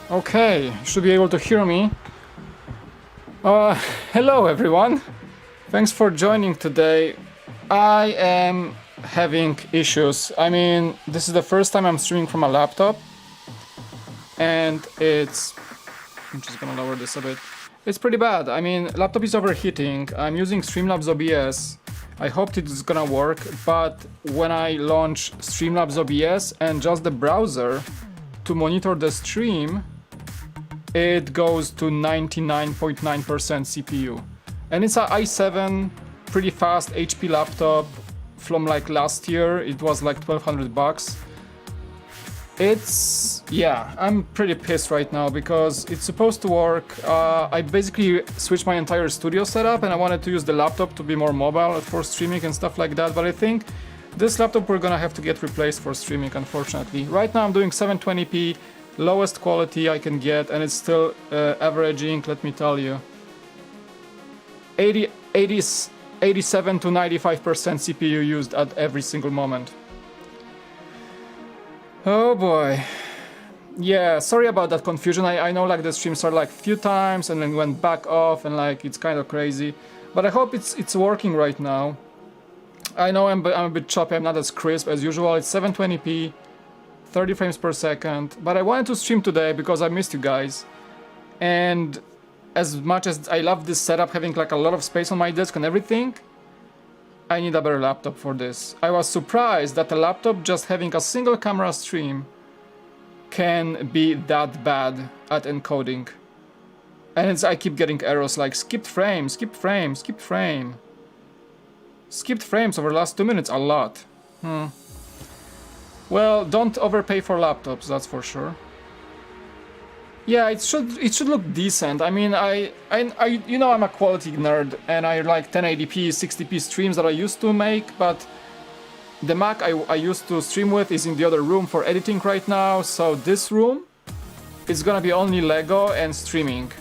Okay, should be able to hear me. Hello everyone. Thanks for joining today. I am having issues. I mean, this is the first time I'm streaming from a laptop. And I'm just gonna lower this a bit. It's pretty bad. I mean, laptop is overheating. I'm using Streamlabs OBS. I hoped it's gonna work, but when I launch Streamlabs OBS and just the browser to monitor the stream, it goes to 99.9% CPU. And it's a i7, pretty fast HP laptop from like last year. It was like $1,200. Yeah, I'm pretty pissed right now because it's supposed to work. I basically switched my entire studio setup and I wanted to use the laptop to be more mobile for streaming and stuff like that, but I think this laptop we're gonna have to get replaced for streaming, unfortunately. Right now I'm doing 720p, lowest quality I can get, and it's still averaging, let me tell you, 87 to 95% CPU used at every single moment. Oh boy. Yeah, sorry about that confusion. I know like the stream started like a few times and then went back off and like it's kind of crazy. But I hope it's working right now. I know I'm a bit choppy, I'm not as crisp as usual. It's 720p, 30 frames per second. But I wanted to stream today because I missed you guys. And as much as I love this setup, having like a lot of space on my desk and everything, I need a better laptop for this. I was surprised that a laptop just having a single camera stream can be that bad at encoding. And I keep getting errors like skipped frame, skipped frame, skipped frame. Skipped frames over the last 2 minutes a lot. Well, don't overpay for laptops, that's for sure. Yeah, it should look decent. I mean, I you know I'm a quality nerd and I like 1080p, 60p streams that I used to make, but the Mac I used to stream with is in the other room for editing right now, so this room is gonna be only Lego and streaming.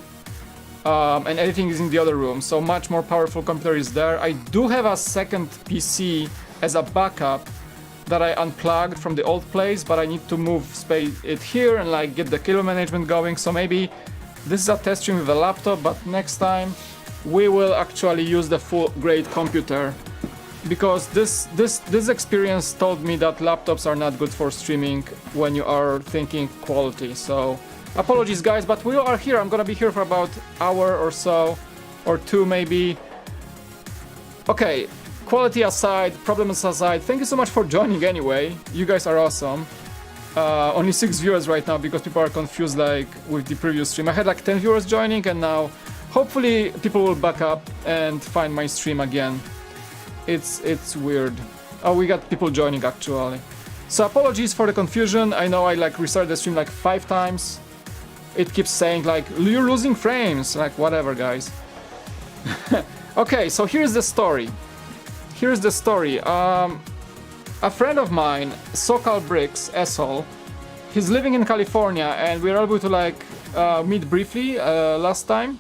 And editing is in the other room, so much more powerful computer is there. I do have a second PC as a backup that I unplugged from the old place, but I need to move it here and like get the cable management going. So maybe this is a test stream with a laptop, but next time we will actually use the full grade computer, because this experience told me that laptops are not good for streaming when you are thinking quality. So apologies guys, but we are here. I'm gonna be here for about an hour or so, or two maybe. Okay, quality aside, problems aside, thank you so much for joining anyway. You guys are awesome. Only 6 viewers right now because people are confused like with the previous stream. I had like 10 viewers joining and now hopefully people will back up and find my stream again. It's weird. Oh, we got people joining actually. So apologies for the confusion. I know I like restarted the stream like 5 times. It keeps saying like, you're losing frames. Like, whatever, guys. Okay, so here's the story. Here's the story. A friend of mine, SoCal Bricks, asshole, he's living in California and we were able to like meet briefly last time.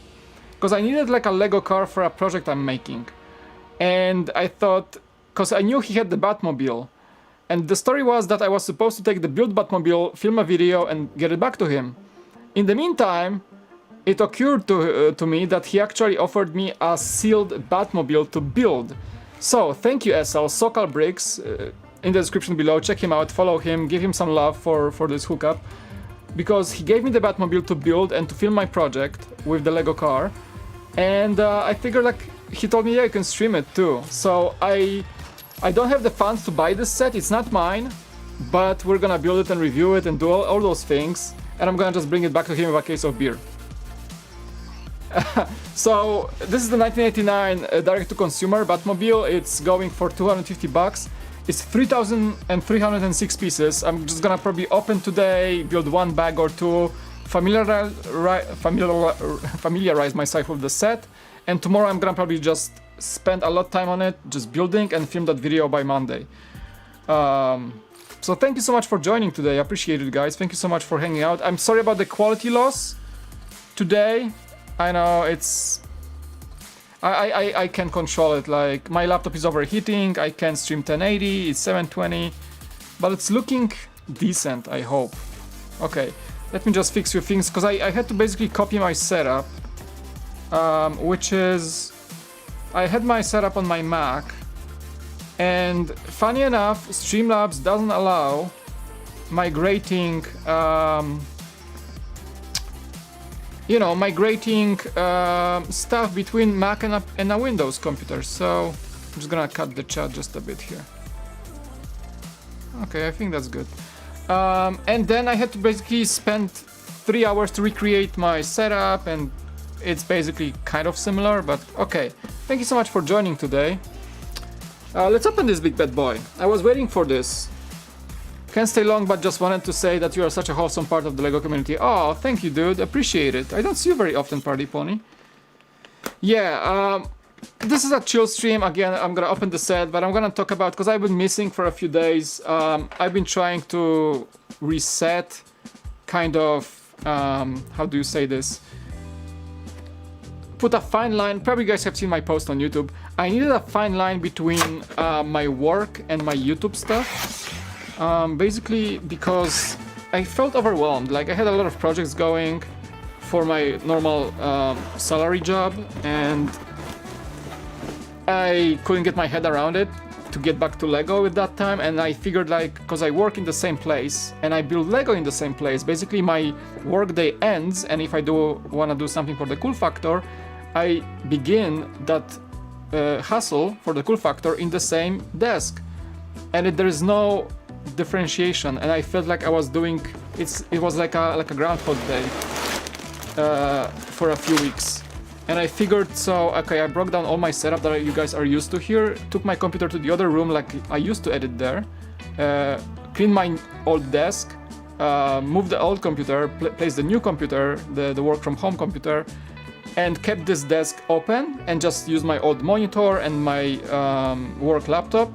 Because I needed like a Lego car for a project I'm making. And I thought, because I knew he had the Batmobile. And the story was that I was supposed to take the build Batmobile, film a video and get it back to him. In the meantime, it occurred to me that he actually offered me a sealed Batmobile to build. So, thank you SL, SoCal Bricks, in the description below, check him out, follow him, give him some love for this hookup. Because he gave me the Batmobile to build and to film my project with the Lego car. And I figured like, he told me, yeah, you can stream it too. So I don't have the funds to buy this set, it's not mine. But we're gonna build it and review it and do all those things. And I'm gonna just bring it back to him with a case of beer. So this is the 1989 direct-to-consumer Batmobile. It's going for $250. It's 3,306 pieces. I'm just gonna probably open today, build one bag or two, familiarize myself with the set, and tomorrow I'm gonna probably just spend a lot of time on it, just building and film that video by Monday. So thank you so much for joining today. I appreciate it, guys. Thank you so much for hanging out. I'm sorry about the quality loss today. I know it's... I can control it. Like, my laptop is overheating. I can stream 1080. It's 720. But it's looking decent, I hope. Okay. let me just fix a few things, because I had to basically copy my setup, which is, I had my setup on my Mac, and funny enough, Streamlabs doesn't allow migrating, migrating stuff between Mac and a Windows computer. So I'm just gonna cut the chat just a bit here. Okay, I think that's good. And then I had to basically spend 3 hours to recreate my setup, and it's basically kind of similar, but okay. Thank you so much for joining today. Let's open this big bad boy. I was waiting for this. Can't stay long, but just wanted to say that you are such a wholesome part of the LEGO community. Oh, thank you, dude. Appreciate it. I don't see you very often, Party Pony. Yeah, this is a chill stream. Again, I'm gonna open the set, but I'm gonna talk about, because I've been missing for a few days. I've been trying to reset, kind of, how do you say this? Put a fine line. Probably you guys have seen my post on YouTube. I needed a fine line between my work and my YouTube stuff. Basically because I felt overwhelmed. Like, I had a lot of projects going for my normal salary job, and I couldn't get my head around it to get back to LEGO at that time. And I figured, like, because I work in the same place and I build LEGO in the same place, basically my workday ends, and if I do want to do something for the cool factor, I begin that hustle for the cool factor in the same desk, and there is no differentiation. And I felt like I was doing it was like a Groundhog Day for a few weeks. And I figured, so okay, I broke down all my setup that you guys are used to here, took my computer to the other room like I used to edit there, cleaned my old desk, moved the old computer, placed the new computer, the work from home computer, and kept this desk open and just used my old monitor and my work laptop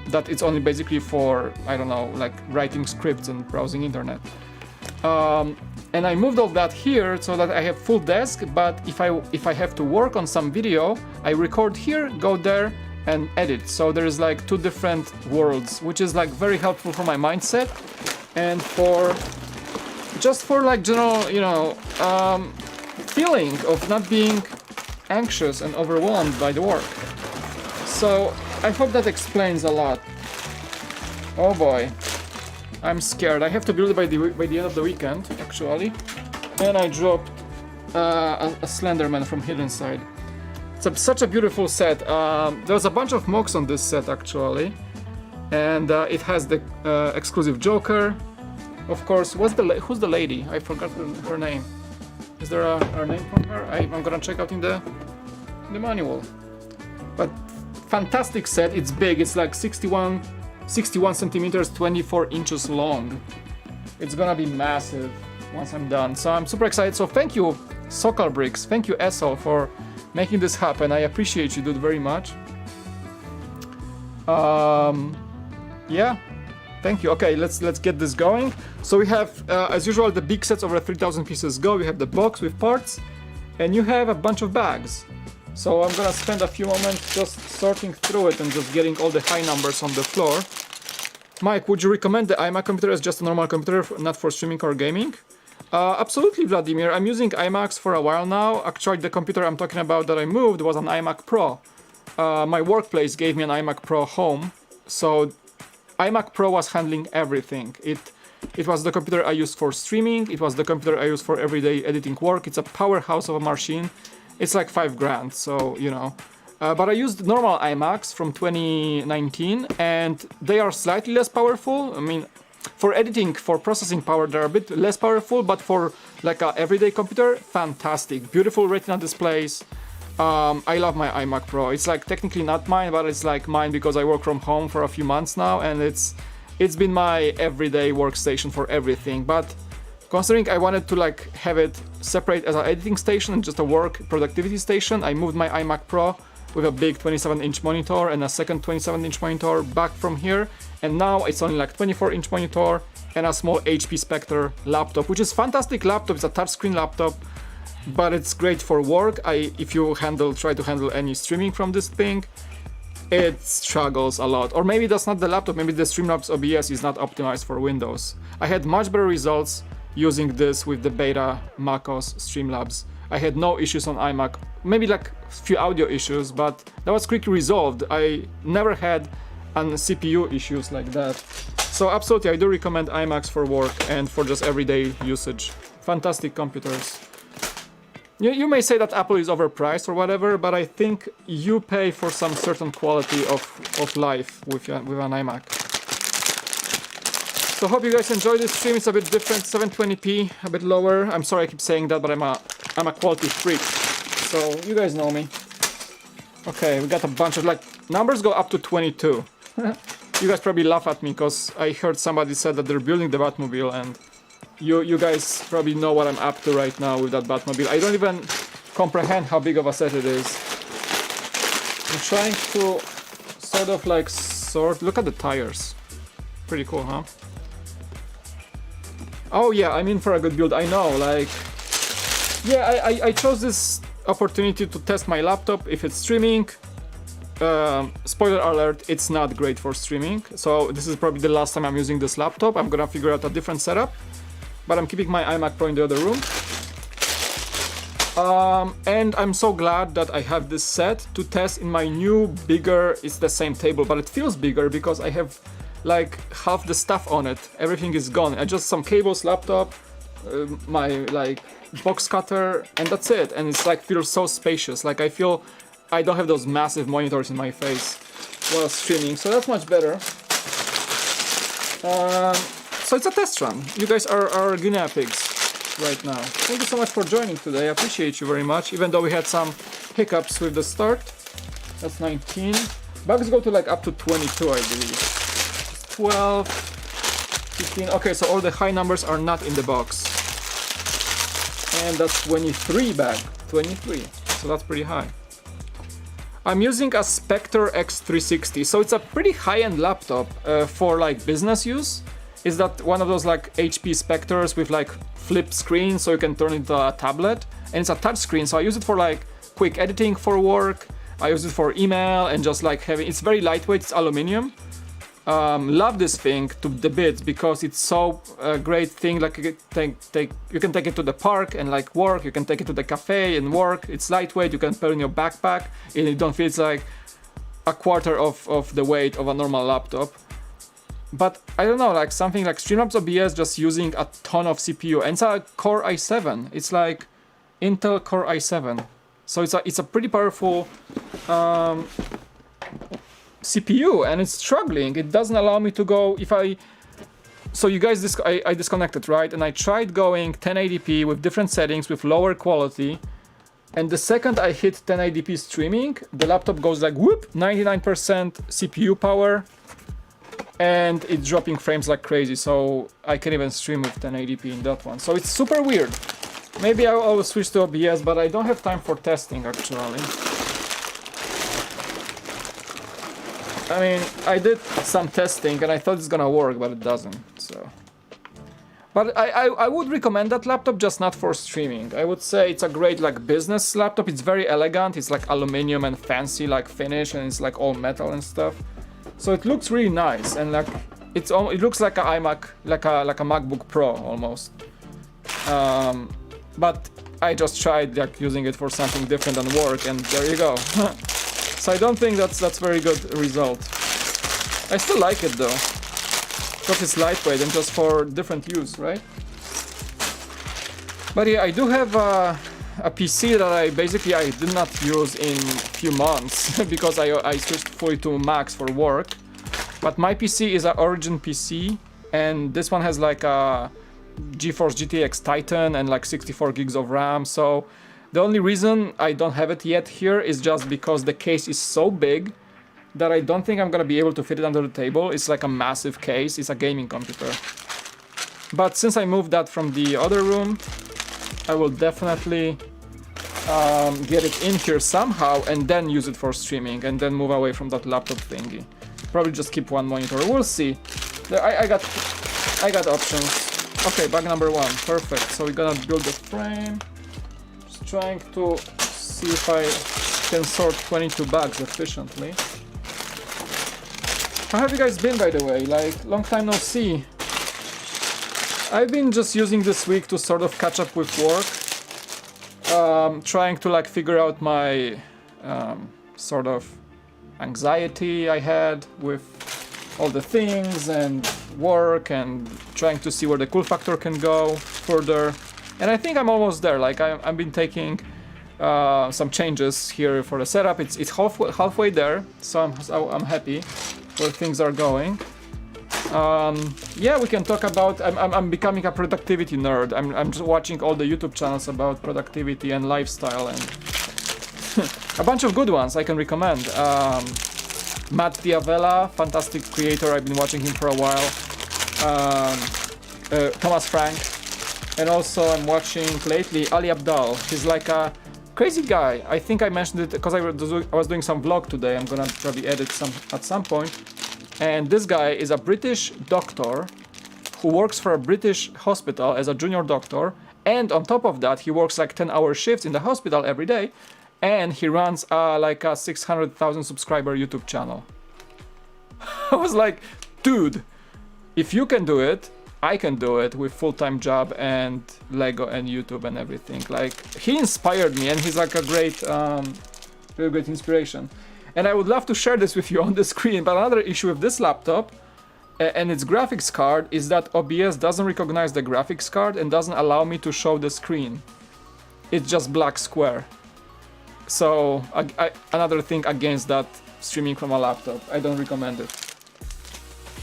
that it's only basically for, I don't know, like writing scripts and browsing internet. And I moved all that here so that I have full desk, but if I have to work on some video, I record here, go there, and edit. So there's like 2 different worlds, which is like very helpful for my mindset and for just for like general, feeling of not being anxious and overwhelmed by the work. So I hope that explains a lot. Oh boy, I'm scared. I have to build it by the end of the weekend, actually. And I dropped a Slenderman from Hidden Side. It's such a beautiful set. There's a bunch of mocks on this set, actually. And it has the exclusive Joker. Of course, who's the lady? I forgot her name. Is there a name from her? I'm gonna check out in the manual. But fantastic set. It's big. It's like 61 centimeters, 24 inches long. It's gonna be massive once I'm done. So I'm super excited. So thank you, Sokal Bricks. Thank you, Essel, for making this happen. I appreciate you, dude, very much. Yeah. Thank you. Okay, let's get this going. So we have, as usual, the big sets over 3,000 pieces go. We have the box with parts, and you have a bunch of bags. So I'm gonna spend a few moments just sorting through it and just getting all the high numbers on the floor. Mike, would you recommend the iMac computer as just a normal computer, not for streaming or gaming? Absolutely, Vladimir. I'm using iMacs for a while now. Actually, the computer I'm talking about that I moved was an iMac Pro. My workplace gave me an iMac Pro home, so iMac Pro was handling everything. It was the computer I used for streaming. It was the computer I used for everyday editing work. It's a powerhouse of a machine. It's like $5,000, so but I used normal iMacs from 2019, and they are slightly less powerful. I mean, for editing, for processing power, they're a bit less powerful, but for like a everyday computer, fantastic. Beautiful Retina displays. I love my iMac Pro. It's like technically not mine, but it's like mine because I work from home for a few months now, and it's been my everyday workstation for everything. But considering I wanted to like have it separate as an editing station and just a work productivity station, I moved my iMac Pro with a big 27-inch monitor and a second 27-inch monitor back from here, and now it's only like 24-inch monitor and a small HP Spectre laptop, which is fantastic laptop. It's a touchscreen laptop, but it's great for work. If you try to handle any streaming from this thing, it struggles a lot. Or maybe that's not the laptop, maybe the Streamlabs OBS is not optimized for Windows. I had much better results using this with the beta macOS Streamlabs. I had no issues on iMac, maybe like a few audio issues, but that was quickly resolved. I never had an CPU issues like that. So absolutely, I do recommend iMacs for work and for just everyday usage. Fantastic computers. You may say that Apple is overpriced or whatever, but I think you pay for some certain quality of life with an iMac. So hope you guys enjoyed this stream. It's a bit different, 720p, a bit lower. I'm sorry I keep saying that, but I'm a quality freak, so you guys know me. Okay, we got a bunch of, like, numbers go up to 22. You guys probably laugh at me because I heard somebody said that they're building the Batmobile, and you guys probably know what I'm up to right now with that Batmobile. I don't even comprehend how big of a set it is. I'm trying to sort of like look at the tires. Pretty cool, huh? Oh yeah, I'm in for a good build, I know, like... Yeah, I chose this opportunity to test my laptop if it's streaming. Spoiler alert, it's not great for streaming, so this is probably the last time I'm using this laptop. I'm gonna figure out a different setup, but I'm keeping my iMac Pro in the other room. And I'm so glad that I have this set to test in my new, bigger, it's the same table, but it feels bigger because I have like half the stuff on it. Everything is gone. I just some cables, laptop, my like box cutter, and that's it. And it's like feels so spacious. Like I feel I don't have those massive monitors in my face while streaming, so that's much better. So it's a test run. You guys are guinea pigs right now. Thank you so much for joining today. I appreciate you very much, even though we had some hiccups with the start. That's 19. Bugs go to like up to 22, I believe. 12, 15. Okay, so all the high numbers are not in the box. And that's 23 bag. 23. So that's pretty high. I'm using a Spectre X360, so it's a pretty high-end laptop for like business use. Is that one of those like HP Spectres with like flip screen, so you can turn it into a tablet, and it's a touch screen, so I use it for like quick editing for work. I use it for email and just like having. It's very lightweight. It's aluminum. Love this thing to the bits because it's so great thing. Like you can take it to the park and like work. You can take it to the cafe and work. It's lightweight. You can put it in your backpack and it don't feel it's like a quarter of the weight of a normal laptop. But I don't know, like something like Streamlabs OBS just using a ton of CPU, and it's a Core i7. It's like Intel Core i7, so it's a pretty powerful CPU, and it's struggling. It doesn't allow me to go if I. So you guys, I disconnected, right? And I tried going 1080p with different settings with lower quality, and the second I hit 1080p streaming, the laptop goes like whoop, 99% CPU power. And it's dropping frames like crazy, so I can't even stream with 1080p in that one. So it's super weird. Maybe I will switch to OBS, but I don't have time for testing actually. I mean, I did some testing and I thought it's gonna work, but it doesn't. So, but I would recommend that laptop, just not for streaming. I would say it's a great like business laptop. It's very elegant. It's like aluminum and fancy like finish, and it's like all metal and stuff. So it looks really nice, and like it looks like an iMac, like a MacBook Pro almost. But I just tried like using it for something different than work, and there you go. So I don't think that's very good result. I still like it though, because it's lightweight and just for different use, right? But yeah, I do have a PC that I did not use in few months because I switched fully to Macs for work. But my PC is an Origin PC, and this one has like a GeForce GTX Titan and like 64 gigs of RAM. So the only reason I don't have it yet here is just because the case is so big that I don't think I'm gonna be able to fit it under the table. It's like a massive case. It's a gaming computer. But since I moved that from the other room, I will definitely get it in here somehow and then use it for streaming and then move away from that laptop thingy. Probably just keep one monitor. We'll see. I got options. Okay, bug number one. Perfect. So we're gonna build the frame. Just trying to see if I can sort 22 bugs efficiently. How have you guys been, by the way? Like, long time no see. I've been just using this week to sort of catch up with work. Trying to like figure out my sort of anxiety I had with all the things and work, and trying to see where the cool factor can go further. And I think I'm almost there. Like I've been taking some changes here for the setup. It's halfway there, so I'm happy where things are going. Yeah, we can talk about. I'm becoming a productivity nerd. I'm just watching all the YouTube channels about productivity and lifestyle, and a bunch of good ones I can recommend. Matt Diavella, fantastic creator. I've been watching him for a while. Thomas Frank, and also I'm watching lately Ali Abdal. He's like a crazy guy. I think I mentioned it because I was doing some vlog today. I'm gonna probably edit some at some point. And this guy is a British doctor who works for a British hospital as a junior doctor, and on top of that he works like 10-hour shifts in the hospital every day, and he runs like a 600,000 subscriber YouTube channel. I was like, dude, if you can do it, I can do it with full-time job and Lego and YouTube and everything. Like, he inspired me, and he's like a great, very great inspiration. And I would love to share this with you on the screen, but another issue with this laptop and its graphics card is that OBS doesn't recognize the graphics card and doesn't allow me to show the screen. It's just black square. So another thing against that streaming from a laptop. I don't recommend it.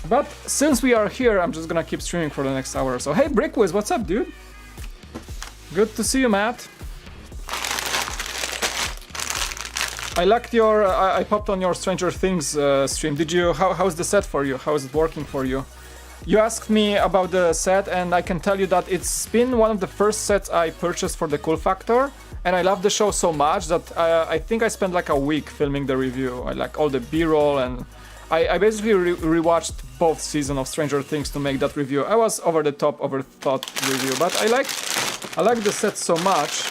But since we are here, I'm just gonna keep streaming for the next hour or so. Hey Brickwiz, what's up, dude? Good to see you, Matt. I liked your. I popped on your Stranger Things stream. Did you? How's the set for you? How is it working for you? You asked me about the set, and I can tell you that it's been one of the first sets I purchased for the cool factor, and I love the show so much that I think I spent like a week filming the review. I like all the B-roll, and I basically rewatched both seasons of Stranger Things to make that review. I was over the top, overthought review, but I like the set so much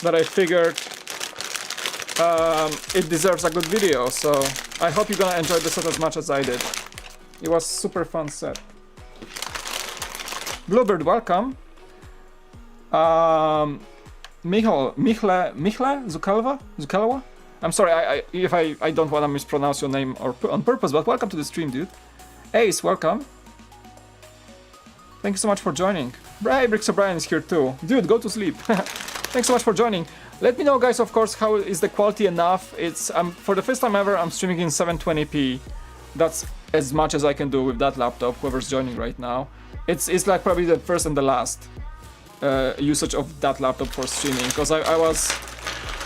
that I figured. It deserves a good video, so I hope you're gonna enjoy the set as much as I did. It was super fun set. Bluebird, welcome. Michle Zukalwa? I'm sorry if I don't want to mispronounce your name on purpose, but welcome to the stream, dude. Ace, welcome. Thank you so much for joining. Hey, Bricks O'Brien is here too. Dude, go to sleep. Thanks so much for joining. Let me know, guys, of course, how is the quality enough. It's for the first time ever, I'm streaming in 720p. That's as much as I can do with that laptop, whoever's joining right now. It's like probably the first and the last usage of that laptop for streaming, because I was,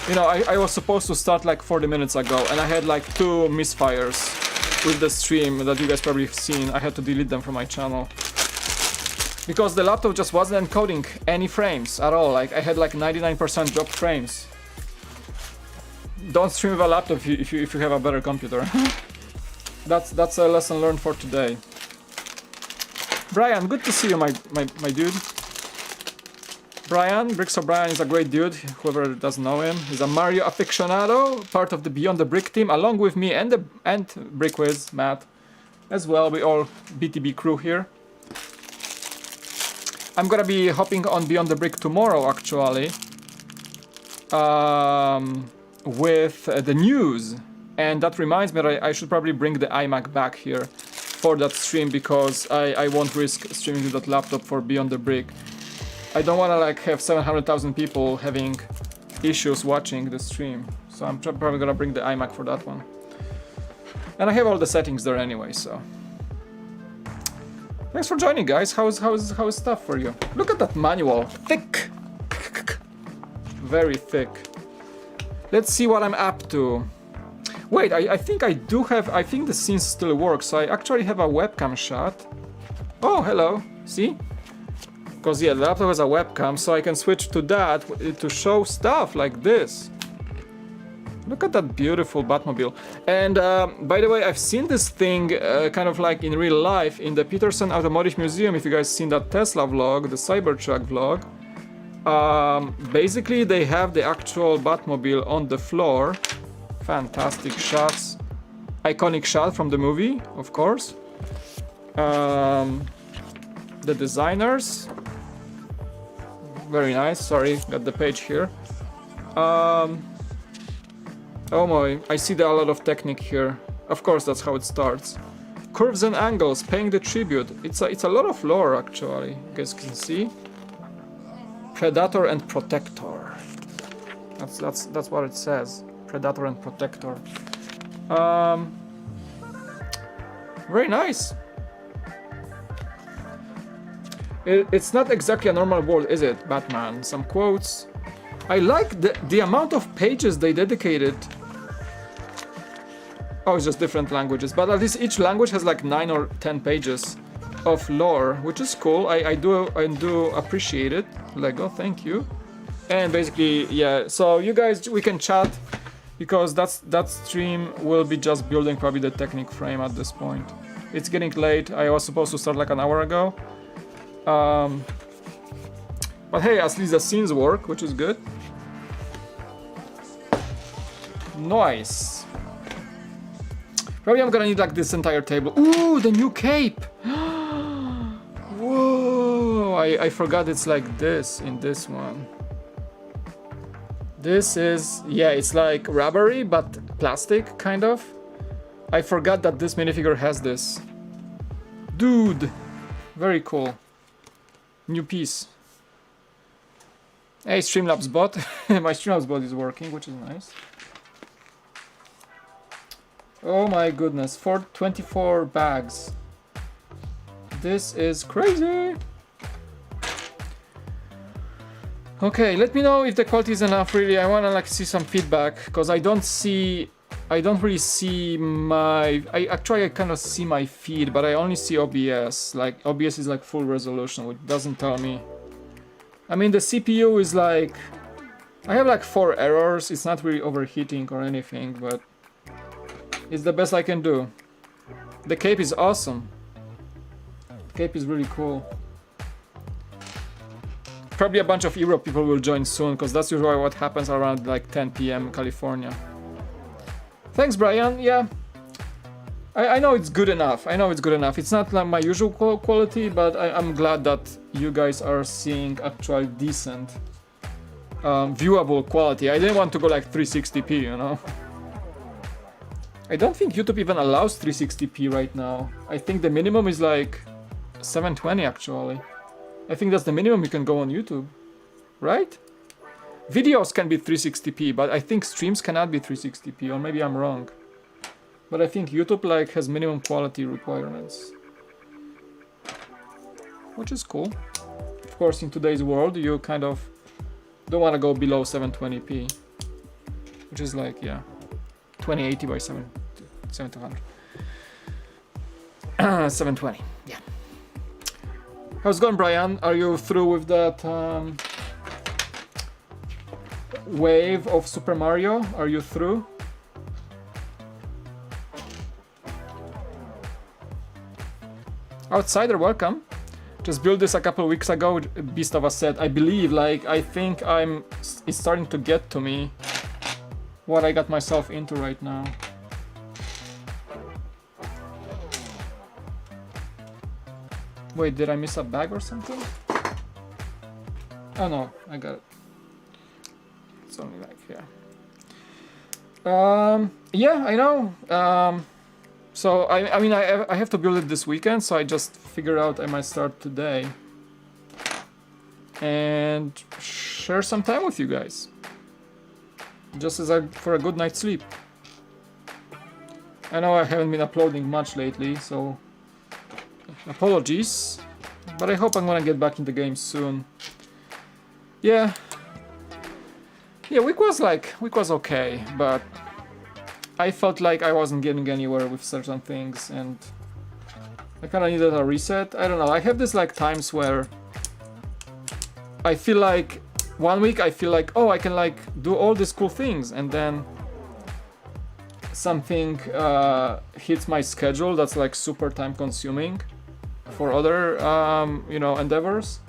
you know, I was supposed to start like 40 minutes ago, and I had like 2 misfires with the stream that you guys probably have seen. I had to delete them from my channel. Because the laptop just wasn't encoding any frames at all. Like I had like 99% dropped frames. Don't stream with a laptop if you have a better computer. That's a lesson learned for today. Brian, good to see you, my dude. Brian, Bricks O'Brien is a great dude. Whoever doesn't know him, he's a Mario aficionado, part of the Beyond the Brick team, along with me and Brickwiz, Matt, as well. We all BTB crew here. I'm gonna be hopping on Beyond the Brick tomorrow, actually, with the news. And that reminds me that I should probably bring the iMac back here for that stream, because I won't risk streaming with that laptop for Beyond the Brick. I don't want to like have 700,000 people having issues watching the stream. So I'm probably gonna bring the iMac for that one. And I have all the settings there anyway, so. Thanks for joining, guys. How's stuff for you? Look at that manual. Thick. Very thick. Let's see what I'm up to. Wait, I think I do have... I think the scene still works. So I actually have a webcam shot. Oh, hello. See? Because, yeah, the laptop has a webcam, so I can switch to that to show stuff like this. Look at that beautiful Batmobile. And by the way, I've seen this thing kind of like in real life in the Peterson Automotive Museum. If you guys seen that Tesla vlog, the Cybertruck vlog. Basically, they have the actual Batmobile on the floor. Fantastic shots. Iconic shot from the movie, of course. the designers. Very nice. Sorry, got the page here. Oh my, I see a lot of technique here. Of course, that's how it starts. Curves and angles, paying the tribute. It's a lot of lore actually. You guys can see. Predator and Protector. That's what it says. Predator and Protector. Very nice. It's not exactly a normal world, is it, Batman? Some quotes. I like the amount of pages they dedicated. Oh, it's just different languages, but at least each language has like 9 or 10 pages of lore, which is cool. I do appreciate it. Lego, thank you. And basically, yeah. So you guys, we can chat because that stream will be just building probably the Technic frame at this point. It's getting late. I was supposed to start like an hour ago. But hey, at least the scenes work, which is good. Nice. Probably I'm gonna need like this entire table. Ooh, the new cape! Whoa! I forgot it's like this in this one. This is, yeah, it's like rubbery but plastic, kind of. I forgot that this minifigure has this. Dude! Very cool. New piece. Hey, Streamlabs bot. My Streamlabs bot is working, which is nice. Oh my goodness, 24 bags. This is crazy. Okay, let me know if the quality is enough. Really, I wanna like see some feedback because I don't really see my. I kind of see my feed, but I only see OBS. Like OBS is like full resolution, which doesn't tell me. I mean, the CPU is like. I have like 4 errors. It's not really overheating or anything, but it's the best I can do. The cape is awesome. The cape is really cool. Probably a bunch of Europe people will join soon, because that's usually what happens around like 10 PM California. Thanks, Brian. Yeah, I know it's good enough. I know it's good enough. It's not like my usual quality, but I'm glad that you guys are seeing actual decent, viewable quality. I didn't want to go like 360p, you know. I don't think YouTube even allows 360p right now. I think the minimum is like 720 actually. I think that's the minimum you can go on YouTube, right? Videos can be 360p, but I think streams cannot be 360p, or maybe I'm wrong. But I think YouTube like has minimum quality requirements, which is cool. Of course, in today's world, you kind of don't want to go below 720p, which is like, yeah, 2080 by 7200. 720, yeah. How's it going, Brian? Are you through with that wave of Super Mario? Are you through? Outsider, welcome. Just built this a couple weeks ago. Beast of a set. I believe, like, I think it's starting to get to me what I got myself into right now. Wait, did I miss a bag or something? Oh no, I got it. It's only like here. Yeah, I know. So I mean I have to build it this weekend, so I just figured out I might start today and share some time with you guys, just as for a good night's sleep. I know I haven't been uploading much lately, so apologies, but I hope I'm gonna get back in the game soon. Yeah, week was okay, but I felt like I wasn't getting anywhere with certain things, and I kind of needed a reset. I don't know. I have this like times where I feel like one week I feel like, oh, I can like do all these cool things, and then something hits my schedule that's like super time consuming for other you know, endeavors,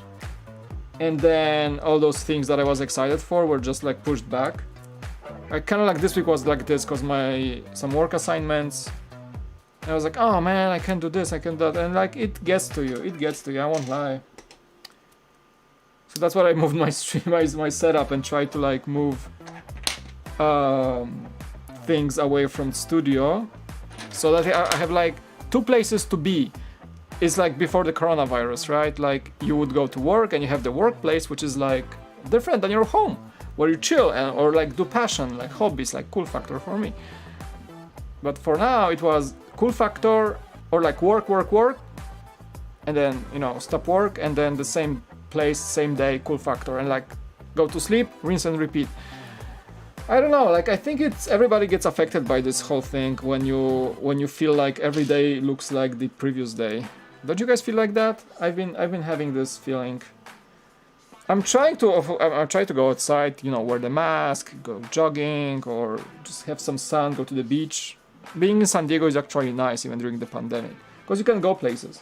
and then all those things that I was excited for were just like pushed back. I kind of like this week was like this because some work assignments And I was like, oh man, I can't do this, I can't do that, and like it gets to you, I won't lie. So that's why I moved my stream, my setup, and tried to like move things away from studio, so that I have like 2 places to be. It's like before the coronavirus, right? Like you would go to work and you have the workplace, which is like different than your home, where you chill and or like do passion, like hobbies, like cool factor for me. But for now it was cool factor or like work, and then, you know, stop work, and then the same place, same day, cool factor, and like go to sleep, rinse and repeat. I don't know, like I think it's everybody gets affected by this whole thing when you feel like every day looks like the previous day. Don't you guys feel like that? I've been having this feeling. I'm trying to go outside, you know, wear the mask, go jogging, or just have some sun, go to the beach. Being in San Diego is actually nice even during the pandemic, because you can go places.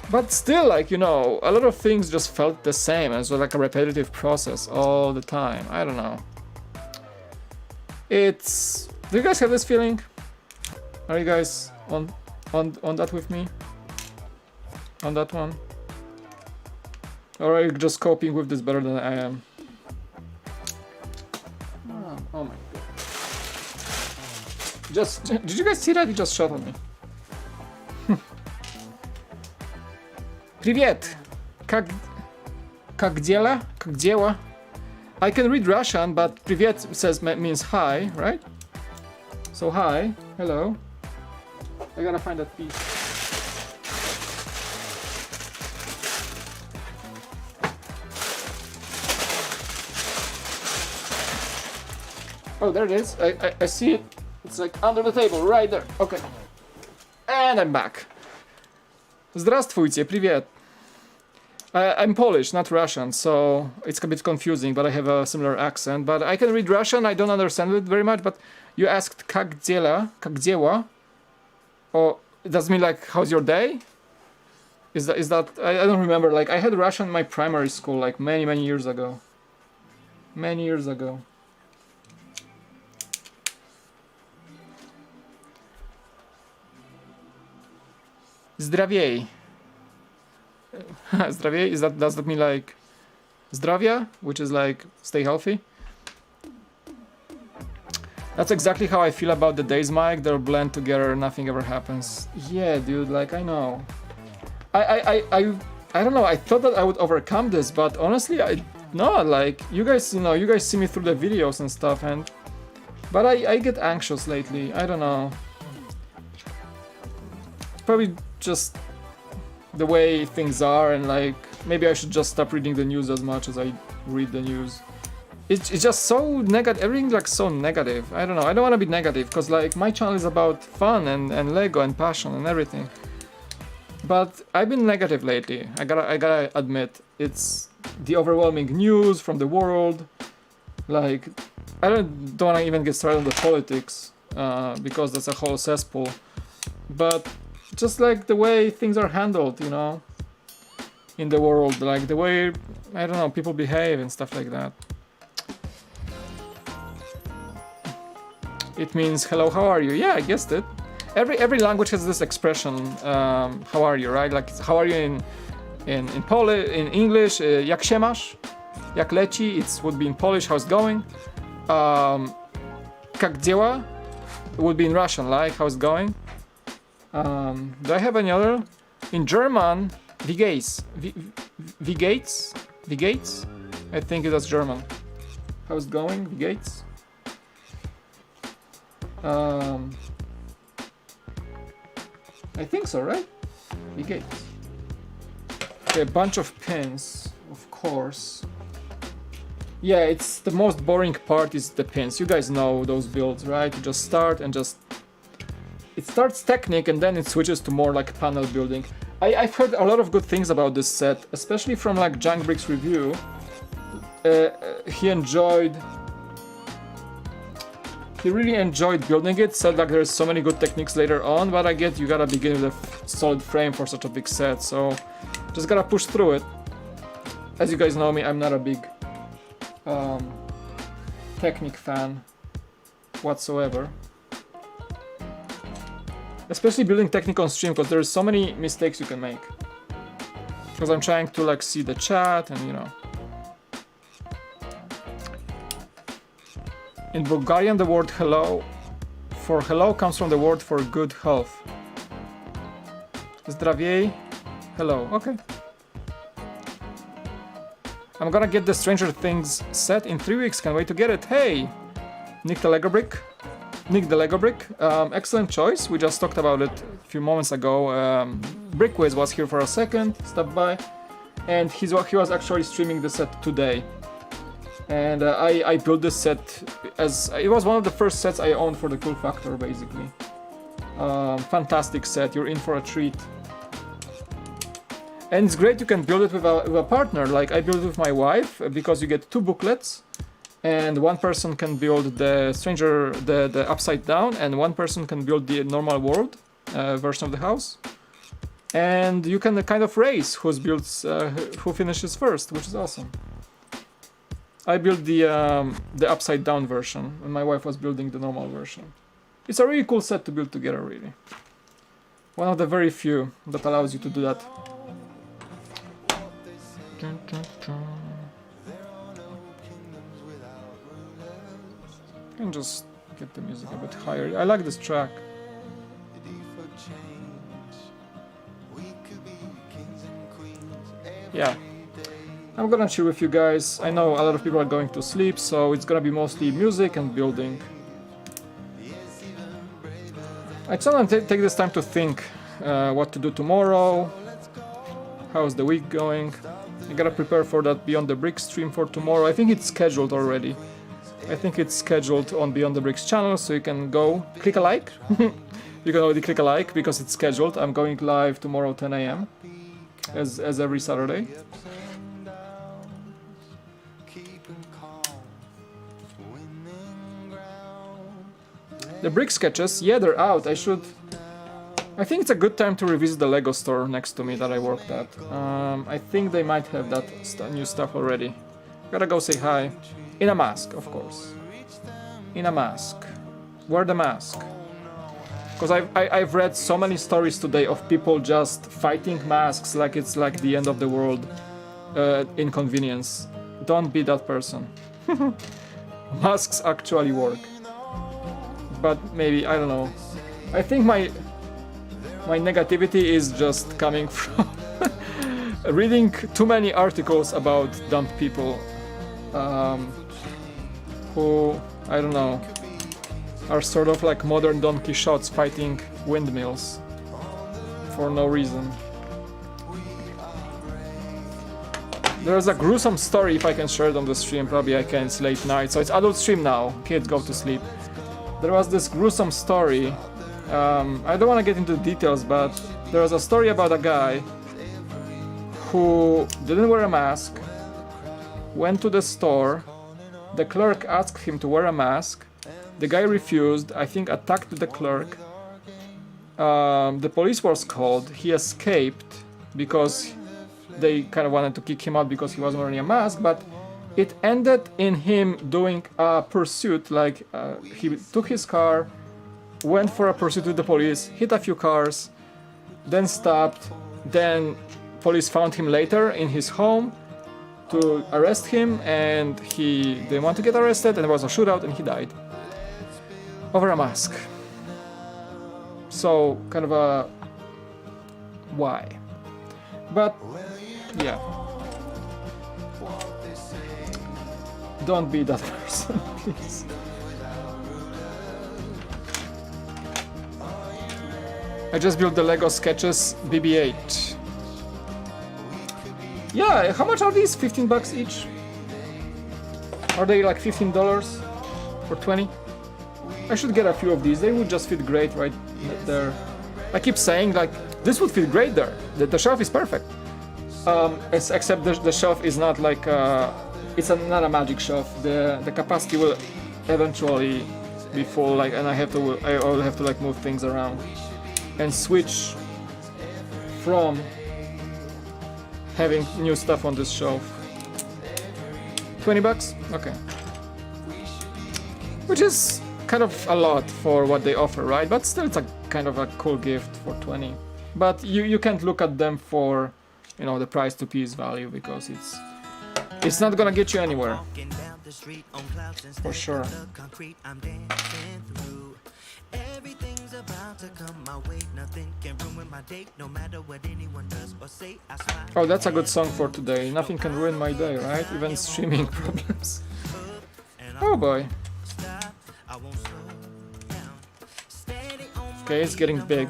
But still, like, you know, a lot of things just felt the same, and so like a repetitive process all the time. I don't know. Do you guys have this feeling? Are you guys on that with me? On that one? Or are you just coping with this better than I am? Oh my god. Did you guys see that? He just shot at me. Привет! Как дела? Как дела? I can read Russian, but привет means hi, right? So hi, hello. I gotta find that piece. Oh, there it is. I see it. It's like under the table, right there. Okay. And I'm back. Здравствуйте, привет. I'm Polish, not Russian, so it's a bit confusing, but I have a similar accent. But I can read Russian, I don't understand it very much, but you asked как дела? Or it does mean like, how's your day? Is that, I don't remember, like I had Russian in my primary school, like many years ago. Many years ago. Zdrawiej. Zdrawiej, does that mean like zdravia, which is like stay healthy? That's exactly how I feel about the days, Mike. They'll blend together, nothing ever happens. Yeah, dude, like I know. I don't know, I thought that I would overcome this, but honestly I no, like you guys, you know, you guys see me through the videos and stuff, but I get anxious lately. I don't know. Probably just the way things are, and like maybe I should just stop reading the news as much as I read the news. It's just so negative, everything like so negative. I don't know, I don't want to be negative, because like my channel is about fun and Lego and passion and everything. But I've been negative lately, I gotta admit. It's the overwhelming news from the world. Like, I don't want to even get started on the politics, because that's a whole cesspool. But just like the way things are handled, you know, in the world, like the way, I don't know, people behave and stuff like that. It means hello, how are you? Yeah, I guessed it. Every language has this expression, how are you, right? Like, how are you in Polish, in English, jak się masz? Jak leci, it would be in Polish, how's it going? Jak działa? It would be in Russian, like, how's it going? Do I have any other? In German, wie geht's? Wie geht's? Wie geht's? I think that's German. How's it going? Wie geht's? I think so, right? Wie geht's? Okay, a bunch of pins, of course. Yeah, it's the most boring part is the pins. You guys know those builds, right? You just start and just... It starts Technic and then it switches to more like panel building. I've heard a lot of good things about this set, especially from like Junkbrick's review. He really enjoyed building it, said like there's so many good techniques later on, but I get you gotta begin with a solid frame for such a big set, so just gotta push through it. As you guys know me, I'm not a big Technic fan whatsoever. Especially building technical on stream, because there's so many mistakes you can make. Because I'm trying to like see the chat and you know. In Bulgarian, the word hello for hello comes from the word for good health. Zdraviej, hello. Okay. I'm gonna get the Stranger Things set in 3 weeks. Can't wait to get it. Hey, Nick the Lego Brick. Excellent choice. We just talked about it a few moments ago. Brickways was here for a second, stopped by, and he was actually streaming the set today. And I built this set as it was one of the first sets I owned for the Cool Factor, basically. Fantastic set. You're in for a treat. And it's great you can build it with a partner. Like I built it with my wife because you get 2 booklets, and one person can build the upside down, and one person can build the normal world version of the house. And you can kind of race who finishes first, which is awesome. I built the upside down version, and my wife was building the normal version. It's a really cool set to build together, really. One of the very few that allows you to do that. Can just get the music a bit higher. I like this track. Yeah. I'm gonna chill with you guys. I know a lot of people are going to sleep, so it's gonna be mostly music and building. I just wanna take this time to think what to do tomorrow. How's the week going? I gotta prepare for that Beyond the Bricks stream for tomorrow. I think it's scheduled already. I think it's scheduled on Beyond the Bricks channel, so you can go click a like. You can already click a like because it's scheduled. I'm going live tomorrow 10 AM as every Saturday. The brick sketches, yeah, they're out. I think it's a good time to revisit the Lego store next to me that I worked at. I think they might have that new stuff already. Gotta go say hi. In a mask, of course. In a mask. Wear the mask. Because I've read so many stories today of people just fighting masks like it's like the end of the world inconvenience. Don't be that person. Masks actually work. But maybe, I don't know. I think my negativity is just coming from reading too many articles about dumb people who, I don't know, are sort of like modern Don Quixotes fighting windmills for no reason. There's a gruesome story, if I can share it on the stream, probably I can, it's late night, so it's adult stream now, kids go to sleep. There was this gruesome story, I don't want to get into the details, but there was a story about a guy who didn't wear a mask, went to the store, the clerk asked him to wear a mask, the guy refused, I think attacked the clerk, the police was called, he escaped because they kind of wanted to kick him out because he wasn't wearing a mask, but it ended in him doing a pursuit, like he took his car, went for a pursuit with the police, hit a few cars, then stopped, then police found him later in his home to arrest him, and they didn't want to get arrested, and there was a shootout and he died. Over a mask. So, kind of a... why? But, yeah. Don't be that person, please. I just built the Lego Sketches BB-8. Yeah, how much are these? 15 bucks each? Are they like $15 or 20? I should get a few of these. They would just fit great right there. I keep saying like this would fit great there. The shelf is perfect. Except the shelf is not like it's not a magic shelf. The capacity will eventually be full. Like, and I will have to like move things around and switch from having new stuff on this shelf. 20 bucks? Okay. Which is kind of a lot for what they offer, right? But still, it's a kind of a cool gift for 20. But you can't look at them for, you know, the price to piece value, because it's not gonna get you anywhere. For sure. Oh, that's a good song for today. Nothing can ruin my day, right? Even streaming problems. Oh boy. Okay, it's getting big.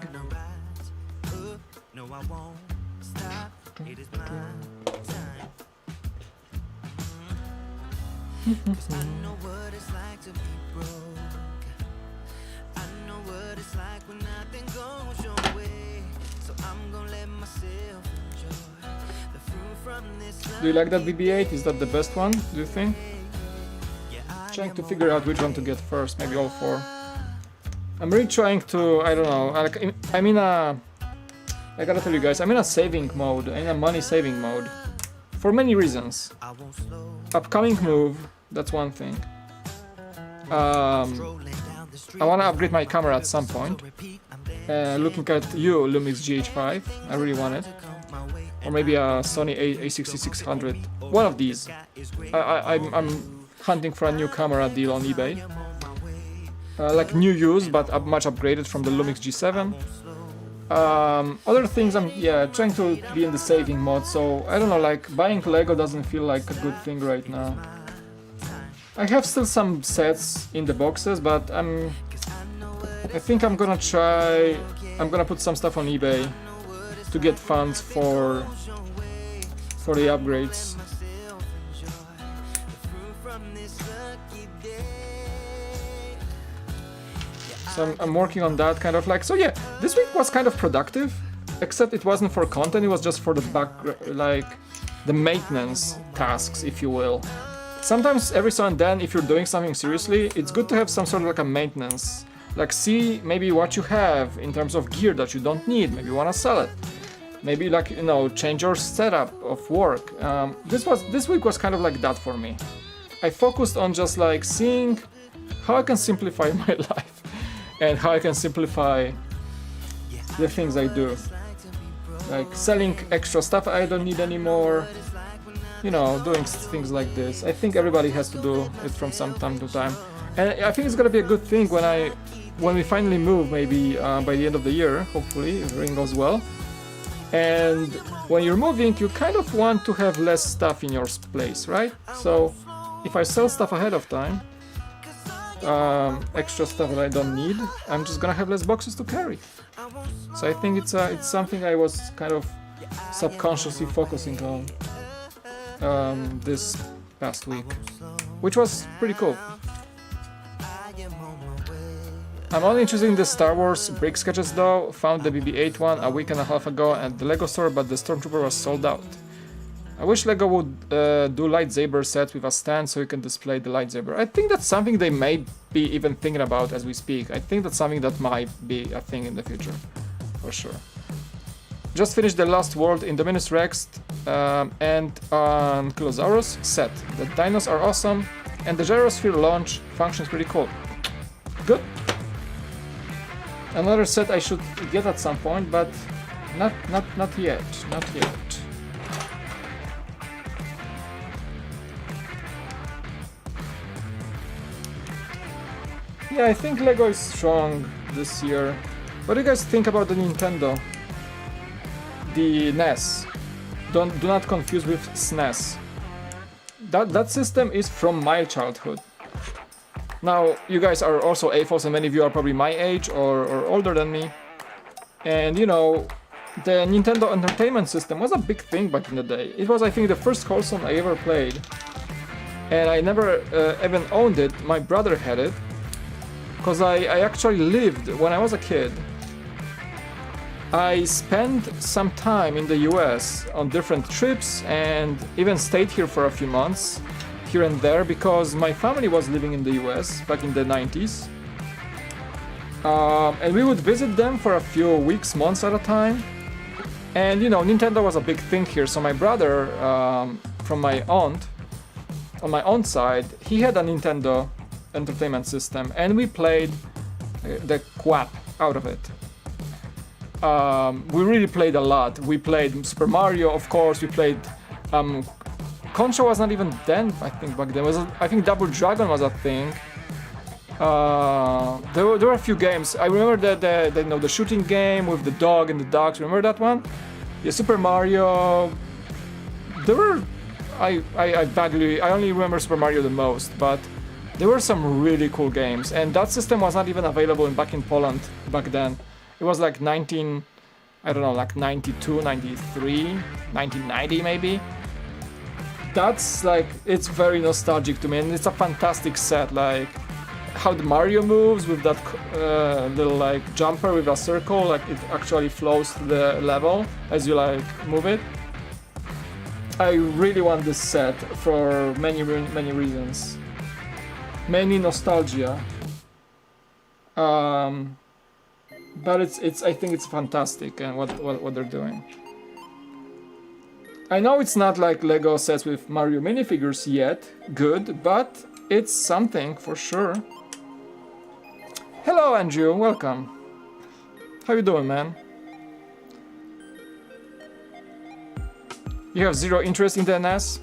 Do you like that BB-8? Is that the best one, do you think? Trying to figure out which one to get first, maybe all four. I'm really trying to, I don't know, I'm in a, I gotta tell you guys, I'm in a saving mode, in a money saving mode. For many reasons. Upcoming move, that's one thing. I wanna upgrade my camera at some point. Looking at you, Lumix GH5, I really want it. Or maybe a Sony A6600, one of these. I'm hunting for a new camera deal on eBay. Like new use, but much upgraded from the Lumix G7. Other things, I'm trying to be in the saving mode, so I don't know, like buying Lego doesn't feel like a good thing right now. I have still some sets in the boxes, but I think I'm gonna put some stuff on eBay to get funds for the upgrades. So I'm working on that kind of like, so yeah, this week was kind of productive, except it wasn't for content, it was just for the like the maintenance tasks, if you will. Sometimes every so and then, if you're doing something seriously, it's good to have some sort of like a maintenance. Like see maybe what you have in terms of gear that you don't need, maybe you wanna sell it. Maybe like, you know, change your setup of work. This week was kind of like that for me. I focused on just like seeing how I can simplify my life and how I can simplify the things I do. Like selling extra stuff I don't need anymore, you know, doing things like this. I think everybody has to do it from some time to time. And I think it's gonna be a good thing when we finally move, maybe by the end of the year, hopefully, if everything goes well. And when you're moving, you kind of want to have less stuff in your place, right? So if I sell stuff ahead of time, extra stuff that I don't need, I'm just gonna have less boxes to carry. So I think it's something I was kind of subconsciously focusing on this past week, which was pretty cool. I'm only interested in the Star Wars brick sketches though. Found the BB-8 one a week and a half ago at the Lego store, but the Stormtrooper was sold out. I wish Lego would do lightsaber sets with a stand so you can display the lightsaber. I think that's something they may be even thinking about as we speak. I think that's something that might be a thing in the future, for sure. Just finished the Lost World Indominus Rex and Ankylosaurus set. The dinos are awesome and the gyrosphere launch functions pretty cool. Good. Another set I should get at some point, but not yet. Not yet. Yeah, I think Lego is strong this year. What do you guys think about the Nintendo? The NES. Do not confuse with SNES. That system is from my childhood. Now, you guys are also AFOS and many of you are probably my age or older than me. And you know, the Nintendo Entertainment System was a big thing back in the day. It was, I think, the first console I ever played. And I never even owned it. My brother had it. Because I actually lived, when I was a kid, I spent some time in the US on different trips and even stayed here for a few months. Here and there, because my family was living in the US back in the 90s. And we would visit them for a few weeks, months at a time. And you know, Nintendo was a big thing here, so my brother, from my aunt, on my aunt's side, he had a Nintendo Entertainment System, and we played the crap out of it. we really played a lot. We played Super Mario, of course. We played Contra was not even then, I think, back then. I think Double Dragon was a thing. There were a few games. I remember the shooting game with the dog and the dogs. Remember that one? Yeah, Super Mario. There were. I only remember Super Mario the most, but there were some really cool games. And that system was not even available back in Poland back then. It was like 92, 93, 1990 maybe. That's like, it's very nostalgic to me, and it's a fantastic set. Like how the Mario moves with that little like jumper with a circle, like it actually flows to the level as you like move it. I really want this set for many reasons, many nostalgia. But I think it's fantastic, and what they're doing. I know it's not like Lego sets with Mario minifigures yet, good, but it's something for sure. Hello Andrew, welcome. How you doing, man? You have zero interest in the NES?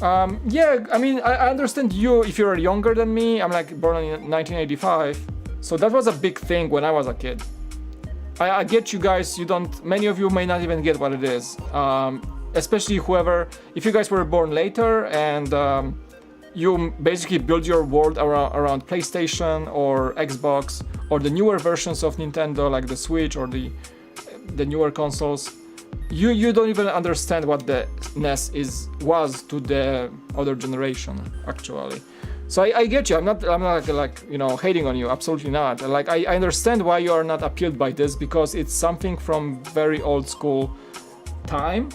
Yeah, I mean, I understand you if you're younger than me. I'm like born in 1985, so that was a big thing when I was a kid. I get you guys, many of you may not even get what it is. Especially if you guys were born later and you basically build your world around PlayStation or Xbox or the newer versions of Nintendo like the Switch or the newer consoles, you don't even understand what the NES was to the other generation actually. So I get you. I'm not like hating on you. Absolutely not. Like I understand why you are not appealed by this, because it's something from very old school time.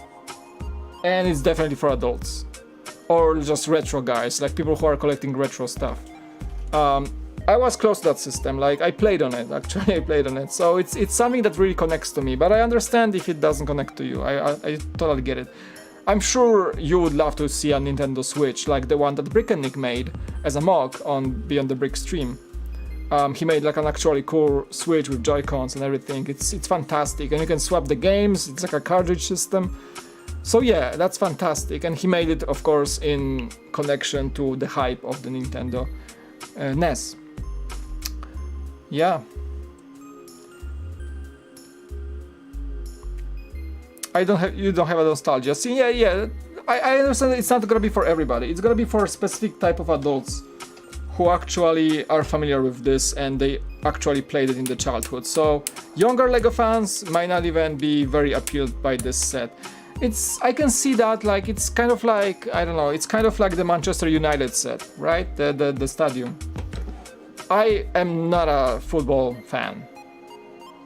And it's definitely for adults, or just retro guys, like people who are collecting retro stuff. I was close to that system, like I played on it, actually I played on it, so it's something that really connects to me, but I understand if it doesn't connect to you, I totally get it. I'm sure you would love to see a Nintendo Switch, like the one that Brick and Nick made as a mock on Beyond the Brick stream. He made like an actually cool Switch with Joy-Cons and everything. It's fantastic, and you can swap the games, it's like a cartridge system. So yeah, that's fantastic, and he made it, of course, in connection to the hype of the Nintendo NES. Yeah. You don't have a nostalgia. See, yeah. I understand it's not gonna be for everybody. It's gonna be for a specific type of adults who actually are familiar with this and they actually played it in the childhood. So younger Lego fans might not even be very appealed by this set. I can see that, like, it's kind of like, I don't know, it's kind of like the Manchester United set, right? The stadium. I am not a football fan.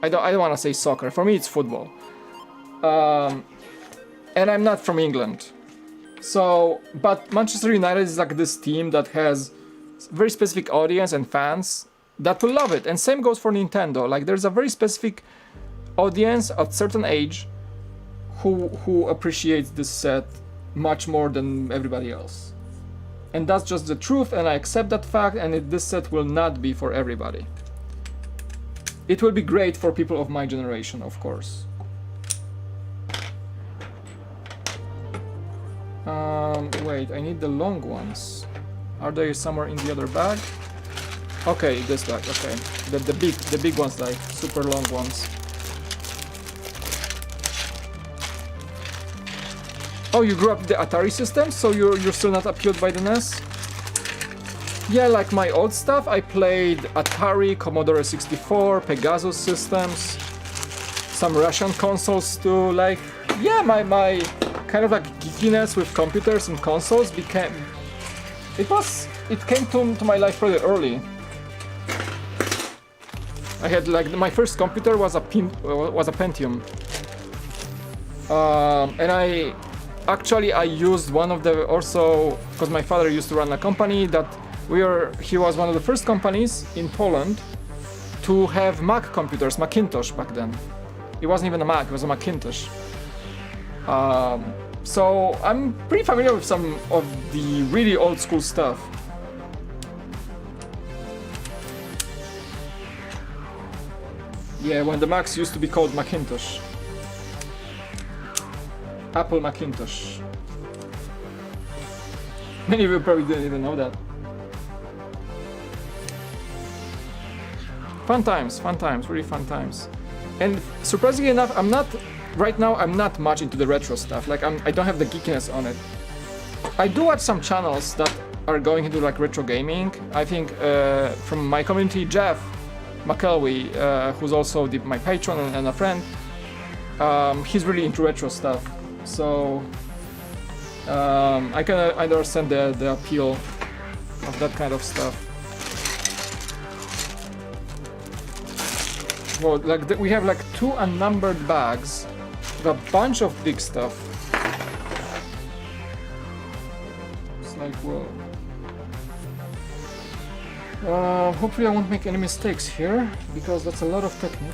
I don't want to say soccer. For me, it's football. And I'm not from England. So, but Manchester United is like this team that has very specific audience and fans that will love it. And same goes for Nintendo. Like, there's a very specific audience at certain age who appreciates this set much more than everybody else. And that's just the truth, and I accept that fact, and this set will not be for everybody. It will be great for people of my generation, of course. Wait, I need the long ones. Are they somewhere in the other bag? Okay, this bag, okay. The big ones, like super long ones. Oh, you grew up with the Atari system, so you're still not appealed by the NES? Yeah, like my old stuff, I played Atari, Commodore 64, Pegasus systems, some Russian consoles too. Like, yeah, my kind of like geekiness with computers and consoles it came to my life pretty early. I had like my first computer was a Pentium, and I used one of the, also because my father used to run a company that he was one of the first companies in Poland to have Mac computers, Macintosh back then. It wasn't even a Mac, it was a Macintosh. So I'm pretty familiar with some of the really old school stuff. Yeah, when the Macs used to be called Macintosh. Apple Macintosh. Many of you probably didn't even know that. Fun times, really fun times. And surprisingly enough, right now I'm not much into the retro stuff. Like I don't have the geekiness on it. I do watch some channels that are going into like retro gaming. I think from my community, Jeff McElwee, who's also my patron and a friend, he's really into retro stuff. So I can understand the appeal of that kind of stuff. Well, like we have like 2 unnumbered bags with a bunch of big stuff. It's like, whoa. Hopefully I won't make any mistakes here, because that's a lot of technique.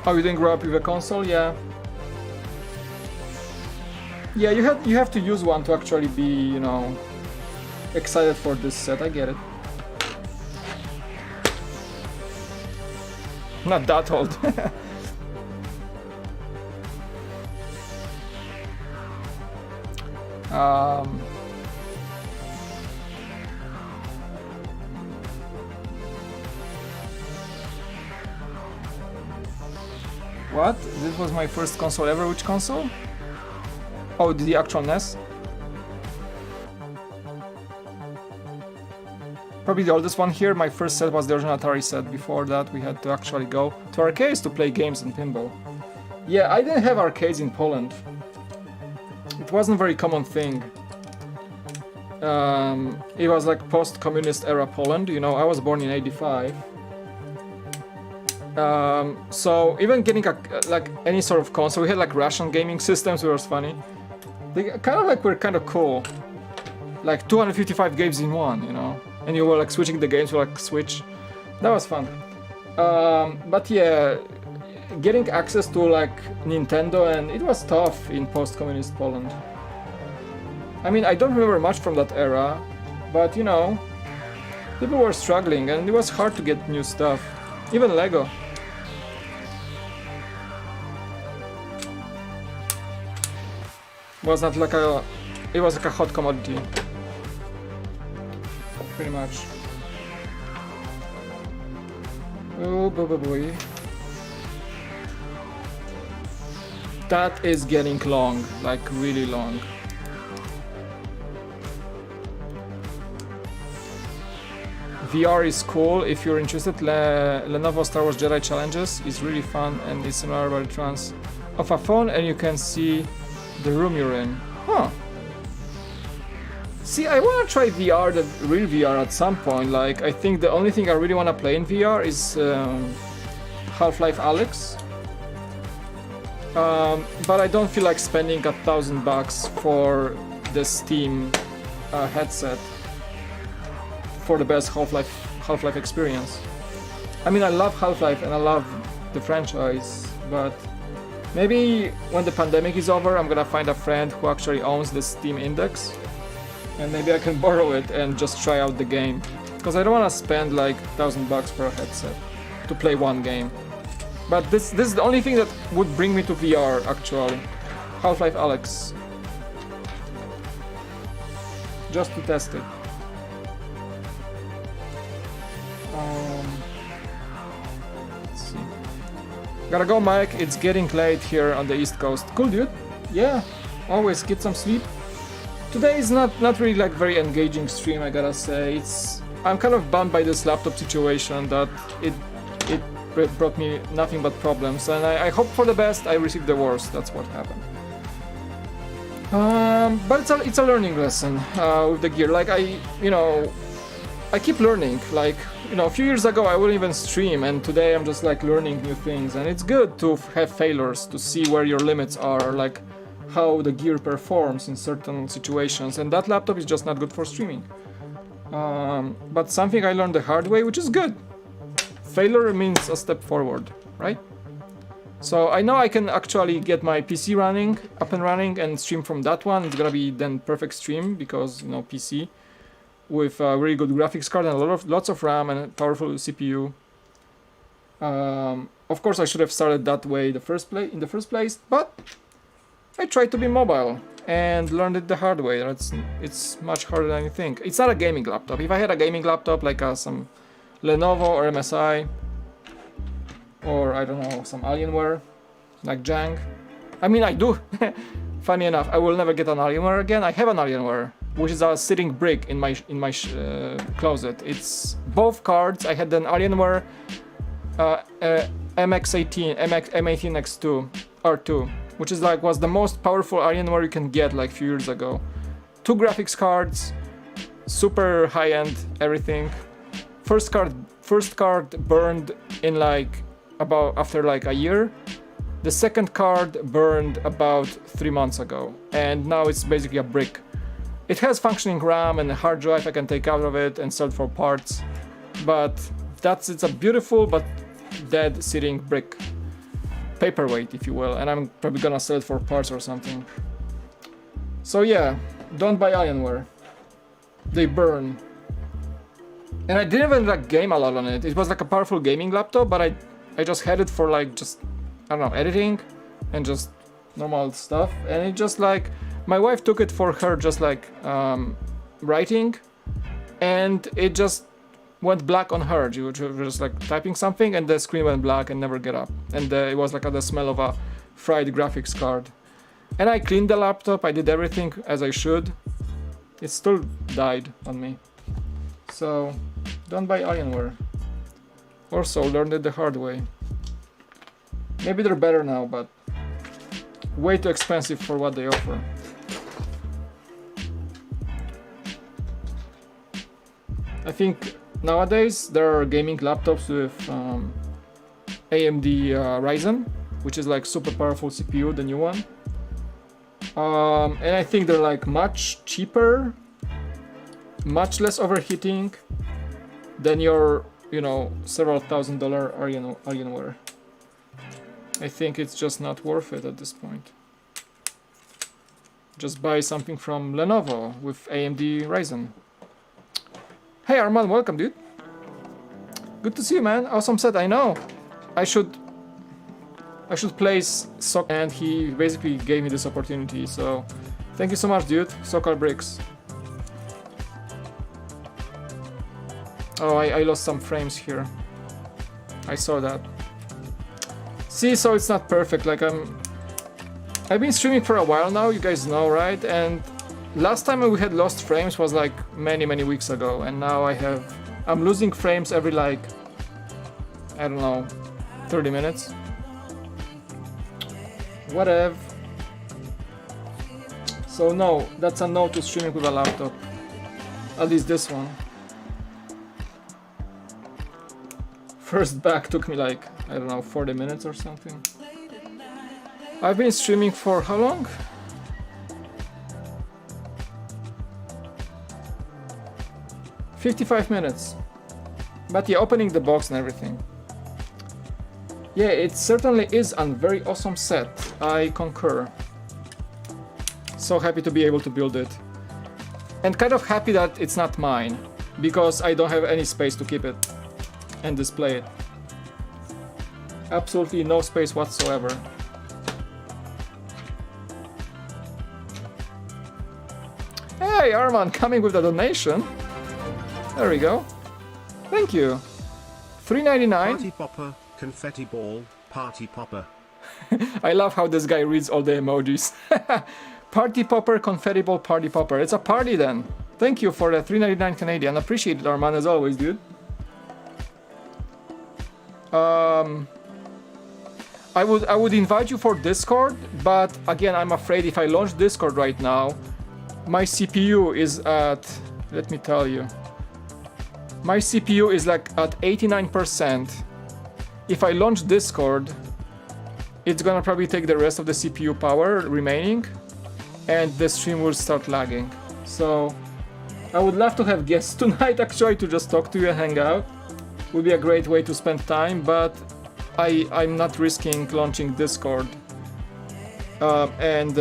Oh, you didn't grow up with a console? Yeah. Yeah, you have to use one to actually be, you know, excited for this set. I get it. Not that old. What? This was my first console ever. Which console? Oh, the actual NES? Probably the oldest one here. My first set was the original Atari set. Before that, we had to actually go to arcades to play games and pinball. Yeah, I didn't have arcades in Poland. It wasn't a very common thing. It was like post-communist era Poland. You know, I was born in '85. So even getting like any sort of console, we had like Russian gaming systems, which was funny. They kind of like were kind of cool. Like 255 games in one, you know. And you were like switching the games, like switch. That was fun. But yeah, getting access to like Nintendo, and it was tough in post-communist Poland. I mean, I don't remember much from that era, but you know, people were struggling and it was hard to get new stuff. Even Lego. It was like a hot commodity. Pretty much. Oh boy. That is getting long, like really long. VR is cool if you're interested. Lenovo Star Wars Jedi Challenges is really fun and it's similar by the trans of a phone and you can see the room you're in. Huh. See, I wanna try VR, the real VR at some point. Like, I think the only thing I really wanna play in VR is Half-Life Alyx. But I don't feel like spending $1,000 for the Steam headset for the best Half-Life experience. I mean, I love Half-Life and I love the franchise, but maybe when the pandemic is over, I'm gonna find a friend who actually owns the Steam Index, and maybe I can borrow it and just try out the game. Because I don't wanna spend like $1,000 for a headset to play one game. But this is the only thing that would bring me to VR actually. Half-Life Alyx. Just to test it. Let's see. Gotta go, Mike. It's getting late here on the East Coast. Cool, dude. Yeah, always get some sleep. Today is not really like very engaging stream, I gotta say. I'm kind of bummed by this laptop situation that it brought me nothing but problems, and I hope for the best. I received the worst. That's what happened. But it's a learning lesson with the gear. Like I keep learning. Like, you know, a few years ago I wouldn't even stream, and today I'm just like learning new things. And it's good to have failures to see where your limits are, like how the gear performs in certain situations. And that laptop is just not good for streaming. But something I learned the hard way, which is good. Failure means a step forward, right? So I know I can actually get my PC up and running and stream from that one. It's gonna be then perfect stream because, you know, PC. with a really good graphics card and lots of RAM and a powerful CPU. Of course, I should have started that way in the first place, but I tried to be mobile and learned it the hard way. It's much harder than you think. It's not a gaming laptop. If I had a gaming laptop like some Lenovo or MSI, or I don't know, some Alienware like Jang. I mean, I do. Funny enough, I will never get an Alienware again. I have an Alienware, which is a sitting brick in my closet. It's both cards. I had an Alienware M18X2 R2, which is was the most powerful Alienware you can get like a few years ago. 2 graphics cards, super high-end everything. First card burned in after a year. The second card burned about 3 months ago, and now it's basically a brick. It has functioning RAM and a hard drive I can take out of it and sell for parts, but it's a beautiful but dead sitting brick. Paperweight, if you will, and I'm probably gonna sell it for parts or something. So yeah, don't buy Alienware. They burn. And I didn't even game a lot on it. It was like a powerful gaming laptop, but I just had it for I don't know, editing and just normal stuff. And it just my wife took it for her just writing, and it just went black on her. She was just typing something and the screen went black and never get up. And it was the smell of a fried graphics card. And I cleaned the laptop, I did everything as I should. It still died on me. So don't buy Alienware. Also learned it the hard way. Maybe they're better now, but way too expensive for what they offer. I think nowadays there are gaming laptops with AMD Ryzen, which is super powerful CPU, the new one. And I think they're much cheaper, much less overheating than your, several $1,000 Alienware. I think it's just not worth it at this point. Just buy something from Lenovo with AMD Ryzen. Hey Arman, welcome dude. Good to see you, man. Awesome set. I know. I should place soccer, and he basically gave me this opportunity. So thank you so much, dude. Soccer bricks. Oh, I lost some frames here. I saw that. See, so it's not perfect. I've been streaming for a while now. You guys know, right? And last time we had lost frames was many weeks ago, and now I'm losing frames every I don't know, 30 minutes. Whatever. So no, that's a no to streaming with a laptop. At least this one. First back took me I don't know, 40 minutes or something. I've been streaming for how long? 55 minutes. But yeah, opening the box and everything. Yeah, it certainly is a very awesome set. I concur. So happy to be able to build it. And kind of happy that it's not mine, because I don't have any space to keep it and display it. Absolutely no space whatsoever. Hey Arman, coming with a donation. There we go. Thank you. $3.99. Party popper, confetti ball, party popper. I love how this guy reads all the emojis. Party popper, confetti ball, party popper. It's a party then. Thank you for the $3.99 Canadian. Appreciate it, Arman, as always, dude. I would invite you for Discord, but again, I'm afraid if I launch Discord right now, my CPU is at, let me tell you, my CPU is at 89%. If I launch Discord, it's gonna probably take the rest of the CPU power remaining, and the stream will start lagging. So I would love to have guests tonight actually to just talk to you and hang out. Would be a great way to spend time, but I'm not risking launching Discord and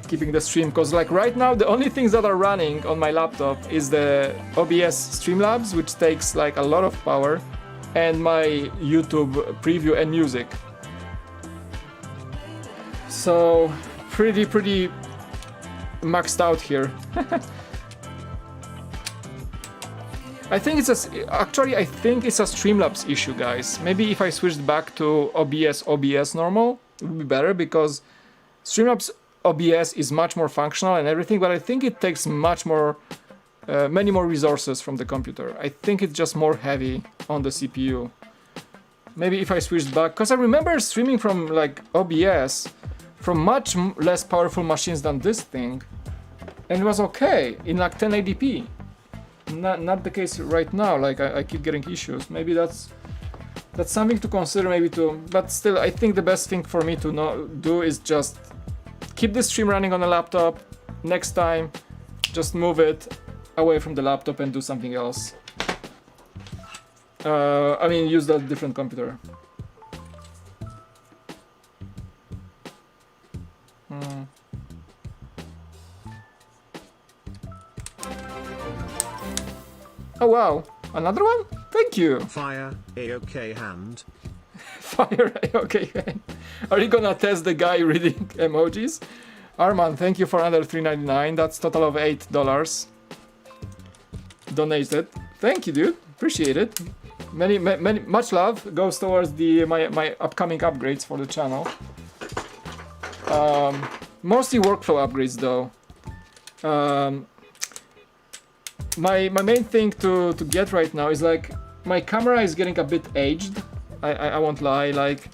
keeping the stream, because like right now the only things that are running on my laptop is the OBS Streamlabs, which takes like a lot of power, and my YouTube preview and music. So pretty maxed out here. I think it's I think it's a Streamlabs issue, guys. Maybe if I switched back to OBS normal, it would be better, because Streamlabs OBS is much more functional and everything, but I think it takes much more, many more resources from the computer. I think it's just more heavy on the CPU. Maybe if I switched back, because I remember streaming from like OBS from much less powerful machines than this thing, and it was okay in like 1080p. Not the case right now. Like I keep getting issues. Maybe that's something to consider. Maybe but still, I think the best thing for me to do is just keep the stream running on a laptop. Next time, just move it away from the laptop and do something else. I mean, use that different computer. Oh wow, another one? Thank you. Fire, AOK hand. Fire, AOK hand. Are you gonna test the guy reading emojis? Arman, thank you for another $3.99. That's total of $8 donated. Thank you, dude. Appreciate it. Much love goes towards my upcoming upgrades for the channel. Mostly workflow upgrades though. My main thing to get right now is like my camera is getting a bit aged. I won't lie. Like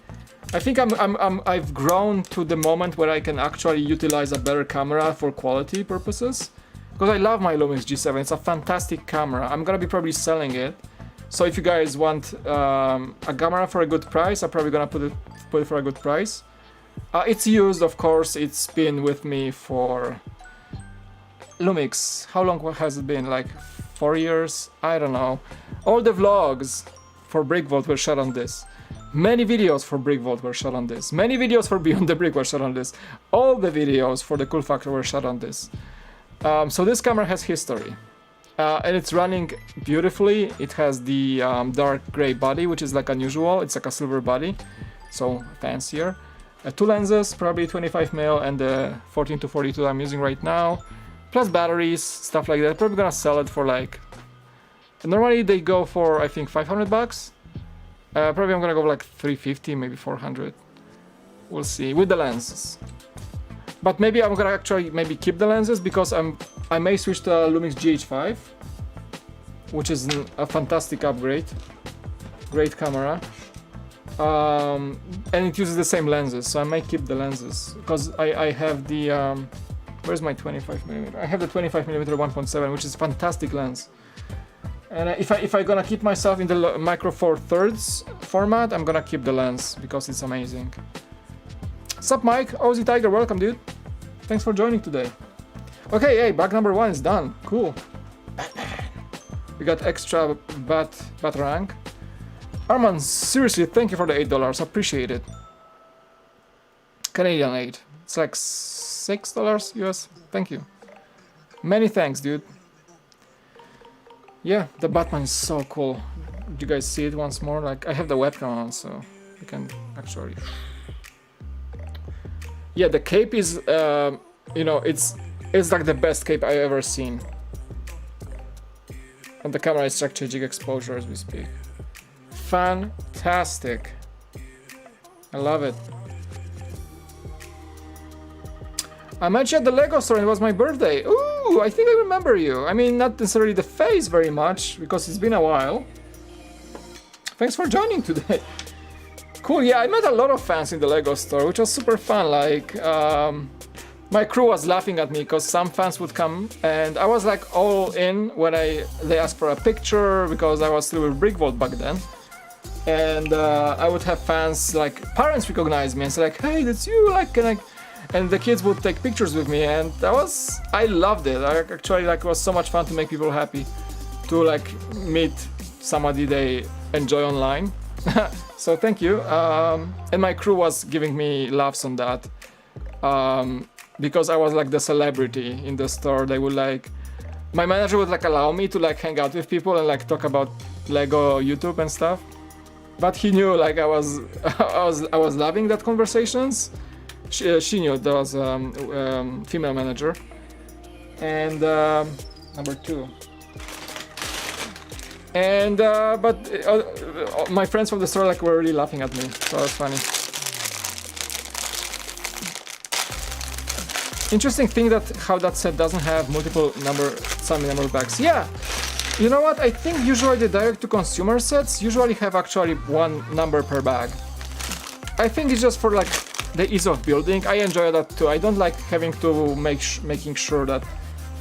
I think I've grown to the moment where I can actually utilize a better camera for quality purposes. Because I love my Lumix G7. It's a fantastic camera. I'm gonna be probably selling it. So if you guys want a camera for a good price, I'm probably gonna put it for a good price. It's used, of course. It's been with me for Lumix. How long has it been? Like 4 years? I don't know. All the vlogs for BrickVault were shot on this. Many videos for BrickVault were shot on this. Many videos for Beyond the Brick were shot on this. All the videos for the Cool Factor were shot on this. So this camera has history. And it's running beautifully. It has the dark gray body, which is like unusual. It's like a silver body, so fancier. 2 lenses, probably 25mm and the 14-42 I'm using right now. Plus batteries, stuff like that. Probably gonna sell it for like... Normally they go for, I think, $500. Probably I'm gonna go for like $350, maybe $400. We'll see, with the lenses. But maybe I'm gonna actually keep the lenses, because I may switch to a Lumix GH5, which is a fantastic upgrade. Great camera. And it uses the same lenses, so I might keep the lenses, because I have the... where's my 25mm? I have the 25mm 1.7, which is a fantastic lens. And if I'm gonna keep myself in the Micro Four Thirds format, I'm gonna keep the lens, because it's amazing. Sup Mike, Aussie Tiger, welcome dude. Thanks for joining today. Okay, hey, bug number 1 is done. Cool. Batman. We got extra bat rank. Arman, seriously, thank you for the $8. Appreciate it. Canadian aid. It's like $6 US. Thank you. Many thanks, dude. Yeah, the Batman is so cool. Did you guys see it once more? Like, I have the webcam on, so you can actually... Yeah, the cape is, you know, it's like the best cape I've ever seen. And the camera is strategic exposure as we speak. Fantastic. I love it. I met you at the Lego store and it was my birthday. Ooh, I think I remember you. I mean, not necessarily the face very much, because it's been a while. Thanks for joining today. Cool, yeah, I met a lot of fans in the Lego store, which was super fun. Like, my crew was laughing at me because some fans would come and I was like all in when they asked for a picture, because I was still with BrickVault back then. And I would have fans, like, parents recognize me and say like, hey, that's you, like, and the kids would take pictures with me, and I loved it. Actually, like, it was so much fun to make people happy, to like meet somebody they enjoy online. So thank you. And my crew was giving me laughs on that. because I was like the celebrity in the store. They would like, my manager would like allow me to like hang out with people and like talk about Lego, YouTube and stuff. But he knew like I was I was loving that conversations. She knew there was female manager. And number 2. And but my friends from the store like were really laughing at me, so it was funny. Interesting thing that how that set doesn't have multiple number bags. Yeah, you know what? I think usually the direct-to-consumer sets usually have actually one number per bag. I think it's just for like the ease of building. I enjoy that too. I don't like having to making sure that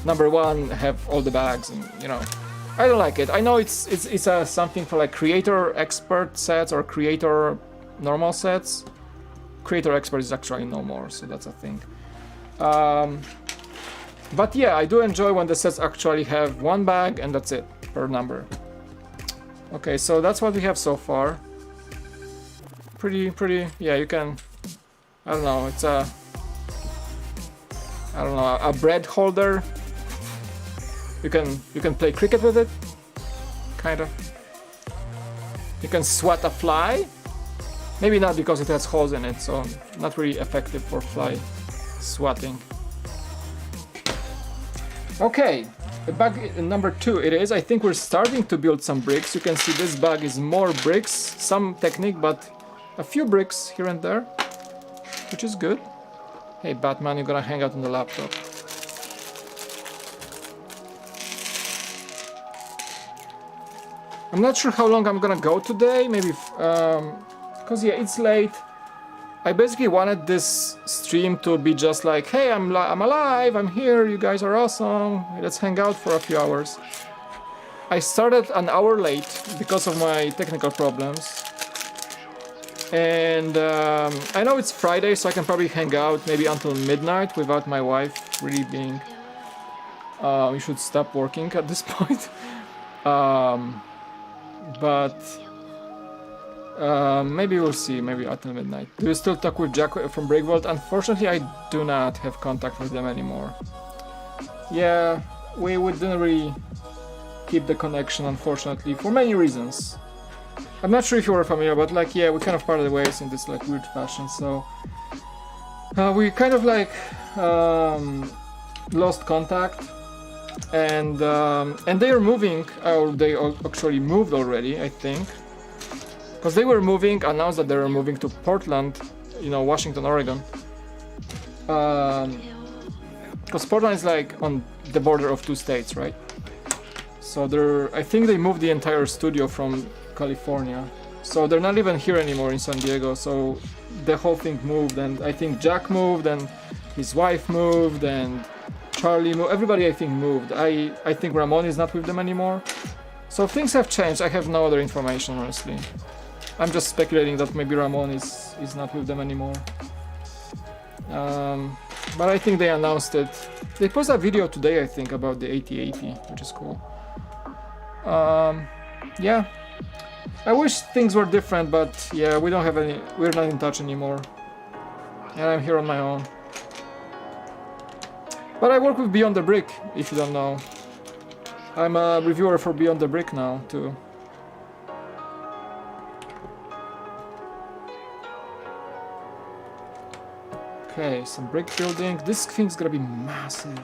number 1 have all the bags, and you know, I don't like it. I know it's something for like creator expert sets or creator normal sets. Creator expert is actually no more, so that's a thing. But yeah, I do enjoy when the sets actually have one bag and that's it per number. Okay, so that's what we have so far. Pretty, yeah, you can, I don't know, it's a bread holder. You can play cricket with it, kind of. You can swat a fly. Maybe not because it has holes in it, so not really effective for fly swatting. Okay, bag number 2 it is. I think we're starting to build some bricks. You can see this bag is more bricks, some technique, but a few bricks here and there, which is good. Hey Batman, you're gonna hang out on the laptop. I'm not sure how long I'm gonna go today, maybe, cause yeah, it's late. I basically wanted this stream to be just like, hey, I'm alive, I'm here, you guys are awesome, let's hang out for a few hours. I started an hour late because of my technical problems. And I know it's Friday, so I can probably hang out maybe until midnight without my wife really being... we should stop working at this point. Maybe we'll see, maybe until midnight. Do you still talk with Jack from Breakvault? Unfortunately, I do not have contact with them anymore. Yeah, we didn't really keep the connection, unfortunately, for many reasons. I'm not sure if you were familiar, but like, yeah, we kind of parted ways in this like weird fashion, so... we kind of like lost contact. And they are moving, or they actually moved already, I think. Because they were moving, announced that they were moving to Portland, you know, Washington, Oregon. Because Portland is like on the border of 2 states, right? So I think they moved the entire studio from California. So they're not even here anymore in San Diego, so the whole thing moved, and I think Jack moved, and his wife moved, and Charlie moved, everybody I think moved. I think Ramon is not with them anymore. So things have changed, I have no other information, honestly. I'm just speculating that maybe Ramon is not with them anymore. But I think they announced it. They posted a video today, I think, about the 8080, which is cool. Yeah. I wish things were different, but yeah, we don't have any, we're not in touch anymore. And I'm here on my own. But I work with Beyond the Brick, if you don't know. I'm a reviewer for Beyond the Brick now, too. Okay, some brick building. This thing's gonna be massive.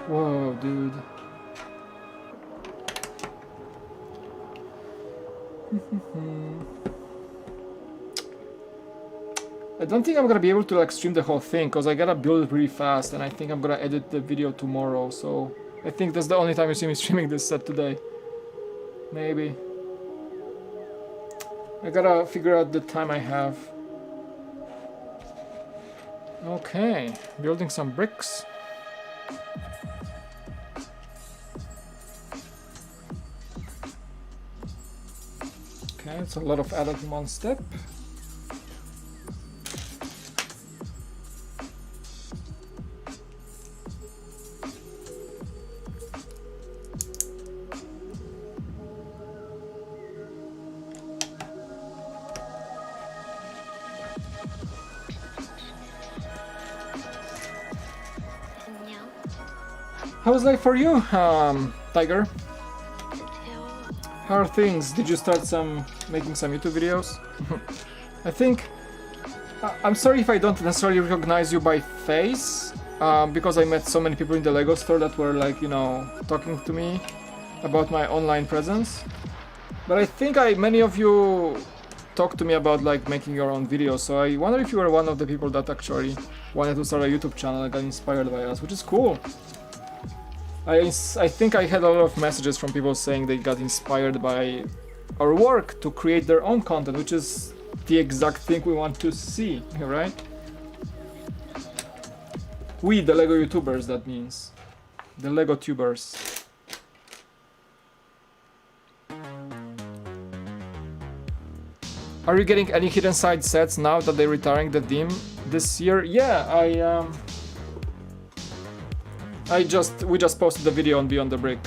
Whoa, dude. I don't think I'm gonna be able to like stream the whole thing because I gotta build it really fast, and I think I'm gonna edit the video tomorrow, so I think that's the only time you see me streaming this set today. Maybe. I gotta figure out the time I have. Okay, building some bricks. Okay, it's a lot of added in one step. How's life for you, Tiger? How are things? Did you start making some YouTube videos? I think... I'm sorry if I don't necessarily recognize you by face, because I met so many people in the Lego store that were like, you know, talking to me about my online presence. But I think many of you talked to me about like making your own videos, so I wonder if you were one of the people that actually wanted to start a YouTube channel and got inspired by us, which is cool. I think I had a lot of messages from people saying they got inspired by our work to create their own content, which is the exact thing we want to see, right? We, the Lego YouTubers, that means. The Lego tubers. Are you getting any hidden side sets now that they're retiring the theme this year? Yeah, we just posted the video on Beyond the Brick.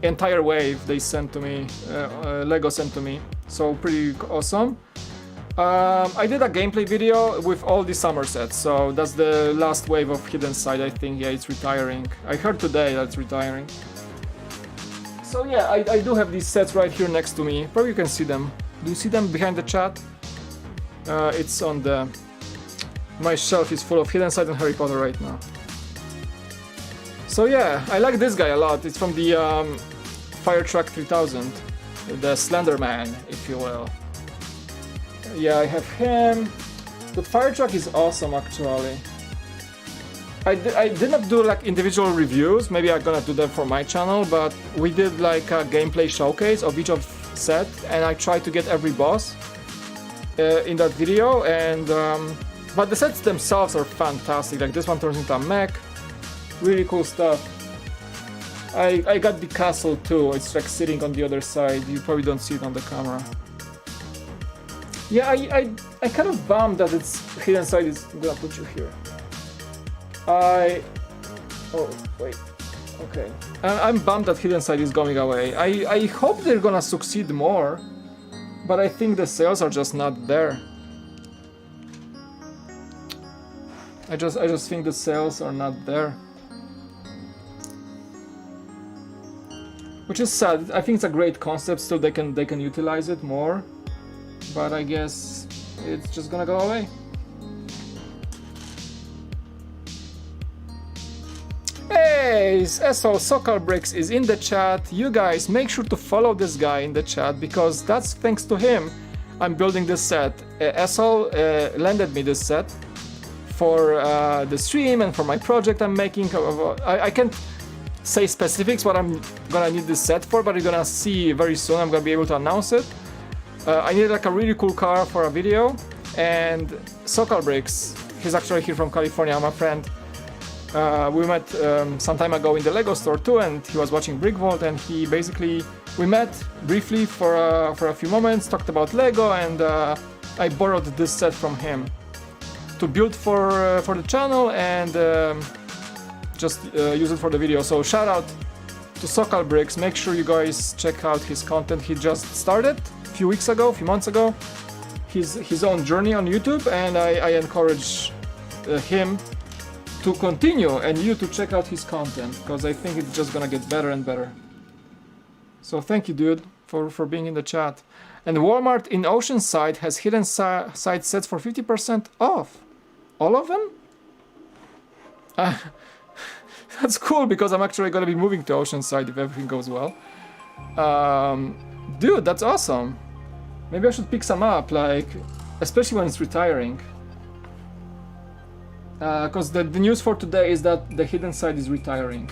Entire wave they sent to me, Lego sent to me, so pretty awesome. I did a gameplay video with all the summer sets, so that's the last wave of hidden side. I think, yeah, it's retiring. I heard today that it's retiring. So yeah, I do have these sets right here next to me. Probably you can see them. Do you see them behind the chat? It's on the... My shelf is full of hidden side and Harry Potter right now. So yeah, I like this guy a lot. It's from the Fire Truck 3000, the Slender Man, if you will. Yeah, I have him. The Fire Truck is awesome, actually. I did not do like individual reviews. Maybe I'm gonna do that for my channel, but we did like a gameplay showcase of each of set, and I tried to get every boss in that video. And but the sets themselves are fantastic. Like this one turns into a mech. Really cool stuff. I got the castle too. It's like sitting on the other side. You probably don't see it on the camera. Yeah, I kind of bummed that its hidden side is... I'm gonna put you here. Oh, wait. Okay. I'm bummed that hidden side is going away. I hope they're gonna succeed more, but I think the sales are just not there. I just think the sales are not there. Which is sad. I think it's a great concept, still they can utilize it more. But I guess it's just gonna go away. Hey, SO Soccer Bricks is in the chat. You guys make sure to follow this guy in the chat, because that's thanks to him I'm building this set. SO lended me this set for the stream and for my project I'm making. I can't say specifics what I'm gonna need this set for, but you're gonna see very soon. I'm gonna be able to announce it. I needed like a really cool car for a video, and Sokal Bricks, he's actually here from California, I'm a friend. We met some time ago in the Lego store too, and he was watching Brick Vault, and we met briefly for a few moments, talked about Lego, and I borrowed this set from him to build for the channel and just use it for the video. So shout out to Sokal Bricks. Make sure you guys check out his content. He just started a few months ago, his own journey on YouTube, and I encourage him to continue and you to check out his content, because I think it's just gonna get better and better. So thank you, dude, for being in the chat. And Walmart in Oceanside has hidden side sets for 50% off. All of them? That's cool, because I'm actually gonna be moving to Oceanside if everything goes well. Dude, that's awesome. Maybe I should pick some up, like, especially when it's retiring. Because the news for today is that the hidden side is retiring.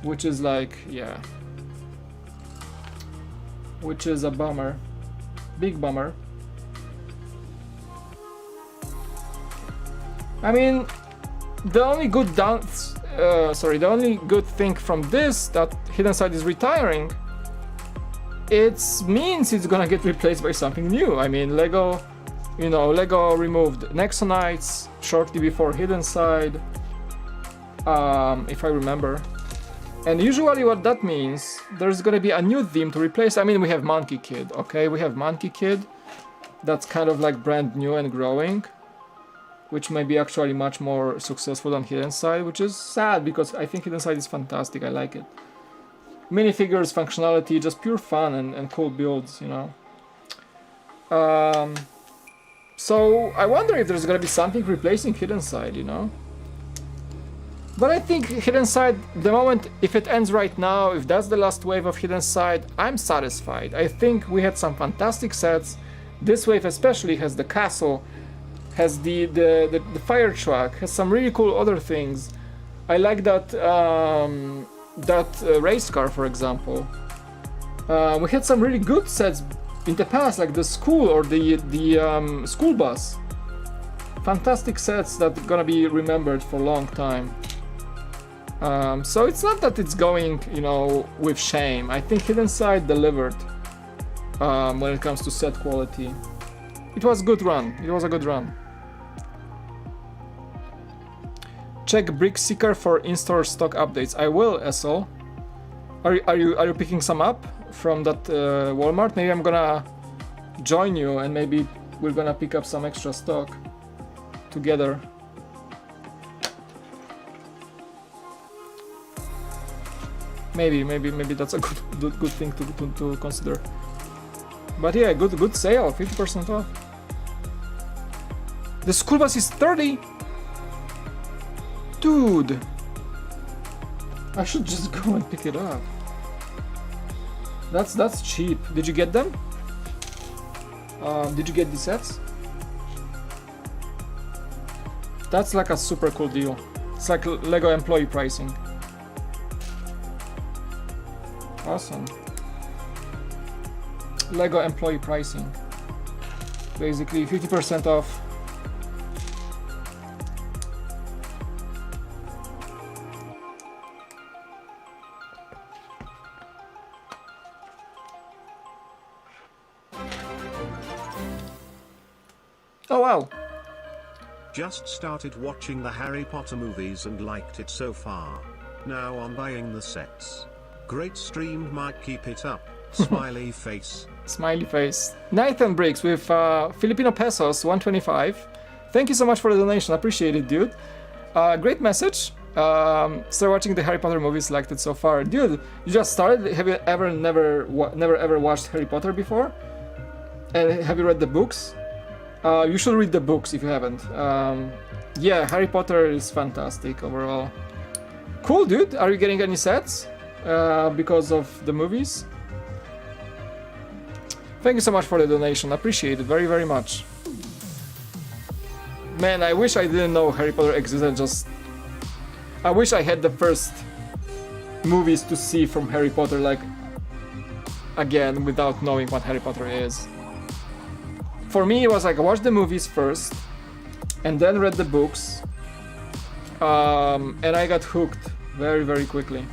Which is like, yeah. Which is a bummer. Big bummer. I mean, the only good the only good thing from this, that hidden side is retiring, it means it's gonna get replaced by something new. I mean, Lego removed Nexonites shortly before hidden side, if I remember. And usually what that means, there's gonna be a new theme to replace. I mean, we have Monkey Kid, okay? We have Monkey Kid. That's kind of like brand new and growing. which may be actually much more successful than Hidden Side, which is sad because I think Hidden Side is fantastic. I like it. Minifigures, functionality, just pure fun and cool builds, you know. So I wonder if there's gonna be something replacing Hidden Side, you know. But I think Hidden Side, the moment, if it ends right now, if that's the last wave of Hidden Side, I'm satisfied. I think we had some fantastic sets. This wave especially has the castle, has the fire truck, has some really cool other things. I like that race car, for example. We had some really good sets in the past, like the school or the school bus. Fantastic sets that are gonna be remembered for a long time. So it's not that it's going, you know, with shame. I think Hidden Side delivered when it comes to set quality. It was a good run. It was a good run. Check Brickseeker for in-store stock updates. I will, SL. Are you picking some up from that Walmart? Maybe I'm gonna join you and maybe we're gonna pick up some extra stock together. Maybe that's a good thing to consider. But yeah, good sale, 50% off. The school bus is 30. Dude, I should just go and pick it up. That's cheap. Did you get them? Did you get the sets? That's like a super cool deal. It's like Lego employee pricing. Awesome. Lego employee pricing. Basically 50% off. Oh wow. Just started watching the Harry Potter movies and liked it so far. Now I'm buying the sets. Great stream, might keep it up. Smiley face. Smiley face. Nathan Briggs with Filipino pesos, 125. Thank you so much for the donation. Appreciate it, dude. Great message. Start watching the Harry Potter movies. Liked it so far, dude. You just started. Have you never ever watched Harry Potter before? And have you read the books? You should read the books if you haven't. Yeah, Harry Potter is fantastic overall. Cool, dude. Are you getting any sets because of the movies? Thank you so much for the donation. Appreciate it very, very much. Man, I wish I didn't know Harry Potter existed. I wish I had the first movies to see from Harry Potter, like, again, without knowing what Harry Potter is. For me, it was like I watched the movies first, and then read the books, and I got hooked very, very quickly.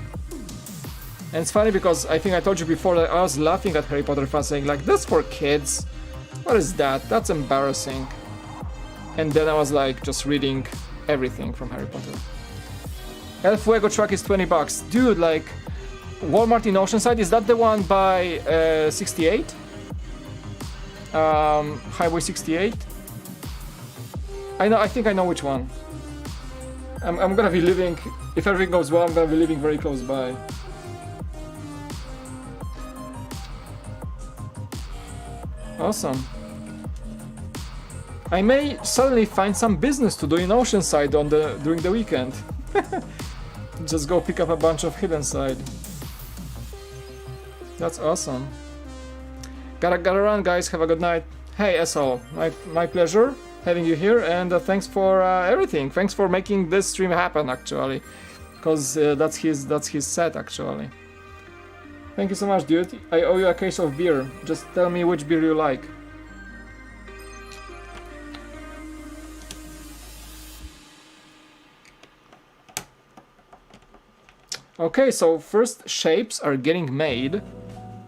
And it's funny because I think I told you before that I was laughing at Harry Potter fans saying like, that's for kids. What is that? That's embarrassing. And then I was like just reading everything from Harry Potter. El Fuego truck is 20 bucks. Dude, like, Walmart in Oceanside, is that the one by 68? Highway 68? I think I know which one. I'm gonna be living, if everything goes well, I'm gonna be living very close by. Awesome. I may suddenly find some business to do in Oceanside during the weekend. Just go pick up a bunch of Hidden Side. That's awesome. Gotta run, guys. Have a good night. Hey, SL, my pleasure having you here, and thanks for everything. Thanks for making this stream happen, actually, because that's his set, actually. Thank you so much, dude. I owe you a case of beer. Just tell me which beer you like. Okay, so first shapes are getting made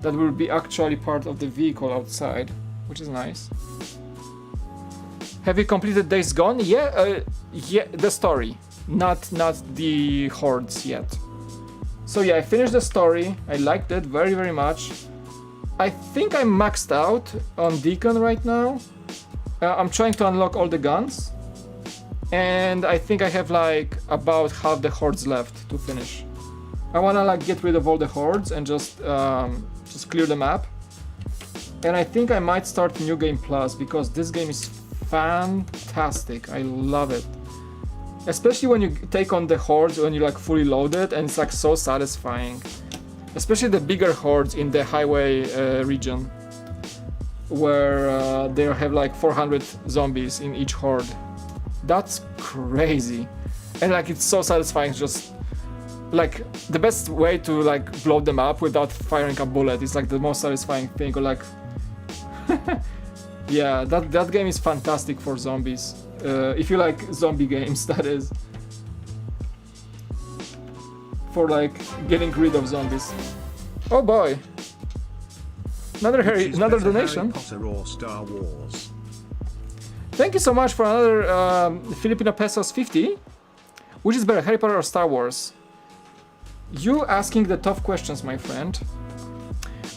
that will be actually part of the vehicle outside, which is nice. Have you completed Days Gone? Yeah, yeah, the story, not the hordes yet. So yeah, I finished the story. I liked it very, very much. I think I'm maxed out on Deacon right now. I'm trying to unlock all the guns. and I think I have like about half the hordes left to finish. I wanna like get rid of all the hordes and just clear the map. And I think I might start New Game Plus because this game is fantastic. I love it. Especially when you take on the hordes when you like fully loaded, and it's like so satisfying. Especially the bigger hordes in the highway region, where they have like 400 zombies in each horde. That's crazy. And like it's so satisfying, just like the best way to like blow them up without firing a bullet is like the most satisfying thing. Or like yeah, that game is fantastic for zombies. If you like zombie games, that is. For like getting rid of zombies. Oh boy. Another donation. Harry Potter or Star Wars? Thank you so much for another Filipino pesos 50. Which is better, Harry Potter or Star Wars? You asking the tough questions, my friend.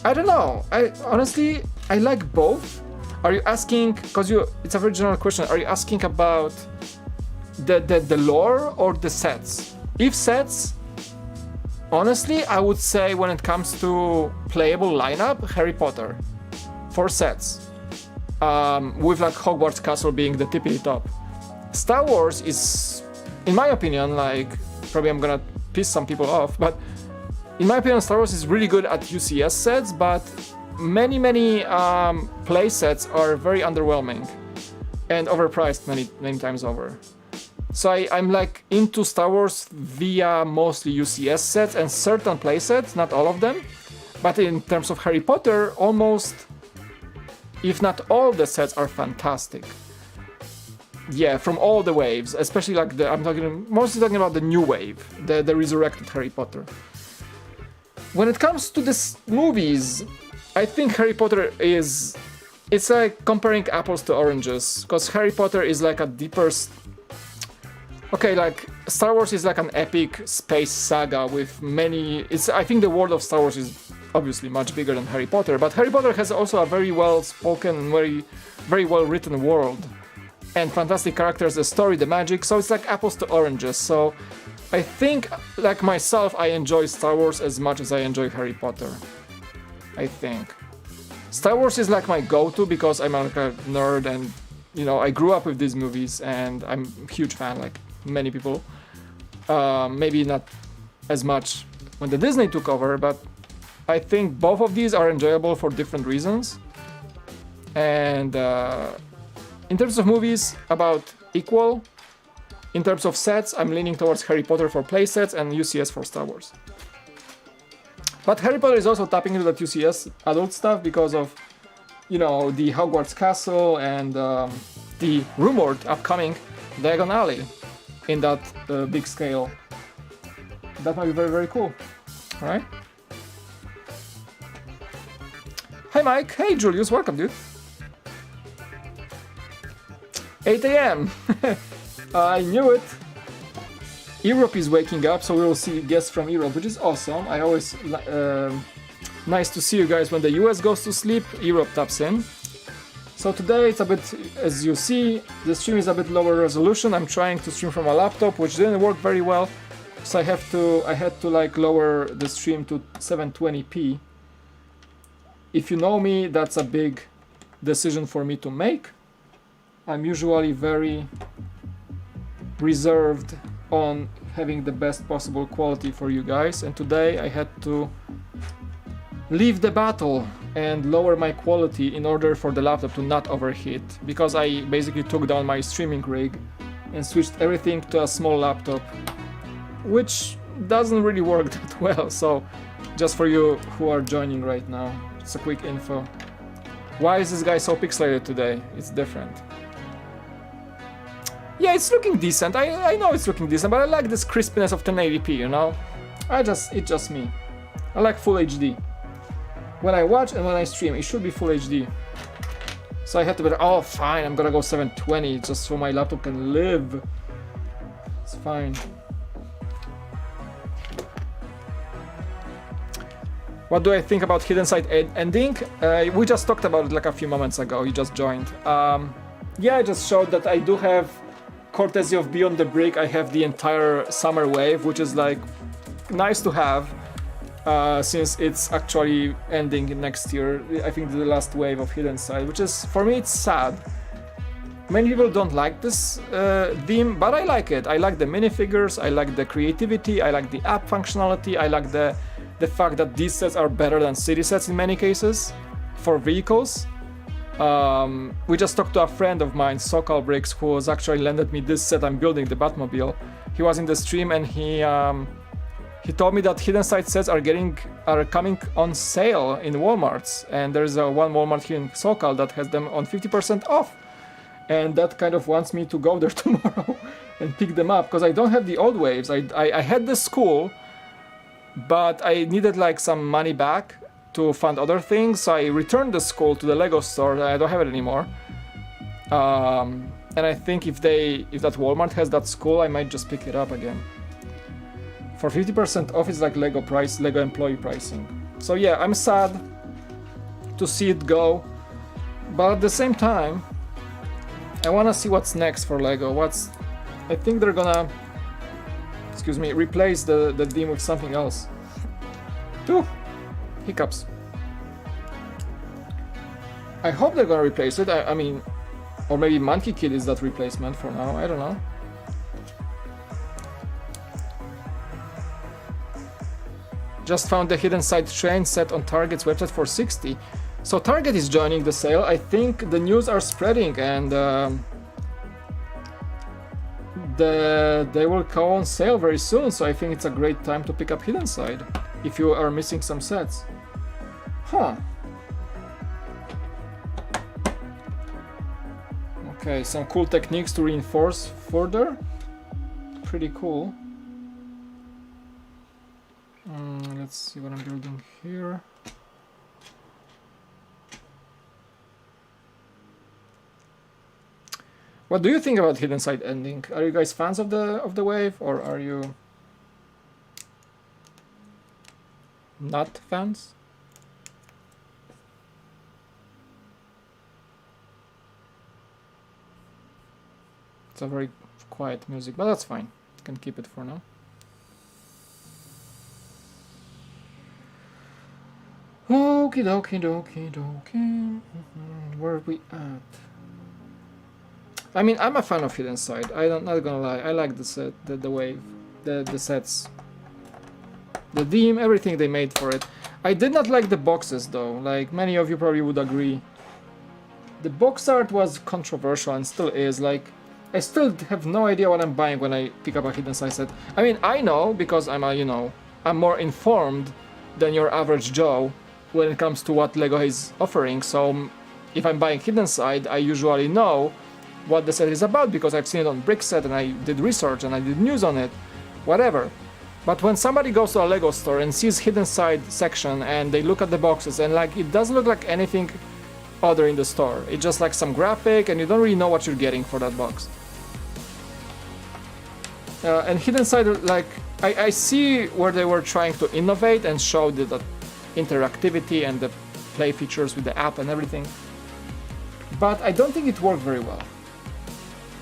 I don't know. I honestly like both. Are you asking, because it's a very general question, are you asking about the lore or the sets? If sets, honestly, I would say when it comes to playable lineup, Harry Potter. For sets. With like Hogwarts Castle being the tippity top. Star Wars is, in my opinion, like, probably I'm gonna piss some people off, but in my opinion, Star Wars is really good at UCS sets, but many play sets are very underwhelming and overpriced many times over. So I'm like into Star Wars via mostly UCS sets and certain play sets, not all of them. But in terms of Harry Potter, almost, if not all the sets are fantastic. Yeah, from all the waves, especially like I'm mostly talking about the new wave, the resurrected Harry Potter. When it comes to these movies, I think Harry Potter it's like comparing apples to oranges, because Harry Potter is like a deeper... Okay, like Star Wars is like an epic space saga with many... I think the world of Star Wars is obviously much bigger than Harry Potter, but Harry Potter has also a very well spoken and very well written world. And fantastic characters, the story, the magic, so it's like apples to oranges. So I think, like myself, I enjoy Star Wars as much as I enjoy Harry Potter. I think. Star Wars is like my go-to because I'm like a nerd and, you know, I grew up with these movies and I'm a huge fan, like many people. Maybe not as much when the Disney took over, but I think both of these are enjoyable for different reasons. And in terms of movies, about equal. In terms of sets, I'm leaning towards Harry Potter for playsets and UCS for Star Wars. But Harry Potter is also tapping into that UCS adult stuff because of, you know, the Hogwarts Castle and the rumored upcoming Diagon Alley in that big scale. That might be very, very cool. Alright? Hi Mike, hey Julius, welcome dude. 8 AM. I knew it. Europe is waking up, so we will see guests from Europe, which is awesome. I always nice to see you guys when the US goes to sleep. Europe taps in. So today it's a bit, as you see, the stream is a bit lower resolution. I'm trying to stream from a laptop, which didn't work very well, so I had to like lower the stream to 720p. If you know me, that's a big decision for me to make. I'm usually very reserved on having the best possible quality for you guys, and today I had to leave the battle and lower my quality in order for the laptop to not overheat, because I basically took down my streaming rig and switched everything to a small laptop, which doesn't really work that well. So just for you who are joining right now, it's a quick info. Why is this guy so pixelated today? It's different. Yeah, it's looking decent. I know it's looking decent, but I like this crispiness of 1080p, you know? It's just me. I like full HD. When I watch and when I stream, it should be full HD. So I had to be like, oh fine, I'm gonna go 720 just so my laptop can live. It's fine. What do I think about Hidden Side ending? We just talked about it like a few moments ago. You just joined. Yeah, I just showed that I do have courtesy of Beyond the Brick, I have the entire summer wave, which is like nice to have since it's actually ending next year. I think the last wave of Hidden Side, which is, for me, it's sad. Many people don't like this theme, but I like it. I like the minifigures, I like the creativity, I like the app functionality, I like the fact that these sets are better than city sets in many cases for vehicles. We just talked to a friend of mine, Sokal Bricks, who has actually lended me this set I'm building, the Batmobile. He was in the stream and he told me that Hidden Side sets are coming on sale in Walmarts, and there's one Walmart here in Sokal that has them on 50% off. And that kind of wants me to go there tomorrow and pick them up, because I don't have the old waves. I had the school, but I needed like some money back to fund other things, so I returned the school to the Lego store. I don't have it anymore. And I think if that Walmart has that school, I might just pick it up again. For 50% off is like Lego employee pricing. So yeah, I'm sad to see it go, but at the same time, I want to see what's next for Lego. I think they're gonna, replace the theme with something else. Ooh, hiccups. I hope they're gonna replace it. I mean, or maybe Monkey Kid is that replacement for now. I don't know. Just found the Hidden Side train set on Target's website for 60. So Target is joining the sale. I think the news are spreading, and they will go on sale very soon. So I think it's a great time to pick up Hidden Side if you are missing some sets. Huh. Okay, some cool techniques to reinforce further. Pretty cool. Let's see what I'm building here. What do you think about Hidden Side ending? Are you guys fans of the wave, or are you not fans? It's a very quiet music, but that's fine. You can keep it for now. Okie dokie dokie dokie. Where are we at? I mean, I'm a fan of Hidden Side. I'm not gonna lie. I like the set, the wave, the sets, the theme, everything they made for it. I did not like the boxes though. Like many of you probably would agree. The box art was controversial and still is. Like, I still have no idea what I'm buying when I pick up a Hidden Side set. I mean, I know because I'm I'm more informed than your average Joe when it comes to what Lego is offering. So if I'm buying Hidden Side, I usually know what the set is about because I've seen it on Brickset and I did research and I did news on it, whatever. But when somebody goes to a Lego store and sees Hidden Side section and they look at the boxes and like it doesn't look like anything other in the store. It's just like some graphic and you don't really know what you're getting for that box. And Hidden Side, like, I see where they were trying to innovate and show the interactivity and the play features with the app and everything. But I don't think it worked very well,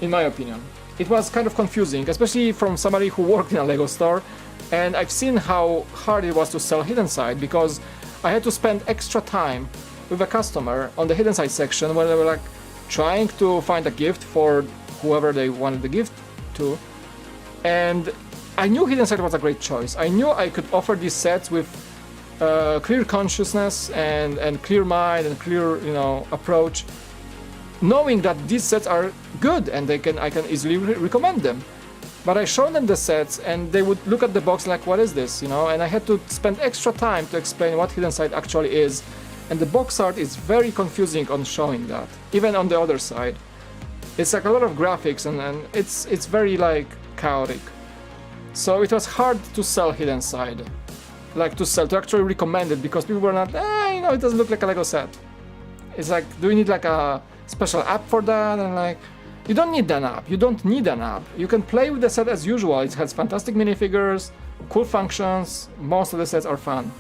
in my opinion. It was kind of confusing, especially from somebody who worked in a Lego store, and I've seen how hard it was to sell Hidden Side because I had to spend extra time with a customer on the Hidden Side section when they were like trying to find a gift for whoever they wanted the gift to. And I knew Hidden Side was a great choice. I knew I could offer these sets with clear consciousness and clear mind and clear, approach, knowing that these sets are good and I can easily recommend them. But I showed them the sets and they would look at the box like, what is this, and I had to spend extra time to explain what Hidden Side actually is. And the box art is very confusing on showing that, even on the other side. It's like a lot of graphics and it's very like chaotic. So it was hard to sell Hidden Side. To actually recommend it because people were not, it doesn't look like a Lego set. It's like, do you need like a special app for that? And like, you don't need an app. You don't need an app. You can play with the set as usual. It has fantastic minifigures, cool functions. Most of the sets are fun.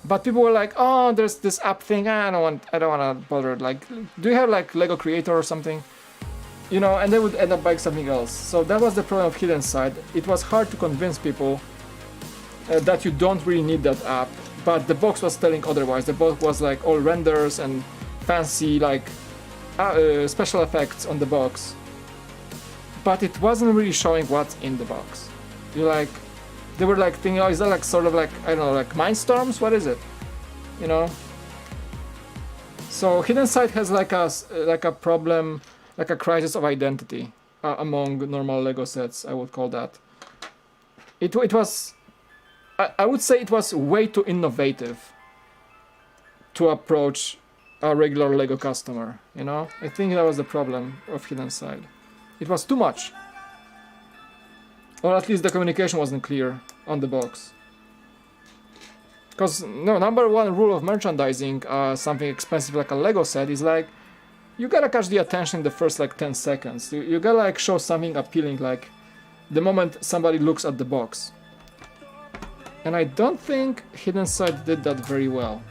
But people were like, oh, there's this app thing. I don't want to bother. Like, do you have like Lego Creator or something? you know, and they would end up buying something else. So that was the problem of Hidden Side. It was hard to convince people that you don't really need that app, but the box was telling otherwise. The box was like all renders and fancy like special effects on the box, but it wasn't really showing what's in the box. You like, they were like thinking, oh, is that like sort of like, I don't know, like Mindstorms? What is it? You know? So Hidden Side has like a problem, like a crisis of identity among normal Lego sets, I would call that. It was, I would say it was way too innovative to approach a regular Lego customer, you know? I think that was the problem of Hidden Side. It was too much. Or at least the communication wasn't clear on the box. Because no, number one rule of merchandising something expensive like a Lego set is like, you gotta catch the attention in the first like 10 seconds. You gotta like show something appealing like the moment somebody looks at the box. And I don't think Hidden Side did that very well.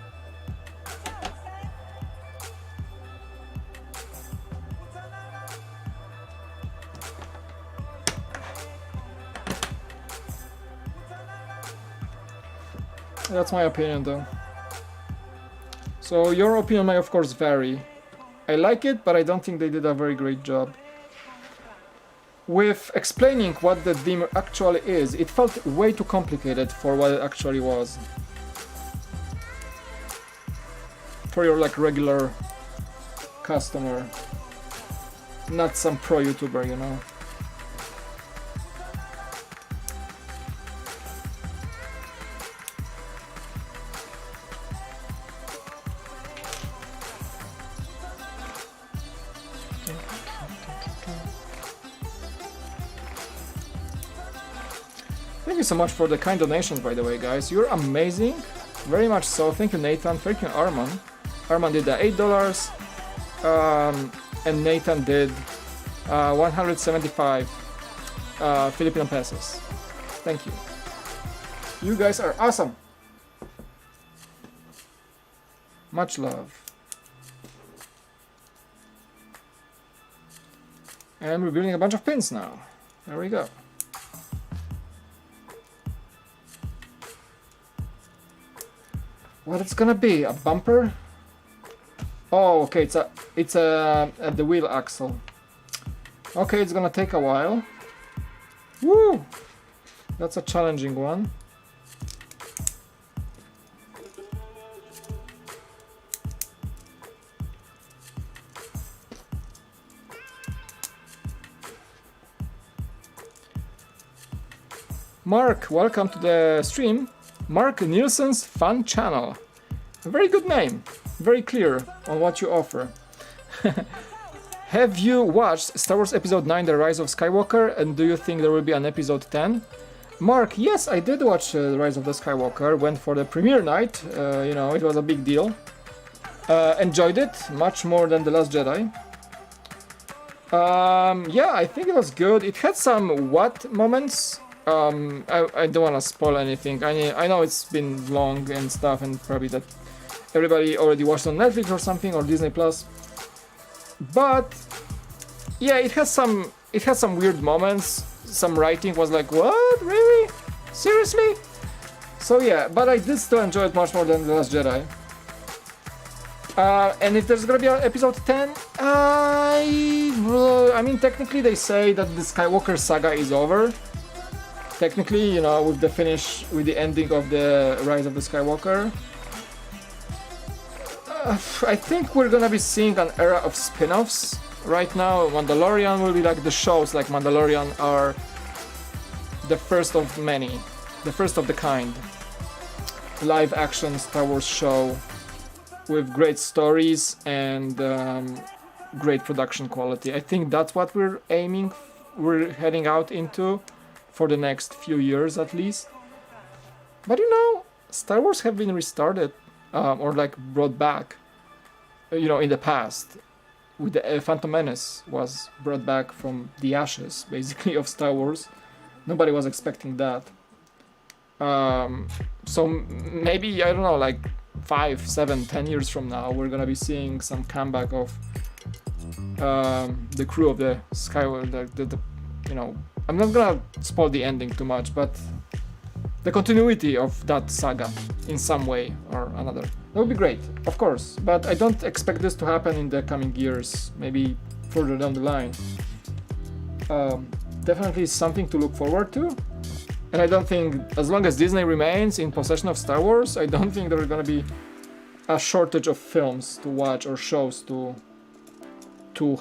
That's my opinion though. So your opinion may of course vary. I like it, but I don't think they did a very great job with explaining what the dimmer actually is. It felt way too complicated for what it actually was. For your like regular customer, not some pro YouTuber, you know. Thank you so much for the kind donations, by the way, guys. You're amazing. Very much so. Thank you, Nathan. Thank you, Arman. Arman did $8. And Nathan did 175 Filipino pesos. Thank you. You guys are awesome. Much love. And we're building a bunch of pins now. There we go. What it's gonna be? A bumper? Oh, okay. It's the wheel axle. Okay, it's gonna take a while. Woo! That's a challenging one. Mark, welcome to the stream. Mark Nielsen's Fun Channel. A very good name. Very clear on what you offer. Have you watched Star Wars Episode 9 The Rise of Skywalker, and do you think there will be an Episode 10? Mark, yes, I did watch The Rise of the Skywalker. Went for the premiere night. You know, it was a big deal. Enjoyed it much more than The Last Jedi. Yeah, I think it was good. It had some what moments. I don't want to spoil anything. I know it's been long and stuff, and probably that everybody already watched on Netflix or something, or Disney Plus. But yeah, it has some weird moments. Some writing was like, what? Really? Seriously? So yeah, but I did still enjoy it much more than The Last Jedi. And if there's gonna be an episode 10, I mean, technically they say that the Skywalker saga is over. Technically, you know, with the ending of the Rise of the Skywalker. I think we're gonna be seeing an era of spin-offs. Right now, Mandalorian will be like the shows like Mandalorian are the first of many, the first of the kind. Live action Star Wars show with great stories and great production quality. I think that's what we're heading out into for the next few years at least. But you know, Star Wars have been restarted or like brought back, you know, in the past. With the Phantom Menace was brought back from the ashes, basically, of Star Wars. Nobody was expecting that. So maybe, I don't know, like 5, 7, 10 years from now, we're gonna be seeing some comeback of the crew of the Skywalker, you know, I'm not gonna spoil the ending too much, but the continuity of that saga in some way or another. That would be great, of course, but I don't expect this to happen in the coming years, maybe further down the line. Definitely something to look forward to, and I don't think, as long as Disney remains in possession of Star Wars, I don't think there's gonna be a shortage of films to watch or shows to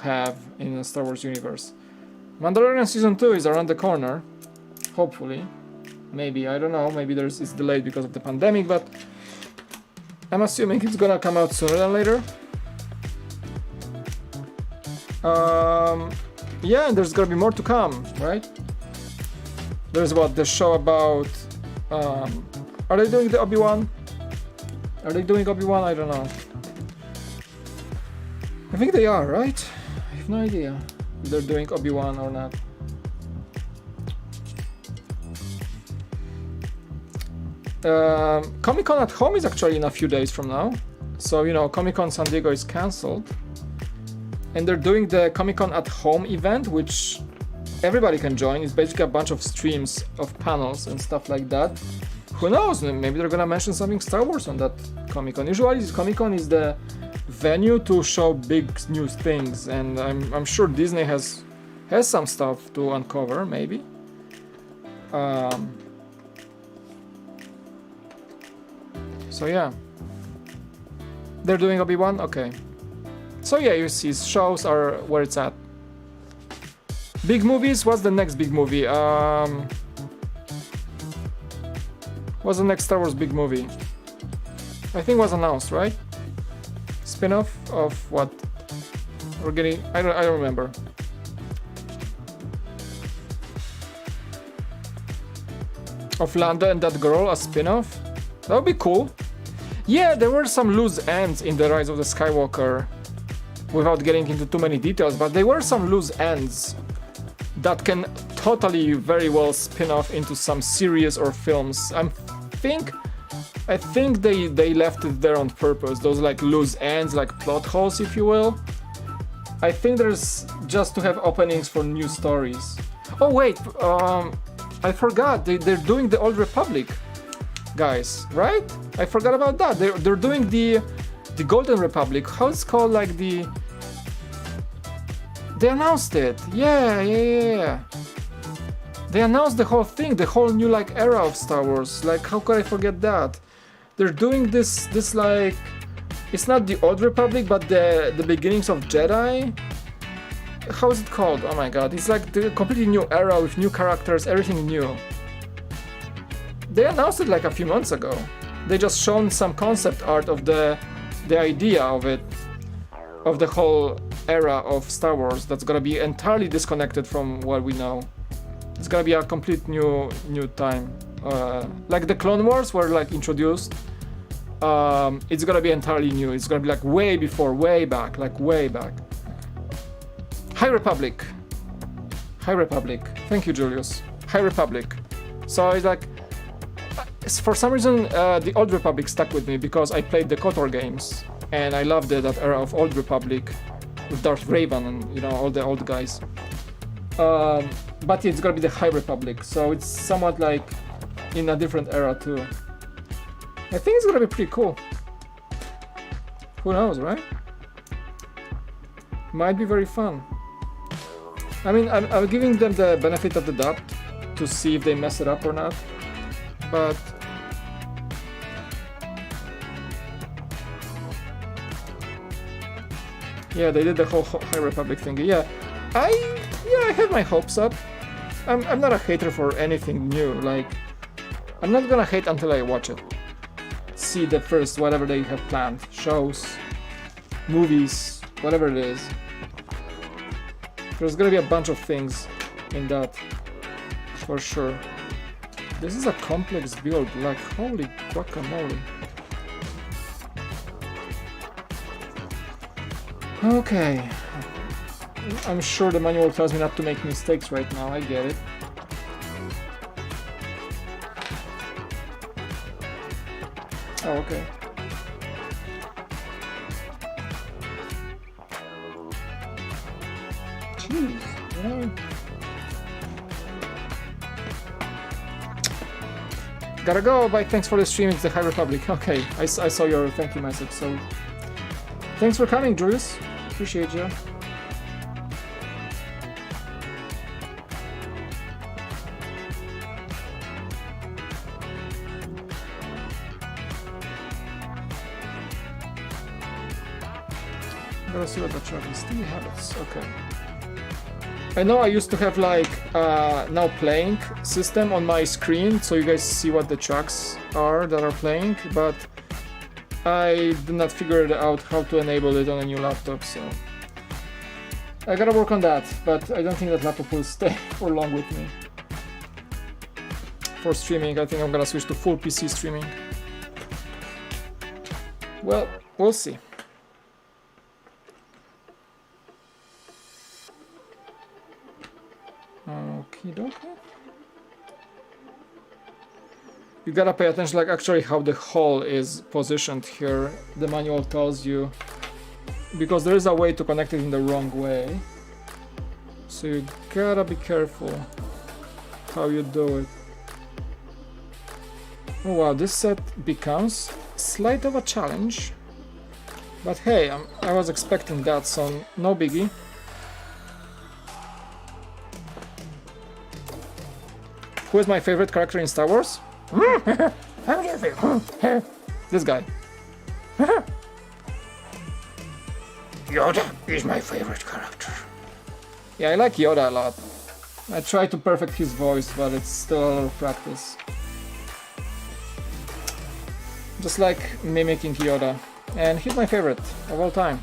have in the Star Wars universe. Mandalorian Season 2 is around the corner, hopefully. Maybe, I don't know, maybe it's delayed because of the pandemic, but I'm assuming it's gonna come out sooner than later. Yeah, and there's gonna be more to come, right? There's the show about... are they doing the Obi-Wan? Are they doing Obi-Wan? I don't know. I think they are, right? I have no idea if they're doing Obi-Wan or not. Comic-Con at Home is actually in a few days from now. So, you know, Comic-Con San Diego is cancelled. And they're doing the Comic-Con at Home event, which everybody can join. It's basically a bunch of streams of panels and stuff like that. Who knows? Maybe they're gonna mention something Star Wars on that Comic-Con. Usually Comic-Con is the venue to show big new things, and I'm sure Disney has some stuff to uncover, maybe. So yeah, they're doing Obi-Wan. Okay. So yeah, you see, shows are where it's at. Big movies. What's the next big movie? What's the next Star Wars big movie? I think was announced, right? Spin-off of what? We're getting... I don't remember. Of Lando and that girl, a spin-off? That would be cool. Yeah, there were some loose ends in The Rise of the Skywalker, without getting into too many details, but there were some loose ends that can totally very well spin off into some series or films. I think they left it there on purpose, those like loose ends, like plot holes, if you will. I think there's just to have openings for new stories. Oh wait, I forgot, they're doing the Old Republic, guys, right? I forgot about that. They're doing the Golden Republic. How it's called, like the... They announced it. Yeah. They announced the whole thing, the whole new like era of Star Wars. Like, how could I forget that? They're doing this like... It's not the Old Republic, but the beginnings of Jedi. How is it called? Oh my god, it's like the completely new era with new characters, everything new. They announced it like a few months ago. They just shown some concept art of the idea of it, of the whole era of Star Wars that's gonna be entirely disconnected from what we know. It's gonna be a complete new time. Like the Clone Wars were like introduced. It's gonna be entirely new. It's gonna be like way before, way back. High Republic. Thank you, Julius. High Republic. So it's like, for some reason, the Old Republic stuck with me because I played the KOTOR games and I loved that era of Old Republic with Darth Raven and, you know, all the old guys. But it's gonna be the High Republic, so it's somewhat like in a different era too. I think it's gonna be pretty cool. Who knows, right? Might be very fun. I mean, I'm giving them the benefit of the doubt to see if they mess it up or not, but yeah, they did the whole High Republic thing. Yeah, I have my hopes up. I'm not a hater for anything new. Like, I'm not gonna hate until I watch it. See the first whatever they have planned, shows, movies, whatever it is. There's gonna be a bunch of things in that, for sure. This is a complex build, like holy guacamole. Okay. I'm sure the manual tells me not to make mistakes right now, I get it. Oh, okay. Okay. Gotta go, but thanks for the stream, it's the High Republic. Okay, I saw your thank you message, so... Thanks for coming, Julius. Appreciate you. Gotta see what the truck is. Steamy habits, okay. I know I used to have like now playing system on my screen, so you guys see what the tracks are that are playing, but I did not figure out how to enable it on a new laptop, so I gotta work on that, but I don't think that laptop will stay for long with me. For streaming, I think I'm gonna switch to full PC streaming. Well, we'll see. Okie dokie. You gotta pay attention, like actually how the hull is positioned here. The manual tells you, because there is a way to connect it in the wrong way. So you gotta be careful how you do it. Oh wow, this set becomes slight of a challenge. But hey, I was expecting that, so no biggie. Who is my favorite character in Star Wars? This guy. Yoda is my favorite character. Yeah, I like Yoda a lot. I try to perfect his voice, but it's still a lot of practice. Just like mimicking Yoda. And he's my favorite of all time.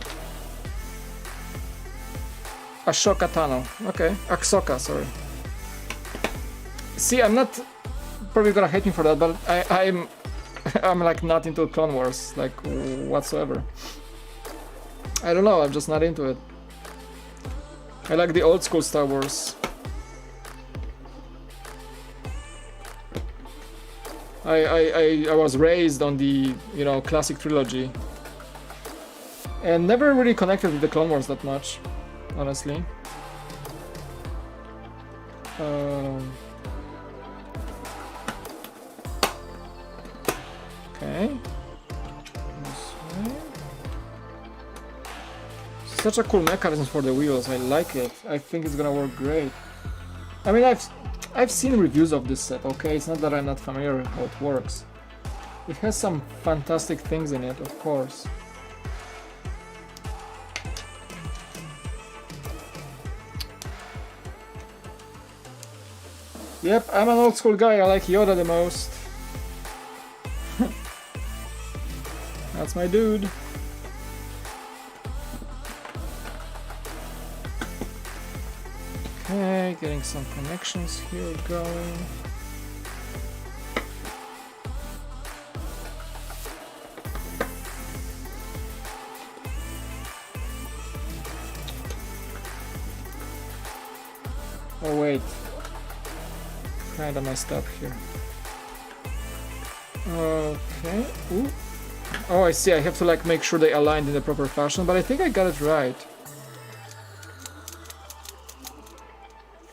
Ashoka Tano. Okay, Ahsoka, sorry. See, I'm not probably gonna hate me for that, but I'm like not into Clone Wars, like whatsoever. I don't know, I'm just not into it. I like the old school Star Wars. I was raised on the, you know, classic trilogy. And never really connected with the Clone Wars that much, honestly. Okay. Such a cool mechanism for the wheels. I like it. I think it's gonna work great. I mean, I've seen reviews of this set. Okay, it's not that I'm not familiar with how it works. It has some fantastic things in it, of course. Yep, I'm an old school guy. I like Yoda the most. That's my dude. Okay, getting some connections here going. Oh wait, kinda messed up here. Okay, ooh. Oh, I see, I have to like make sure they aligned in the proper fashion, but I think I got it right.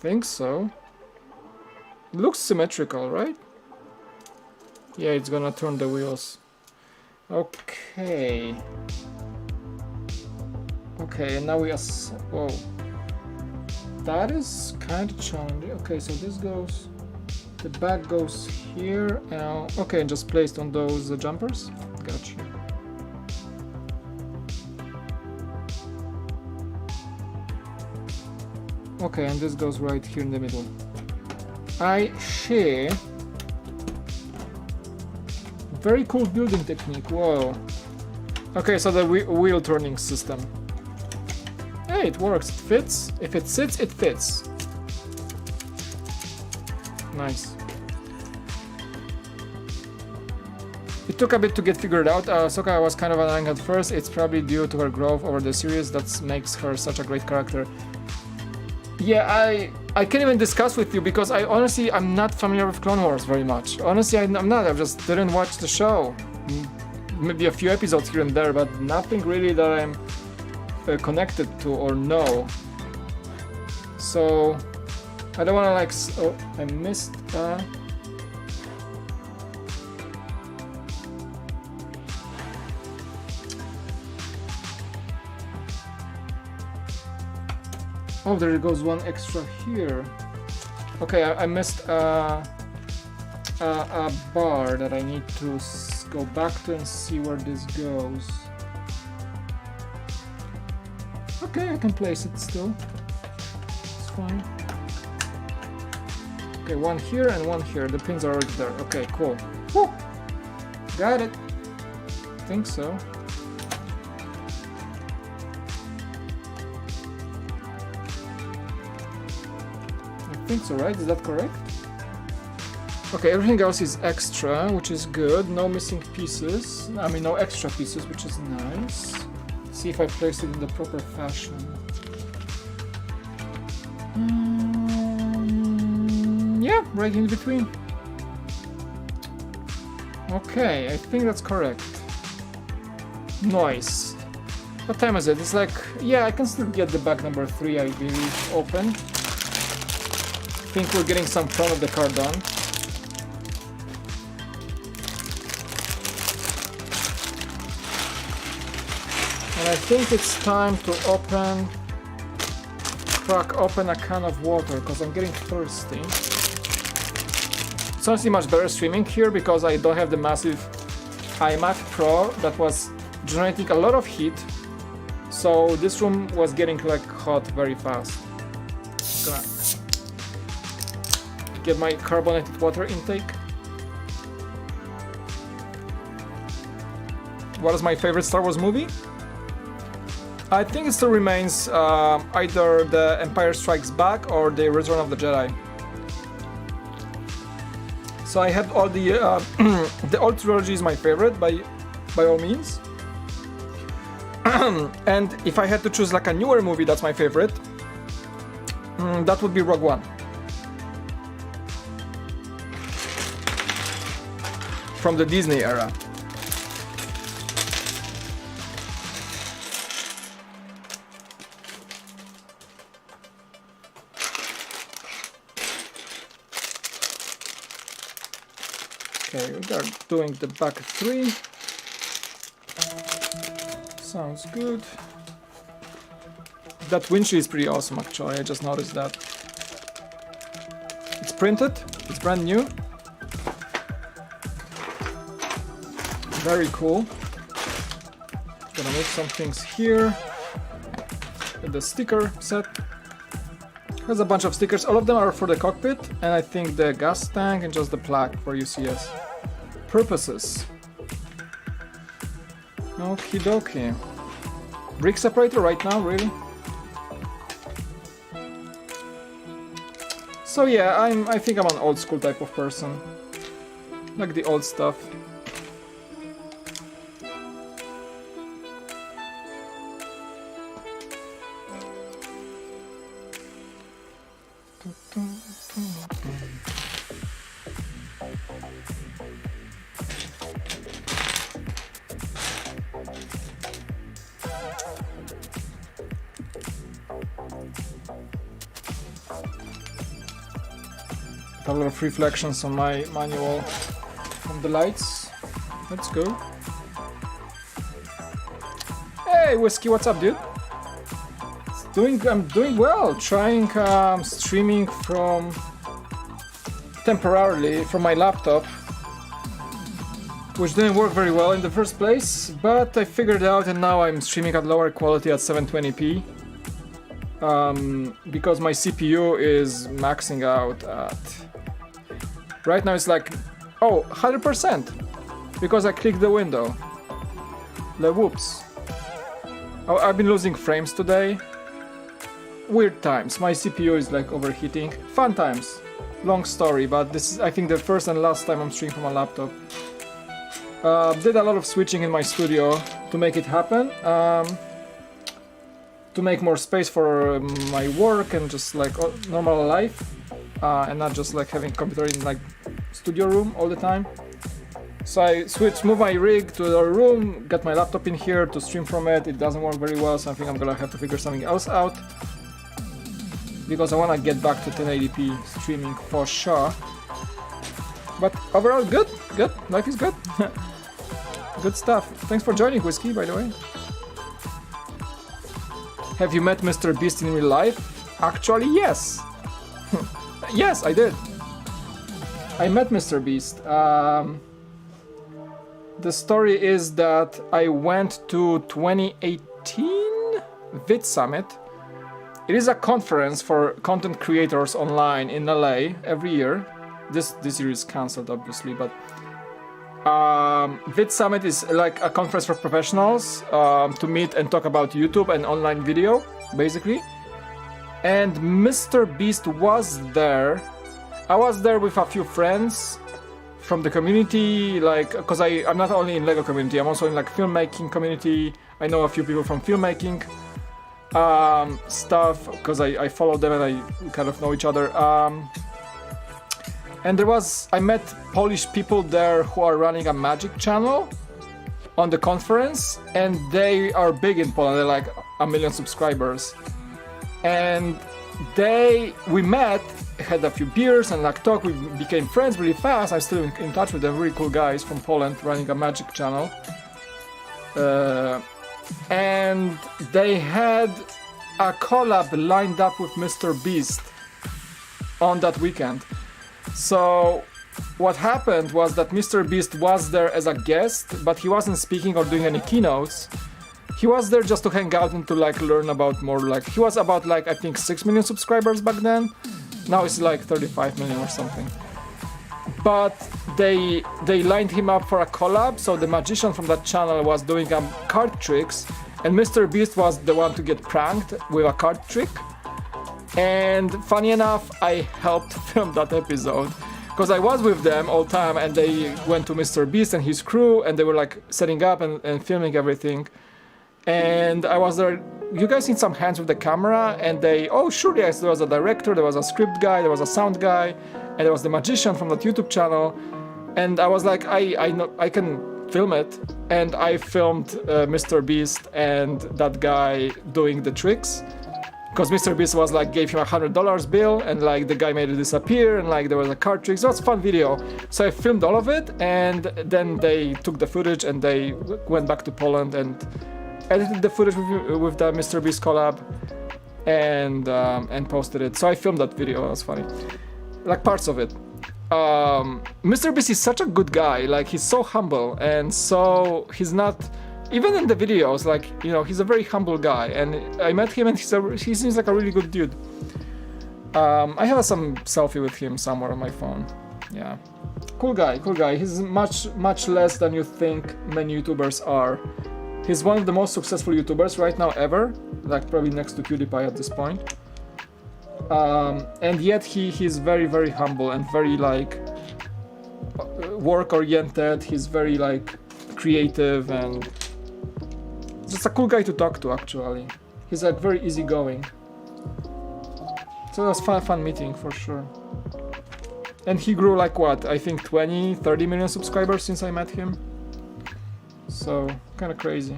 Think so. It looks symmetrical, right? Yeah, it's gonna turn the wheels. Okay. Okay, and now we whoa. That is kind of challenging. Okay, so this goes... The back goes here, and okay, and just placed on those jumpers. Gotcha. Okay, and this goes right here in the middle. I see. Very cool building technique. Whoa. Okay, so the wheel turning system. Hey, it works. It fits. If it sits, it fits. Nice. It took a bit to get figured out. Ahsoka was kind of annoying at first. It's probably due to her growth over the series that makes her such a great character. Yeah, I can't even discuss with you because I'm not familiar with Clone Wars very much. Honestly, I'm not. I just didn't watch the show. Maybe a few episodes here and there, but nothing really that I'm connected to or know. So I don't want to like. Oh, I missed. Oh, there goes one extra here. Okay, I missed a bar that I need to go back to and see where this goes. Okay, I can place it still. It's fine. Okay, one here and one here. The pins are already there. Okay, cool. Woo! Got it. Think so. I think so, right? Is that correct? Okay, everything else is extra, which is good. No missing pieces. I mean, no extra pieces, which is nice. Let's see if I place it in the proper fashion. Yeah, right in between. Okay, I think that's correct. Nice. What time is it? It's like, yeah, I can still get the back number 3, I believe, open. I think we're getting some front of the car done. And I think it's time to crack open a can of water because I'm getting thirsty. It's honestly much better streaming here because I don't have the massive iMac Pro that was generating a lot of heat. So this room was getting like hot very fast. Gonna get my carbonated water intake. What is my favorite Star Wars movie? I think it still remains either The Empire Strikes Back or The Return of the Jedi. So I had all the the old trilogy is my favorite by all means. And if I had to choose like a newer movie that's my favorite, that would be Rogue One. From the Disney era. Okay, we are doing the back 3. Sounds good. That windshield is pretty awesome actually, I just noticed that. It's printed, it's brand new. Very cool. Gonna move some things here. Get the sticker set. Has a bunch of stickers, all of them are for the cockpit, and I think the gas tank and just the plaque for UCS purposes. Okie dokie. Brick separator right now, really? So yeah, I think I'm an old school type of person. Like the old stuff. A lot of reflections on my manual from the lights. Let's go. Hey Whiskey, what's up, dude? I'm doing well. Trying streaming from temporarily from my laptop, which didn't work very well in the first place, but I figured it out and now I'm streaming at lower quality at 720p. Because my CPU is maxing out at... Right now it's like, oh, 100%! Because I clicked the window. Like, whoops. Oh, I've been losing frames today. Weird times. My CPU is like overheating. Fun times. Long story, but this is, I think, the first and last time I'm streaming from a laptop. Did a lot of switching in my studio to make it happen. To make more space for my work and just like normal life. And not just like having computer in like studio room all the time. So I move my rig to the room, get my laptop in here to stream from it. It doesn't work very well, so I think I'm gonna have to figure something else out. because I want to get back to 1080p streaming for sure. But overall, good. Life is good. Good stuff. Thanks for joining, Whiskey, by the way. Have you met Mr. Beast in real life? Actually, yes. Yes, I did. I met Mr. Beast. The story is that I went to 2018 Vid Summit. It is a conference for content creators online in LA every year. This year is cancelled, obviously, but Vid Summit is like a conference for professionals to meet and talk about YouTube and online video, basically. And Mr. Beast was there. I was there with a few friends from the community, like, because I'm not only in LEGO community, I'm also in like filmmaking community. I know a few people from filmmaking stuff, because I follow them and I kind of know each other. And I met Polish people there who are running a magic channel on the conference, and they are big in Poland. They're like 1 million subscribers. And we met, had a few beers and like talked. We became friends really fast. I'm still in touch with them, really cool guys from Poland running a magic channel. And they had a collab lined up with Mr. Beast on that weekend. So what happened was that Mr. Beast was there as a guest, but he wasn't speaking or doing any keynotes. He was there just to hang out and to like learn about more, like he was about like I think 6 million subscribers back then. Now it's like 35 million or something. But they lined him up for a collab, so the magician from that channel was doing card tricks, and Mr. Beast was the one to get pranked with a card trick. And funny enough, I helped film that episode because I was with them all time, and they went to Mr. Beast and his crew, and they were like setting up and filming everything. And I was there. You guys need some hands with the camera, and oh sure, yes, there was a director, there was a script guy, there was a sound guy, and there was the magician from that YouTube channel. And I was like, I know I can film it, and I filmed Mr. Beast and that guy doing the tricks. Because Mr. Beast was like, gave him $100 bill, and like the guy made it disappear, and like there was a card trick. So it's a fun video. So I filmed all of it, and then they took the footage and they went back to Poland and edited the footage with the Mr. Beast collab and posted it. So I filmed that video. It was funny, like parts of it. Mr. Beast is such a good guy. Like he's so humble, and so he's not. Even in the videos, like, you know, he's a very humble guy, and I met him and he seems like a really good dude. I have some selfie with him somewhere on my phone. Yeah. Cool guy. He's much less than you think many YouTubers are. He's one of the most successful YouTubers right now ever, like probably next to PewDiePie at this point. And yet he's very, very humble and very like work-oriented. He's very like creative and just a cool guy to talk to, actually. He's like very easygoing. So it was fun meeting for sure. And he grew like what, I think 20-30 million subscribers since I met him. So kind of crazy.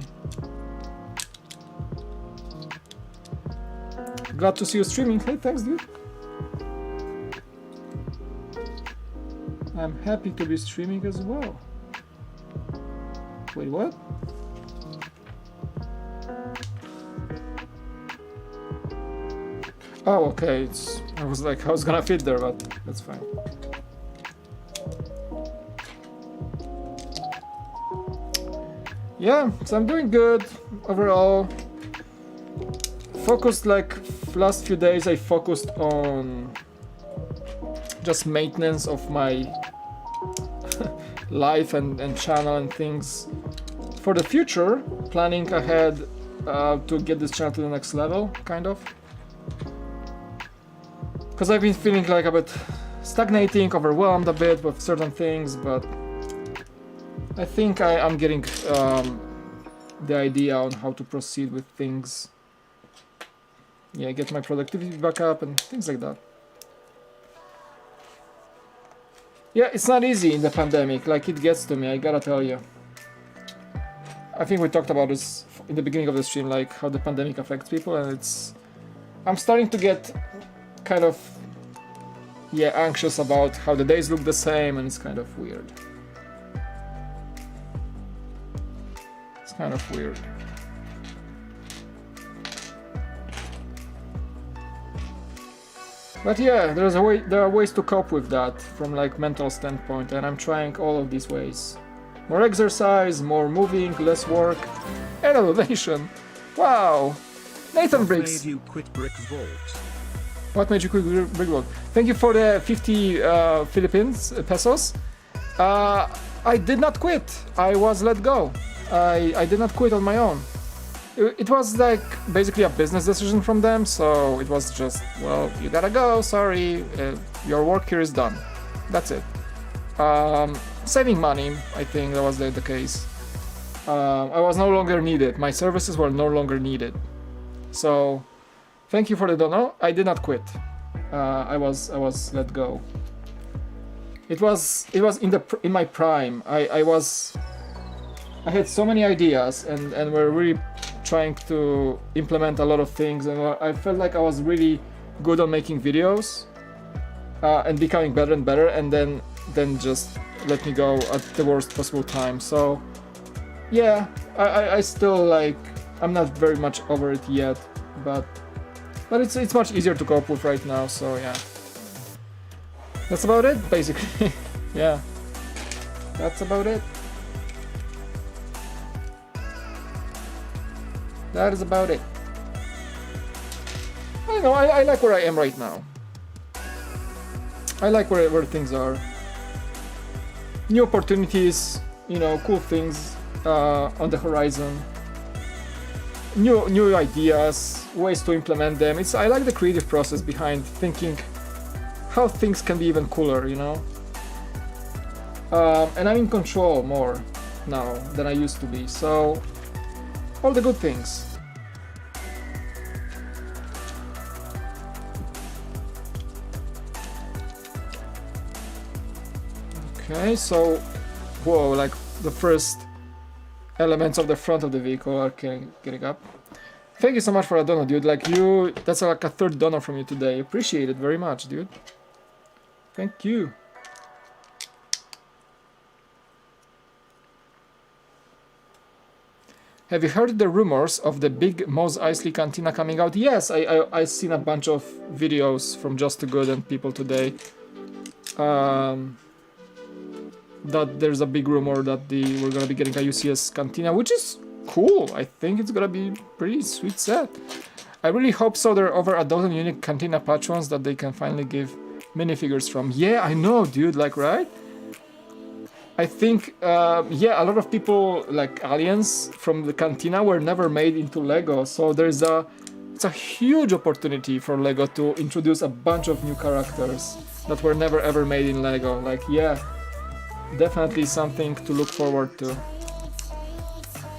Glad to see you streaming. Hey, thanks dude. I'm happy to be streaming as well. Wait, what? Oh, okay. I was gonna fit there, but that's fine. Yeah, so I'm doing good overall. Focused like last few days. I focused on just maintenance of my life and channel and things for the future. Planning ahead to get this channel to the next level, kind of. Because I've been feeling like a bit stagnating, overwhelmed a bit with certain things, but I think I'm getting the idea on how to proceed with things. Yeah, get my productivity back up and things like that. Yeah, it's not easy in the pandemic, like it gets to me, I gotta tell you. I think we talked about this in the beginning of the stream, like how the pandemic affects people, and I'm starting to get kind of, yeah, anxious about how the days look the same, and it's kind of weird. It's kind of weird. But yeah, there are ways to cope with that from like mental standpoint, and I'm trying all of these ways. More exercise, more moving, less work, and elevation. Wow! Nathan Briggs. What made you quit Brick Vault? What made you quit Brick Vault? Thank you for the 50 Philippines pesos. I did not quit. I was let go. I did not quit on my own. It was like basically a business decision from them, so it was just, well, you gotta go, sorry, your work here is done. That's it. Saving money, I think that was the case. I was no longer needed. My services were no longer needed. So, thank you for the dono. I did not quit. I was let go. It was in my prime. I had so many ideas, and we're really trying to implement a lot of things, and I felt like I was really good on making videos and becoming better and better, and then just let me go at the worst possible time. So yeah, I still like, I'm not very much over it yet, but it's much easier to cope with right now. So yeah, that's about it basically. Yeah, that's about it. That is about it. I don't know, I like where I am right now. I like where things are. New opportunities, you know, cool things on the horizon. New ideas, ways to implement them. I like the creative process behind thinking how things can be even cooler, you know? And I'm in control more now than I used to be, so all the good things. Okay, so, whoa, like the first elements of the front of the vehicle are getting up. Thank you so much for a dono, dude. Like that's like a third dono from you today. Appreciate it very much, dude. Thank you. Have you heard the rumors of the big Mos Eisley Cantina coming out? Yes, I've seen a bunch of videos from Just Too Good and people today. That there's a big rumor that we're gonna be getting a UCS Cantina, which is cool. I think it's gonna be pretty sweet set. I really hope so. There are over a dozen unique Cantina patrons that they can finally give minifigures from. Yeah, I know, dude, like, right? I think, yeah, a lot of people, like aliens from the Cantina, were never made into Lego, so it's a huge opportunity for Lego to introduce a bunch of new characters that were never ever made in Lego. Like, yeah, definitely something to look forward to.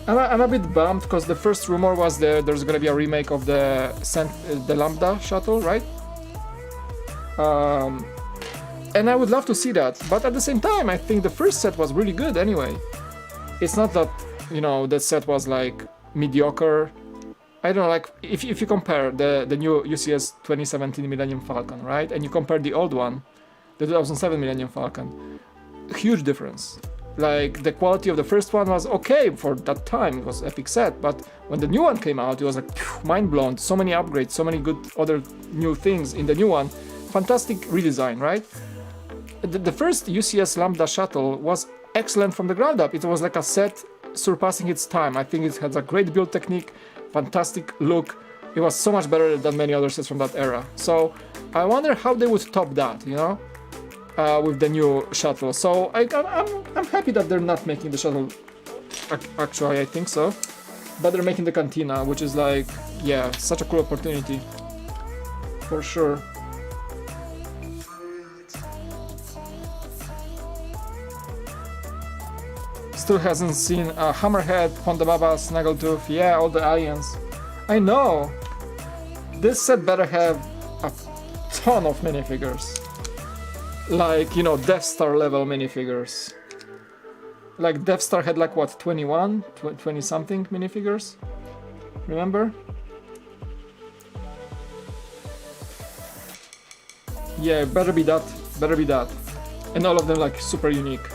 I'm a bit bummed because the first rumor was there's gonna be a remake of the Lambda shuttle, right? And I would love to see that, but at the same time, I think the first set was really good anyway. It's not that, you know, that set was like mediocre. I don't know, like if you compare the new UCS 2017 Millennium Falcon, right, and you compare the old one, the 2007 Millennium Falcon, huge difference. Like the quality of the first one was okay for that time, it was epic set, but when the new one came out, it was like mind blown. So many upgrades, so many good other new things in the new one. Fantastic redesign, right? The first UCS Lambda shuttle was excellent from the ground up. It was like a set surpassing its time. I think it has a great build technique, fantastic look. It was so much better than many other sets from that era. So I wonder how they would top that, you know, with the new shuttle. So I'm happy that they're not making the shuttle. Actually, I think so, but they're making the Cantina, which is like, yeah, such a cool opportunity for sure. Still hasn't seen a Hammerhead, Pondababa, Snaggletooth, yeah, all the aliens. I know! This set better have a ton of minifigures. Like, you know, Death Star level minifigures. Like, Death Star had like, what, 20 something minifigures? Remember? Yeah, better be that. Better be that. And all of them like super unique.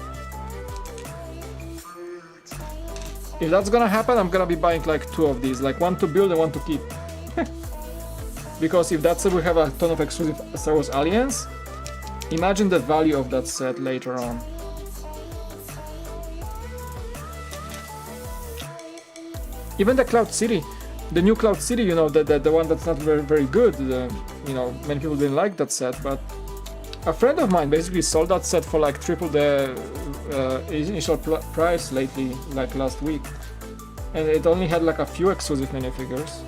If that's gonna happen, I'm gonna be buying like 2 of these, like 1 to build and 1 to keep. Because if that's it, we have a ton of exclusive Star Wars Aliens. Imagine the value of that set later on. Even the Cloud City, the new Cloud City, you know, the one that's not very good. You know, many people didn't like that set, but a friend of mine basically sold that set for like triple the initial price lately, like last week, and it only had like a few exclusive minifigures.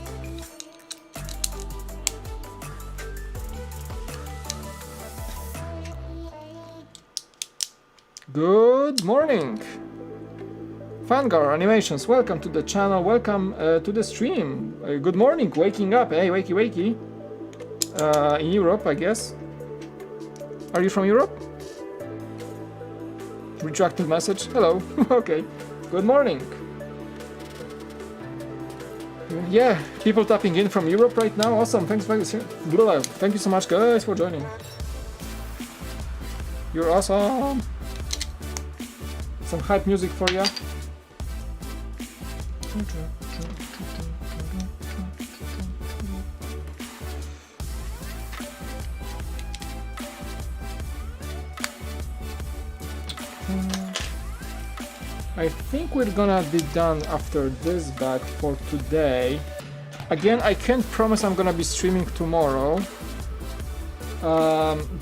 Good morning, Fangar Animations. Welcome to the channel. Welcome to the stream. Good morning. Waking up. Hey, wakey, wakey. In Europe, I guess. Are you from Europe? Retracted message. Hello. Okay. Good morning. Yeah, people tapping in from Europe right now. Awesome. Thanks. Thank you so much, guys, for joining. You're awesome. Some hype music for you. I think we're gonna be done after this bag for today. Again, I can't promise I'm gonna be streaming tomorrow.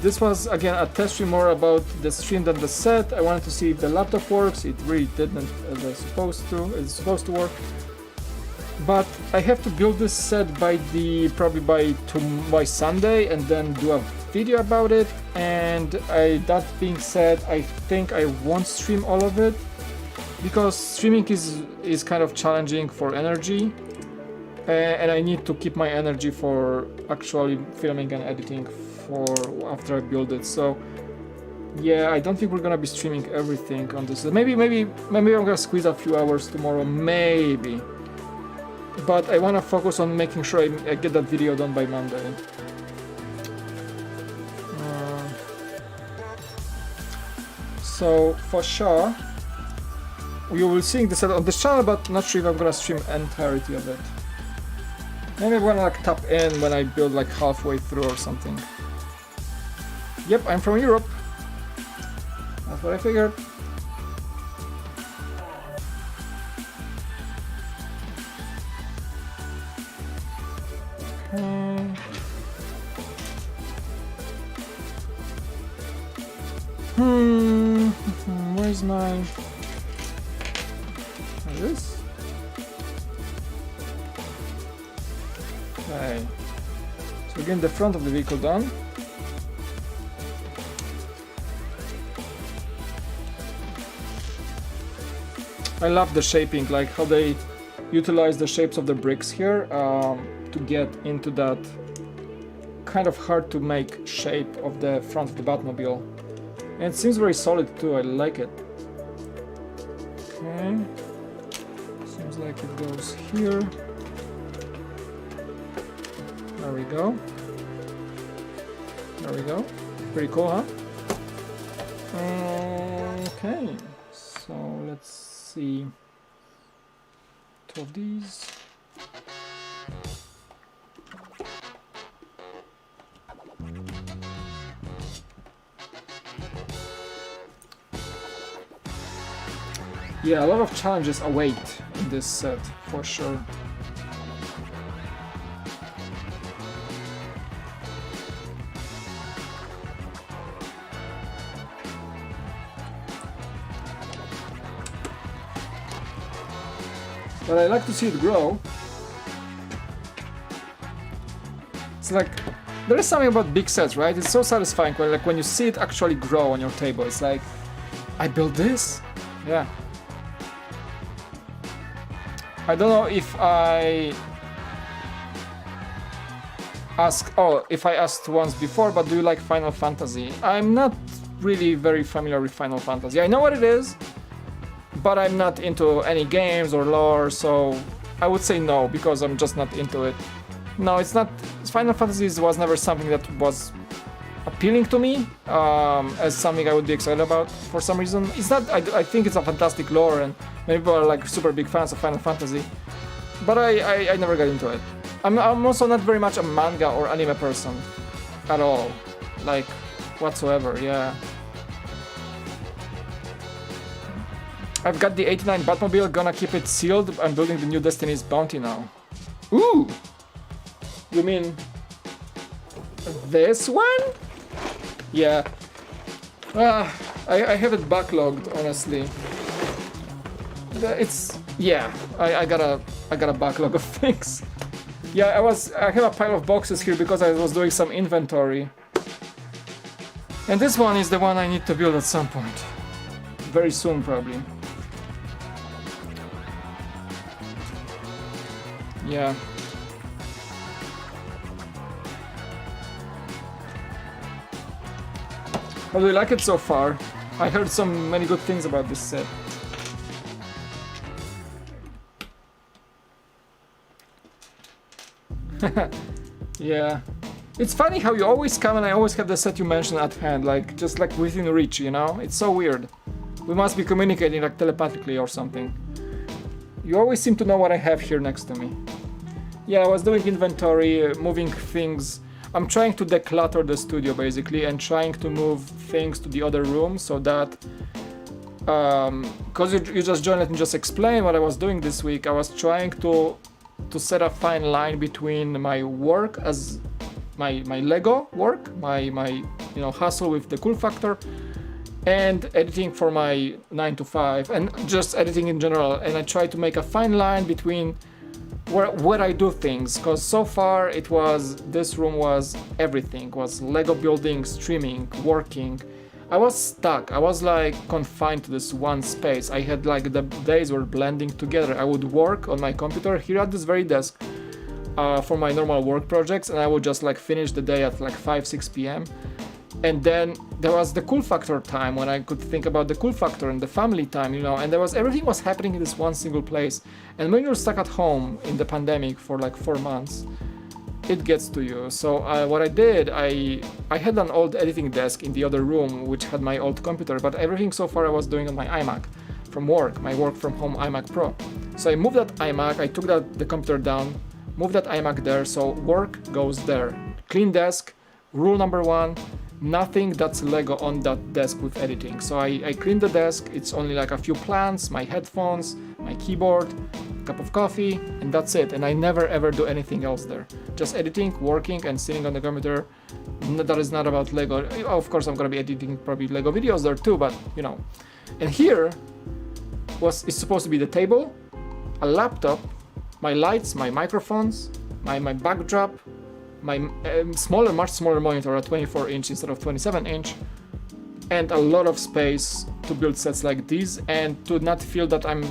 This was again a test stream more about the stream than the set. I wanted to see if the laptop works. It really didn't as it's supposed to. It's supposed to work. But I have to build this set probably by Sunday, and then do a video about it. And that being said, I think I won't stream all of it because streaming is kind of challenging for energy, and I need to keep my energy for actually filming and editing for after I build it. So yeah, I don't think we're gonna be streaming everything on this. Maybe I'm gonna squeeze a few hours tomorrow, maybe. But I wanna focus on making sure I get that video done by Monday. So for sure, you will see the set on this channel, but not sure if I'm gonna stream entirety of it. Maybe I'm gonna like tap in when I build like halfway through or something. Yep, I'm from Europe. That's what I figured. Where's my... this? Okay. So again, the front of the vehicle done. I love the shaping, like how they utilize the shapes of the bricks here to get into that kind of hard to make shape of the front of the Batmobile. And it seems very solid too, I like it. Okay. Seems like it goes here. There we go. There we go. Pretty cool, huh? Okay. So let's see. 2 of these. Yeah, a lot of challenges await in this set, for sure. But I like to see it grow. It's like, there is something about big sets, right? It's so satisfying when you see it actually grow on your table. It's like, I built this? Yeah. I don't know if I asked once before, but do you like Final Fantasy? I'm not really very familiar with Final Fantasy. I know what it is, but I'm not into any games or lore, so I would say no, because I'm just not into it. No, it's not. Final Fantasy was never something that was appealing to me as something I would be excited about for some reason. It's not. I think it's a fantastic lore, and many people are like super big fans of Final Fantasy, but I never got into it. I'm also not very much a manga or anime person at all, like whatsoever. Yeah. I've got the 89 Batmobile, gonna keep it sealed. I'm building the new Destiny's Bounty now. Ooh! You mean this one? Yeah. I have it backlogged, honestly. It's yeah. I got a backlog of things. Yeah, I have a pile of boxes here because I was doing some inventory. And this one is the one I need to build at some point. Very soon, probably. Yeah. How do you like it so far? I heard many good things about this set. Yeah. It's funny how you always come and I always have the set you mentioned at hand, like just like within reach, you know? It's so weird. We must be communicating like telepathically or something. You always seem to know what I have here next to me. Yeah, I was doing inventory, moving things. I'm trying to declutter the studio basically and trying to move things to the other room so that because you just joined, let me just explain what I was doing this week. I was trying to set a fine line between my work as my Lego work, my hustle with the cool factor, and editing for my 9 to 5 and just editing in general. And I try to make a fine line between where I do things, because so far this room was everything, was Lego building, streaming, working. I was stuck, I was like confined to this one space. I had like the days were blending together. I would work on my computer here at this very desk for my normal work projects, and I would just like finish the day at like 5-6 p.m. And then there was the cool factor time when I could think about the cool factor and the family time, and everything was happening in this one single place. And when you're stuck at home in the pandemic for like 4 months, it gets to you. So what I did, I had an old editing desk in the other room which had my old computer, but everything so far I was doing on my iMac from work, my work from home iMac Pro. So I moved that iMac, I took the computer down, moved that iMac there, so work goes there. Clean desk, rule number 1, nothing that's Lego on that desk with editing. So I cleaned the desk, it's only like a few plants, my headphones, my keyboard, a cup of coffee, and that's it. And I never ever do anything else there. Just editing, working, and sitting on the computer. That is not about Lego. Of course I'm gonna be editing probably Lego videos there too, but And here is supposed to be the table, a laptop, my lights, my microphones, my backdrop, my much smaller monitor, a 24-inch instead of 27-inch, and a lot of space to build sets like these and to not feel that I'm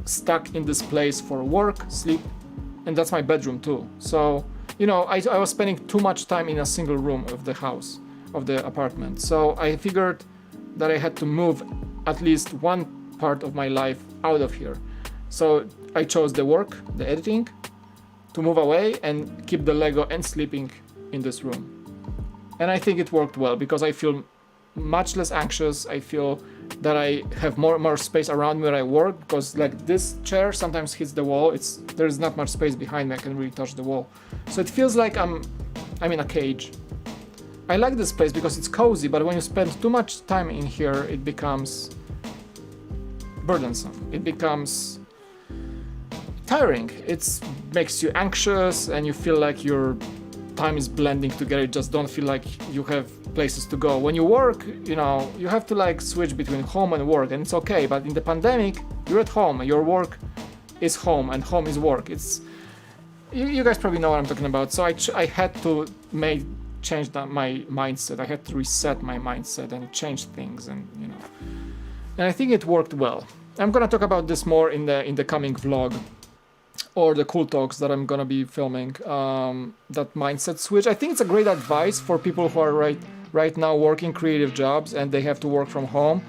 stuck in this place for work, sleep, and that's my bedroom too. So, I was spending too much time in a single room of the house, of the apartment. So I figured that I had to move at least one part of my life out of here. So I chose the work, the editing, to move away and keep the Lego and sleeping in this room. And I think it worked well because I feel much less anxious. I feel that I have more space around me where I work, because like this chair sometimes hits the wall. There's not much space behind me. I can really touch the wall. So it feels like I'm in a cage. I like this place because it's cozy, but when you spend too much time in here, it becomes burdensome. It becomes tiring. It makes you anxious and you feel like your time is blending together. You just don't feel like you have places to go. When you work, you have to like switch between home and work, and it's okay. But in the pandemic, you're at home and your work is home and home is work. You guys probably know what I'm talking about. So I had to change my mindset. I had to reset my mindset and change things, and I think it worked well. I'm gonna talk about this more in the coming vlog, or the cool talks that I'm gonna be filming. That mindset switch, I think it's a great advice for people who are right now working creative jobs and they have to work from home.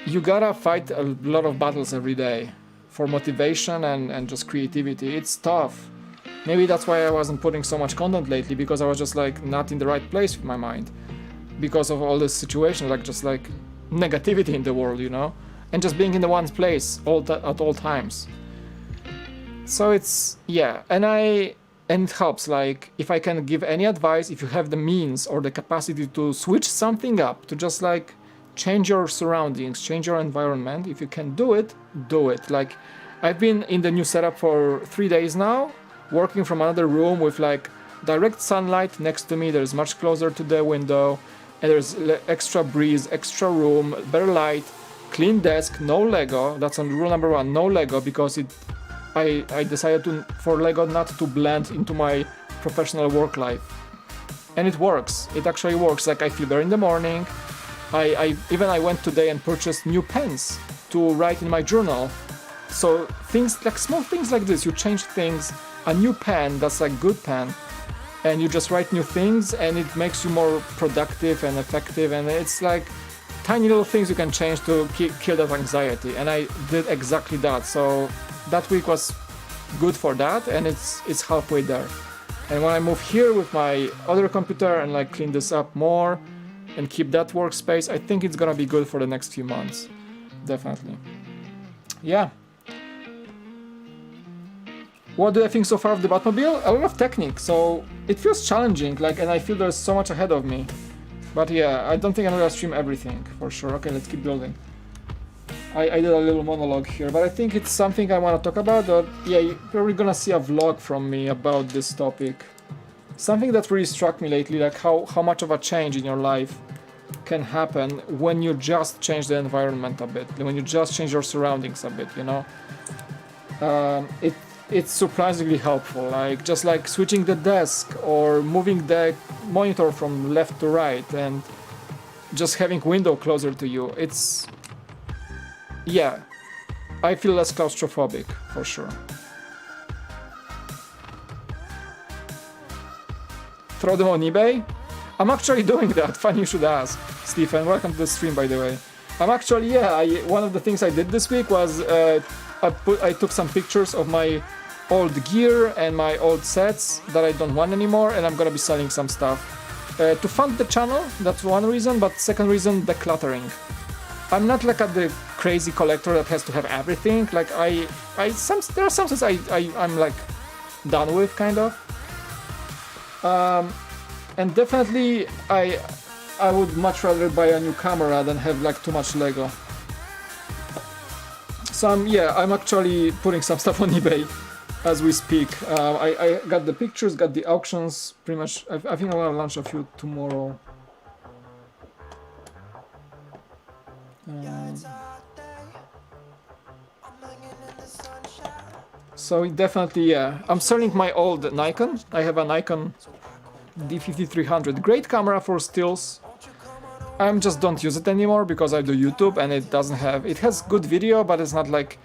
You gotta fight a lot of battles every day for motivation and just creativity. It's tough. Maybe that's why I wasn't putting so much content lately, because I was just like not in the right place with my mind. because of all this situation, like just like negativity in the world, you know, and just being in the one place at all times. So it's, yeah, and it helps, like, if I can give any advice, if you have the means or the capacity to switch something up, to just like change your surroundings, change your environment, if you can do it, do it. Like, I've been in the new setup for 3 days now, working from another room with like direct sunlight next to me. There's much closer to the window, and there's extra breeze, extra room, better light, clean desk, no Lego. That's on rule number 1, no Lego, because I decided for Lego not to blend into my professional work life. And it works. It actually works. Like, I feel better in the morning. I went today and purchased new pens to write in my journal. So things like small things like this, you change things, a new pen that's like good pen, and you just write new things, and it makes you more productive and effective. And it's like tiny little things you can change to kill that anxiety. And I did exactly that. So that week was good for that, and it's halfway there. And when I move here with my other computer and like clean this up more and keep that workspace, I think it's gonna be good for the next few months. Definitely. Yeah. What do I think so far of the Batmobile? A lot of technique, so it feels challenging, like, and I feel there's so much ahead of me. But yeah, I don't think I'm gonna stream everything, for sure. Okay, let's keep building. I did a little monologue here, but I think it's something I want to talk about. Yeah, you're probably gonna see a vlog from me about this topic. Something that really struck me lately, like how much of a change in your life can happen when you just change the environment a bit, when you just change your surroundings a bit, you know? It's surprisingly helpful, like just like switching the desk or moving the monitor from left to right and just having window closer to you. It's, yeah, I feel less claustrophobic, for sure. Throw them on eBay? I'm actually doing that, funny you should ask. Stephen, welcome to the stream, by the way. I'm actually, yeah, one of the things I did this week was I took some pictures of my old gear and my old sets that I don't want anymore, and I'm gonna be selling some stuff. To fund the channel, that's one reason, but second reason, decluttering. I'm not like the crazy collector that has to have everything. Like there are some sets I'm like done with, kind of. And definitely I would much rather buy a new camera than have like too much Lego. So I'm actually putting some stuff on eBay as we speak. I got the pictures, got the auctions, pretty much. I think I'm gonna launch a few tomorrow. So definitely, yeah. I'm selling my old Nikon. I have a Nikon D5300, great camera for stills. I just don't use it anymore because I do YouTube and it has good video, but it's not like,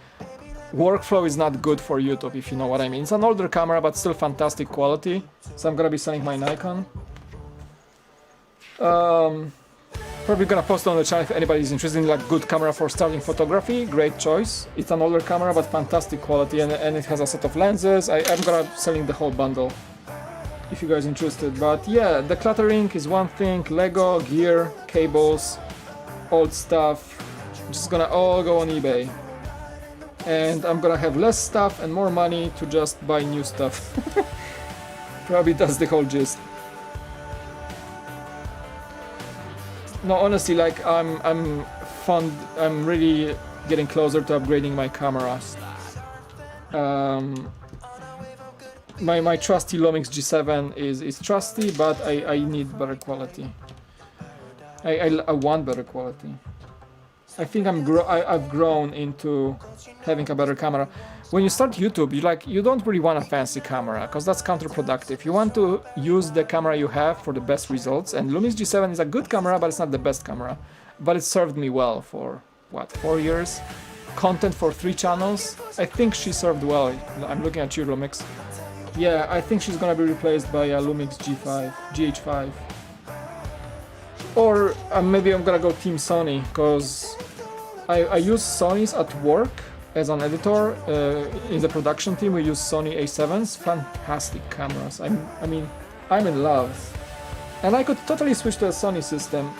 workflow is not good for YouTube, if you know what I mean. It's an older camera, but still fantastic quality. So I'm gonna be selling my Nikon. Probably gonna post it on the channel if anybody's interested in like good camera for starting photography. Great choice. It's an older camera, but fantastic quality, and it has a set of lenses. I'm gonna selling the whole bundle if you guys are interested. But yeah, decluttering is one thing. Lego, gear, cables, old stuff, just gonna all go on eBay. And I'm gonna have less stuff and more money to just buy new stuff. Probably that's the whole gist. No, honestly, like I'm really getting closer to upgrading my cameras. My trusty Lumix G7 is trusty, but I need better quality. I want better quality. I think I've grown into having a better camera. When you start YouTube, you don't really want a fancy camera, because that's counterproductive. You want to use the camera you have for the best results, and Lumix G7 is a good camera, but it's not the best camera. But it served me well for, what, 4 years? Content for 3 channels. I think she served well. I'm looking at you, Lumix. Yeah, I think she's gonna be replaced by a Lumix GH5. Or maybe I'm gonna go Team Sony, because I use Sonys at work as an editor. In the production team we use Sony A7s, fantastic cameras. I mean, I'm in love. And I could totally switch to a Sony system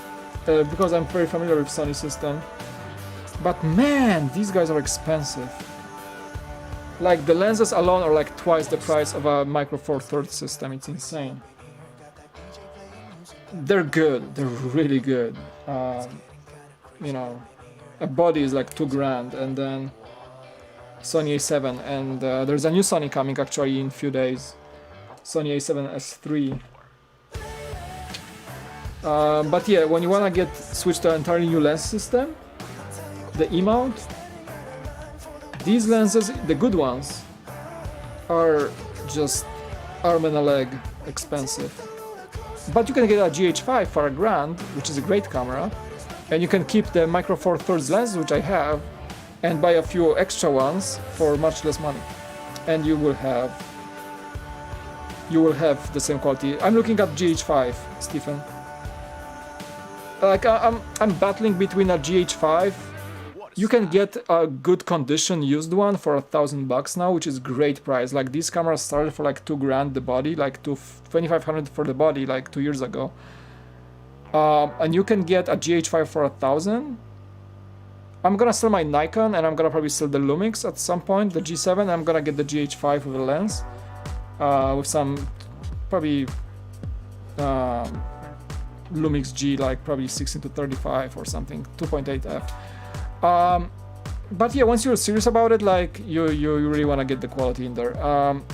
because I'm very familiar with Sony system. But man, these guys are expensive. Like the lenses alone are like twice the price of a Micro Four Thirds system. It's insane. They're good. They're really good. You know, a body is like $2,000, and then Sony A7, and there's a new Sony coming actually in a few days. Sony A7S3. But yeah, when you wanna switch to an entirely new lens system, the E-mount, these lenses, the good ones, are just arm and a leg expensive. But you can get a GH5 for $1,000, which is a great camera, and you can keep the Micro Four Thirds lens, which I have, and buy a few extra ones for much less money, and you will have the same quality. I'm looking at GH5, Stephen. Like I'm battling between a GH5. You can get a good condition used one for $1,000 now, which is great price. Like these cameras started for like $2,000 the body, like $2,500 for the body, like 2 years ago. And you can get a GH5 for $1,000. I'm gonna sell my Nikon, and I'm gonna probably sell the Lumix at some point, the G7. I'm gonna get the GH5 with a lens, with some probably Lumix G, like probably 16-35 or something, 2.8 f. But yeah, once you're serious about it, like you really want to get the quality in there.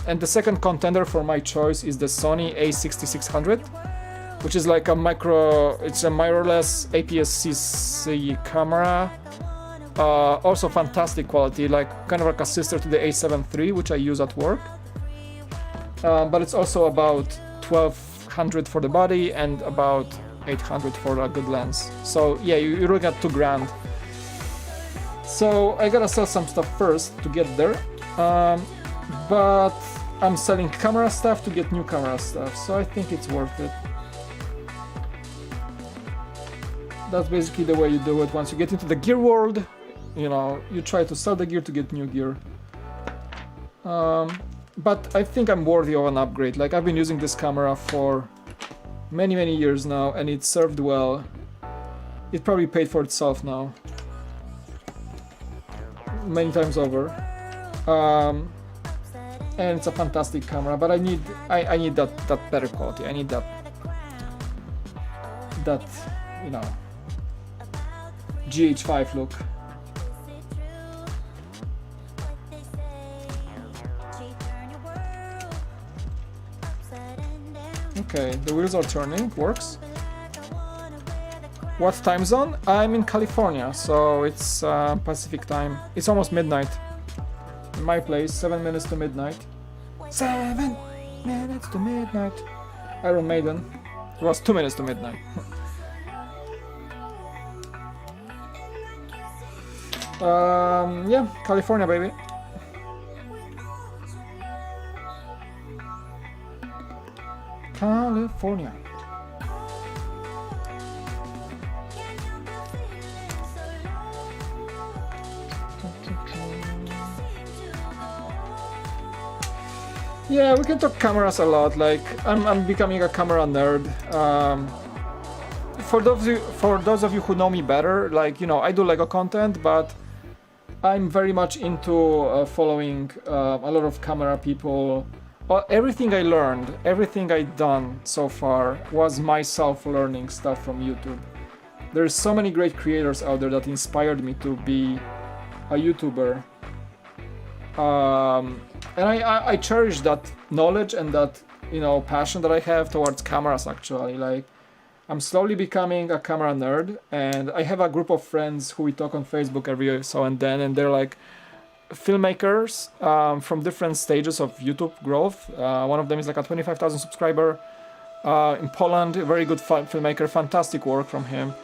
And the second contender for my choice is the Sony A6600, which is like it's a mirrorless APS-C camera. Also fantastic quality, like kind of like a sister to the A7 III, which I use at work. But it's also about $1,200 for the body and about $800 for a good lens. So yeah, you're looking at $2,000. So I gotta sell some stuff first to get there, but I'm selling camera stuff to get new camera stuff, so I think it's worth it. That's basically the way you do it. Once you get into the gear world, you know, you try to sell the gear to get new gear. But I think I'm worthy of an upgrade. Like I've been using this camera for many years now, and it served well. It probably paid for itself now. Many times over, and it's a fantastic camera, but I need that better quality. I need that you know, GH5 look. Okay, the wheels are turning. Works. What time zone? I'm in California, so it's Pacific time. It's almost midnight. In my place, 7 minutes to midnight. 7 minutes to midnight. Iron Maiden. It was 2 minutes to midnight. Yeah, California, baby. California. Yeah, we can talk cameras a lot. Like I'm becoming a camera nerd. For those of you who know me better, like, you know, I do Lego content, but I'm very much into following a lot of camera people. Everything I learned, everything I've done so far was myself learning stuff from YouTube. There's so many great creators out there that inspired me to be a YouTuber. And I cherish that knowledge and that, you know, passion that I have towards cameras. Actually, like, I'm slowly becoming a camera nerd, and I have a group of friends who we talk on Facebook every so and then, and they're like filmmakers from different stages of YouTube growth. One of them is like a 25,000 subscriber in Poland, a very good filmmaker, fantastic work from him.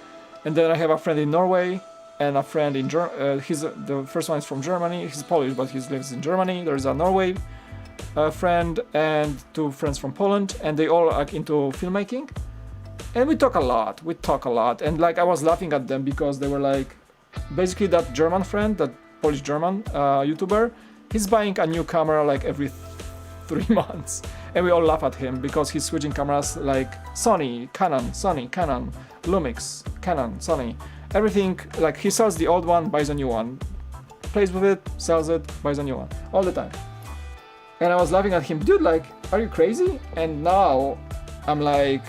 And then I have a friend in Norway, and a friend in Germany. The first one is from Germany. He's Polish, but he lives in Germany. There's a Norway friend and 2 friends from Poland, and they all are into filmmaking. And we talk a lot. And like, I was laughing at them because they were like, basically that German friend, that Polish-German YouTuber, he's buying a new camera like every 3 months, and we all laugh at him because he's switching cameras like Sony, Canon, Lumix, Canon, Sony, everything. Like he sells the old one, buys a new one, plays with it, sells it, buys a new one, all the time. And I was laughing at him, dude, like, are you crazy? And now I'm like,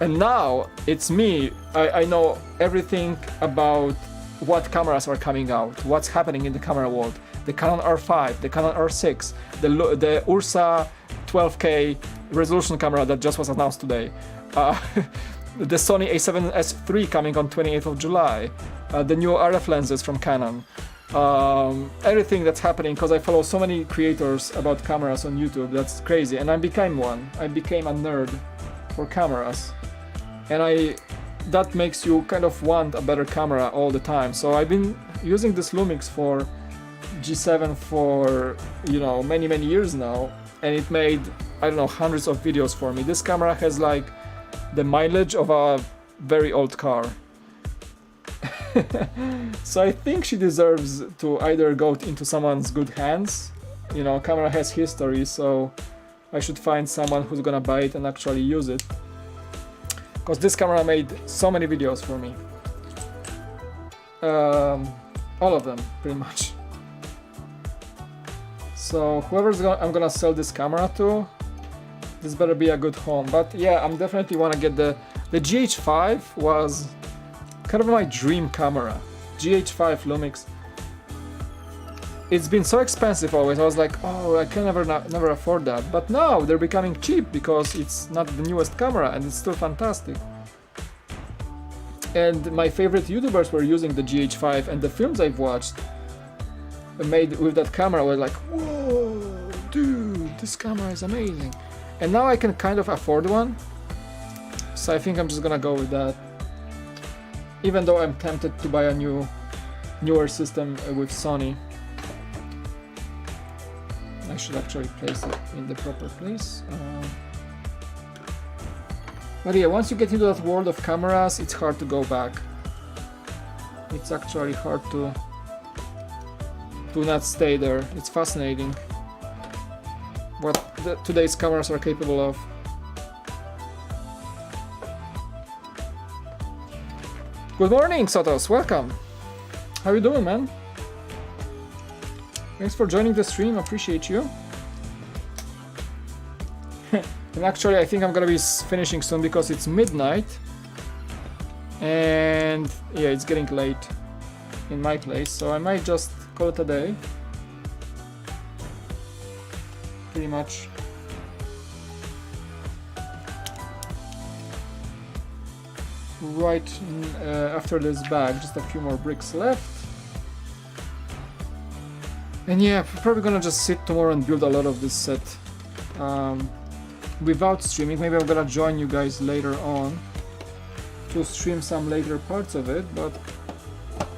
and now it's me. I know everything about what cameras are coming out, what's happening in the camera world. The Canon R5, the Canon R6, the Ursa 12K resolution camera that just was announced today, the Sony a7S III coming on 28th of July, the new RF lenses from Canon, everything that's happening, because I follow so many creators about cameras on YouTube. That's crazy, and I became one. I became a nerd for cameras, and that makes you kind of want a better camera all the time. So I've been using this Lumix for G7 for, you know, many years now, and it made, I don't know, hundreds of videos for me. This camera has like the mileage of a very old car. So I think she deserves to either go into someone's good hands. You know, camera has history, so I should find someone who's gonna buy it and actually use it, because this camera made so many videos for me. All of them, pretty much. So I'm gonna sell this camera to, this better be a good home. But yeah, I'm definitely wanna get the GH5 was kind of my dream camera. GH5 Lumix. It's been so expensive always. I was like, oh, I can never afford that. But now they're becoming cheap because it's not the newest camera and it's still fantastic. And my favorite YouTubers were using the GH5, and the films I've watched made with that camera were like, whoa, dude, this camera is amazing. And now I can kind of afford one. So I think I'm just gonna go with that. Even though I'm tempted to buy a newer system with Sony. I should actually place it in the proper place. But yeah, once you get into that world of cameras, it's hard to go back. It's actually hard to not stay there. It's fascinating what today's cameras are capable of. Good morning, Sotos. Welcome. How you doing, man? Thanks for joining the stream. Appreciate you. And actually, I think I'm gonna be finishing soon because it's midnight. And yeah, it's getting late in my place, so I might just call it a day. Pretty much. Right after this bag, just a few more bricks left. And yeah, probably gonna just sit tomorrow and build a lot of this set without streaming. Maybe I'm gonna join you guys later on to stream some later parts of it, but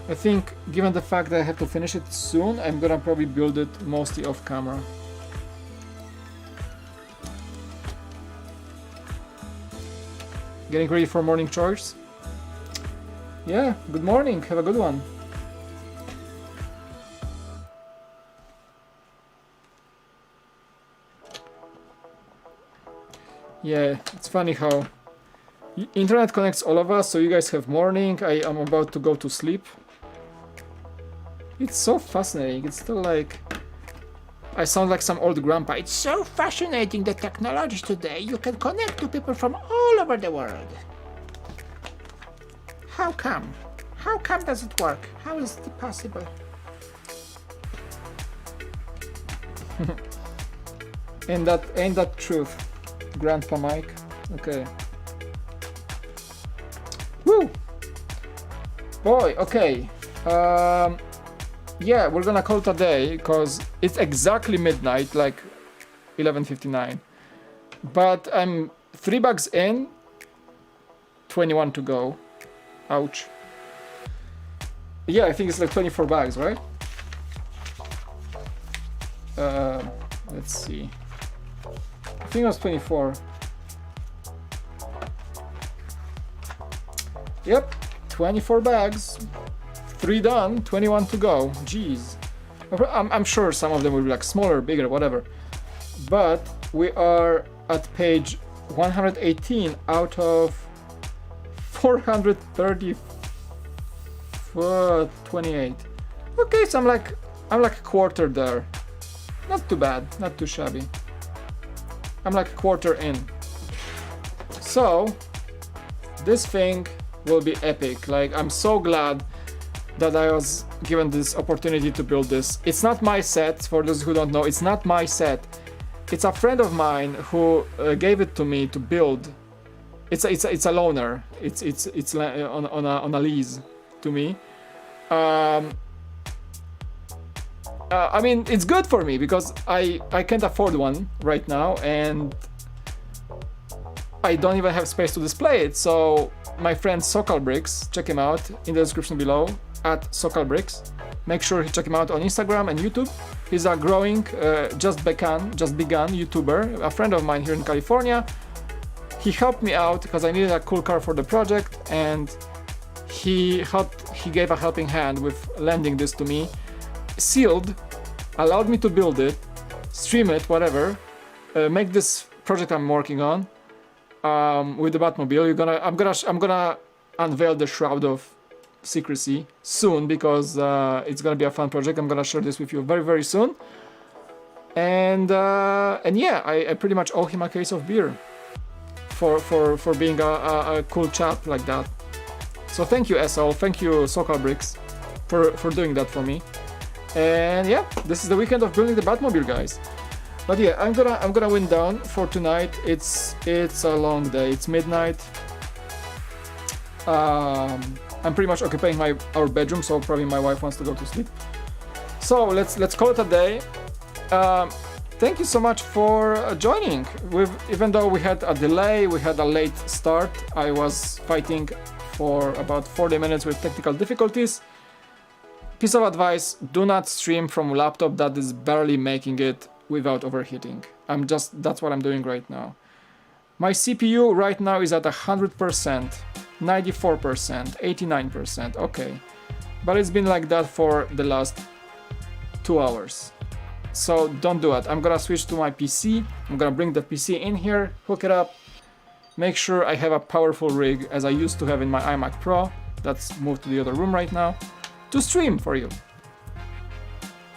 I think given the fact that I have to finish it soon, I'm gonna probably build it mostly off camera. Getting ready for morning chores? Yeah, good morning, have a good one. Yeah, it's funny how internet connects all of us, so you guys have morning, I am about to go to sleep. It's so fascinating, it's still like... I sound like some old grandpa. It's so fascinating, the technology today. You can connect to people from all over the world. How come? How come does it work? How is it possible? Ain't that truth, Grandpa Mike? Okay. Woo! Boy, okay. Yeah, we're gonna call it a day because it's exactly midnight, like 11:59. But I'm 3 bags in, 21 to go. Ouch. Yeah, I think it's like 24 bags, right? Let's see. I think it was 24. Yep, 24 bags. 3 done, 21 to go. Jeez. I'm sure some of them will be like smaller, bigger, whatever. but we are at page 118 out of 428. Okay, so I'm like a quarter there. Not too bad, not too shabby. I'm like a quarter in. So this thing will be epic. Like, I'm so glad that I was given this opportunity to build this. It's not my set, for those who don't know, it's not my set. It's a friend of mine who gave it to me to build. It's a loaner. It's on a lease to me. I mean, it's good for me because I can't afford one right now, and I don't even have space to display it. So my friend Socalbricks, check him out in the description below, at Socalbricks. Make sure you check him out on Instagram and YouTube. He's a growing, just begun YouTuber, a friend of mine here in California. He helped me out because I needed a cool car for the project, and he gave a helping hand with lending this to me, sealed, allowed me to build it, stream it, whatever, make this project I'm working on with the Batmobile. I'm gonna unveil the shroud of secrecy soon because it's gonna be a fun project. I'm gonna share this with you very, very soon. And yeah, I pretty much owe him a case of beer for being a cool chap like that. So thank you, SL, thank you, Socalbricks, for doing that for me. And yeah, this is the weekend of building the Batmobile, guys. But yeah, I'm gonna wind down for tonight. It's a long day. It's midnight. I'm pretty much occupying our bedroom, so probably my wife wants to go to sleep. So let's call it a day. Thank you so much for joining. Even though we had a delay, we had a late start. I was fighting for about 40 minutes with technical difficulties. Piece of advice: do not stream from a laptop that is barely making it without overheating. That's what I'm doing right now. My CPU right now is at 100%, 94%, 89%, okay. But it's been like that for the last 2 hours. So don't do it. I'm gonna switch to my PC. I'm gonna bring the PC in here, hook it up, make sure I have a powerful rig as I used to have in my iMac Pro. That's moved to the other room right now to stream for you.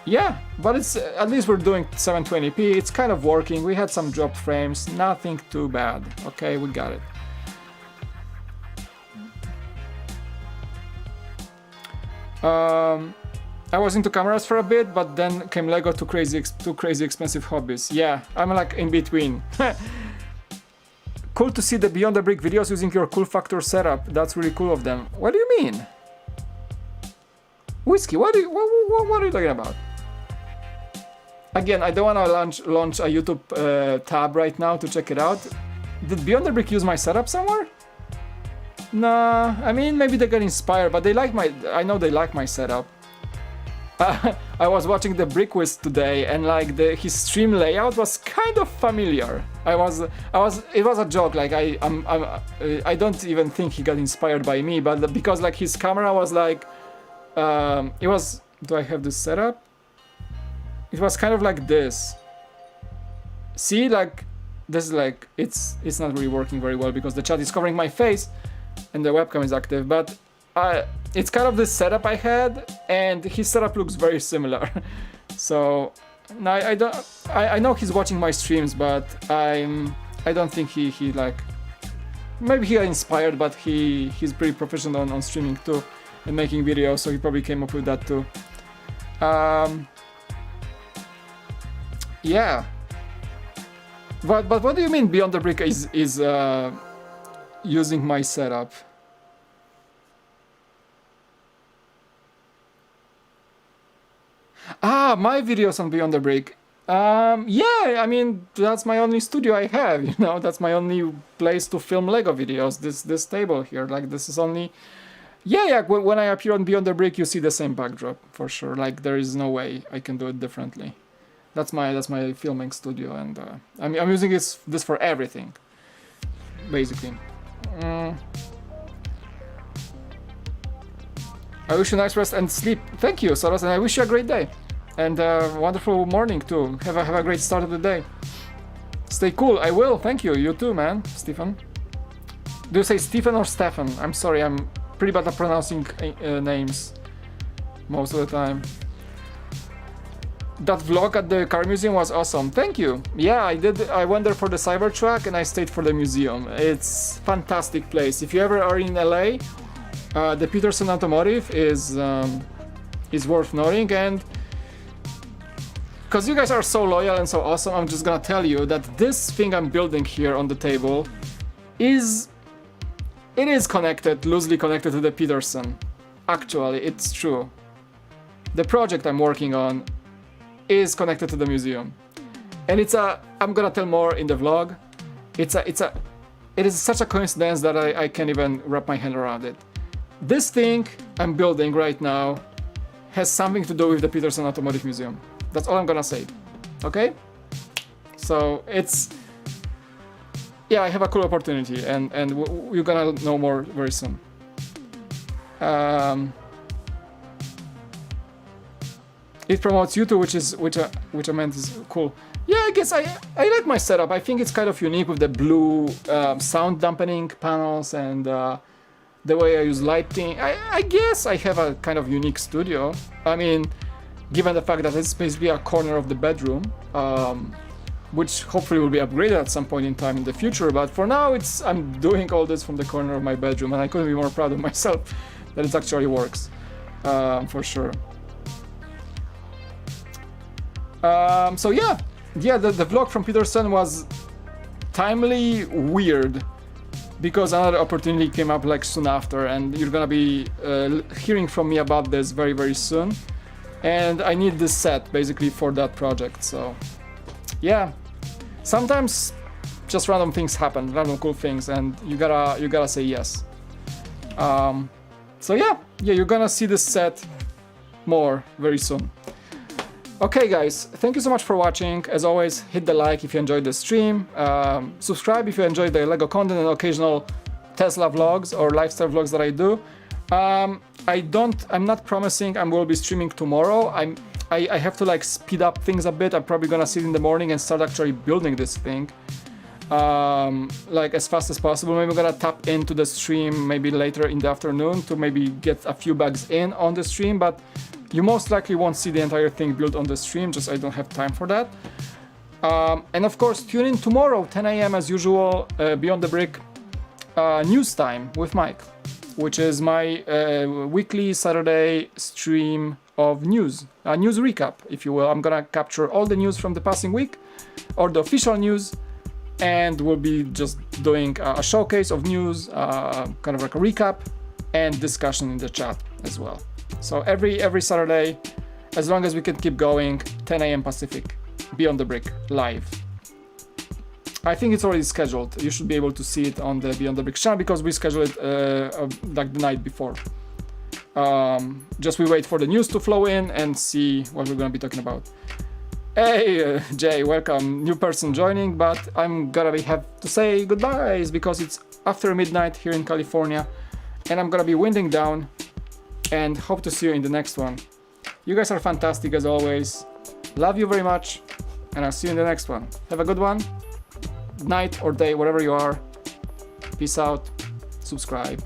Yeah, but it's at least we're doing 720p. It's kind of working. We had some dropped frames, nothing too bad. Okay, we got it. I was into cameras for a bit, but then came Lego to crazy expensive hobbies. Yeah, I'm like in between. Cool to see the Beyond the Brick videos using your cool factor setup. That's really cool of them. What do you mean? Whiskey, what are you talking about? Again, I don't want to launch a YouTube tab right now to check it out. Did Beyond the Brick use my setup somewhere? Nah, I mean, maybe they got inspired, but I know they like my setup. I was watching the Brickwiz today, and like his stream layout was kind of familiar. It was a joke. Like I don't even think he got inspired by me, but because like his camera was like, it was. Do I have this set up? It was kind of like this. See, like this is like it's not really working very well because the chat is covering my face and the webcam is active, but it's kind of the setup I had, and his setup looks very similar. So no, I know he's watching my streams, but I don't think he like, maybe he got inspired, but he's pretty proficient on streaming too and making videos, so he probably came up with that too. Yeah, but what do you mean Beyond the Brick is using my setup? Ah, my videos on Beyond the Brick. Yeah, I mean, that's my only studio I have, you know, that's my only place to film Lego videos, this table here, like this is only... Yeah, when I appear on Beyond the Brick, you see the same backdrop, for sure, like there is no way I can do it differently. That's my filming studio, and I'm using this for everything, basically. I wish you nice rest and sleep. Thank you, Soros, and I wish you a great day. And a wonderful morning too. Have a great start of the day. Stay cool. I will. Thank you. You too, man. Stephen. Do you say Stephen or Stefan? I'm sorry. I'm pretty bad at pronouncing names most of the time. That vlog at the car museum was awesome. Thank you. Yeah, I did. I went there for the Cybertruck and I stayed for the museum. It's fantastic place. If you ever are in LA, the Peterson Automotive is worth noting. And because you guys are so loyal and so awesome, I'm just gonna tell you that this thing I'm building here on the table is connected, loosely connected to the Peterson. Actually, it's true. The project I'm working on is connected to the museum, and I'm gonna tell more in the vlog. It is such a coincidence that I can't even wrap my hand around it. This thing I'm building right now has something to do with the Peterson Automotive Museum. That's all I'm gonna say. Okay? So yeah, I have a cool opportunity, and you're gonna know more very soon. It promotes YouTube, which I meant is cool. Yeah, I guess I like my setup. I think it's kind of unique with the blue sound dampening panels and the way I use lighting. I guess I have a kind of unique studio. I mean, given the fact that it's basically a corner of the bedroom, which hopefully will be upgraded at some point in time in the future. But for now, I'm doing all this from the corner of my bedroom, and I couldn't be more proud of myself that it actually works, for sure. So yeah, the vlog from Peterson was timely weird because another opportunity came up like soon after, and you're gonna be hearing from me about this very, very soon. And I need this set basically for that project. So yeah, sometimes just random things happen, random cool things, and you gotta say yes. So yeah, you're gonna see this set more very soon. Okay guys, thank you so much for watching. As always, hit the like if you enjoyed the stream, subscribe if you enjoyed the LEGO content and occasional Tesla vlogs or lifestyle vlogs that I do. I'm not promising I will be streaming tomorrow. I have to like speed up things a bit. I'm probably gonna sit in the morning and start actually building this thing like as fast as possible. Maybe I'm gonna tap into the stream maybe later in the afternoon to maybe get a few bags in on the stream, but you most likely won't see the entire thing built on the stream, just I don't have time for that. And of course, tune in tomorrow, 10 AM as usual, Beyond the Brick news time with Mike, which is my weekly Saturday stream of news, a news recap, if you will. I'm gonna capture all the news from the passing week, or the official news, and we'll be just doing a showcase of news, kind of like a recap, and discussion in the chat as well. So every Saturday, as long as we can keep going, 10 AM Pacific, Beyond the Brick, live. I think it's already scheduled. You should be able to see it on the Beyond the Brick channel because we scheduled it like the night before. Just we wait for the news to flow in and see what we're gonna be talking about. Hey Jay, welcome, new person joining, but I'm gonna have to say goodbyes because it's after midnight here in California, and I'm gonna be winding down. And hope to see you in the next one. You guys are fantastic as always. Love you very much, and I'll see you in the next one. Have a good one. Night or day, wherever you are. Peace out. Subscribe.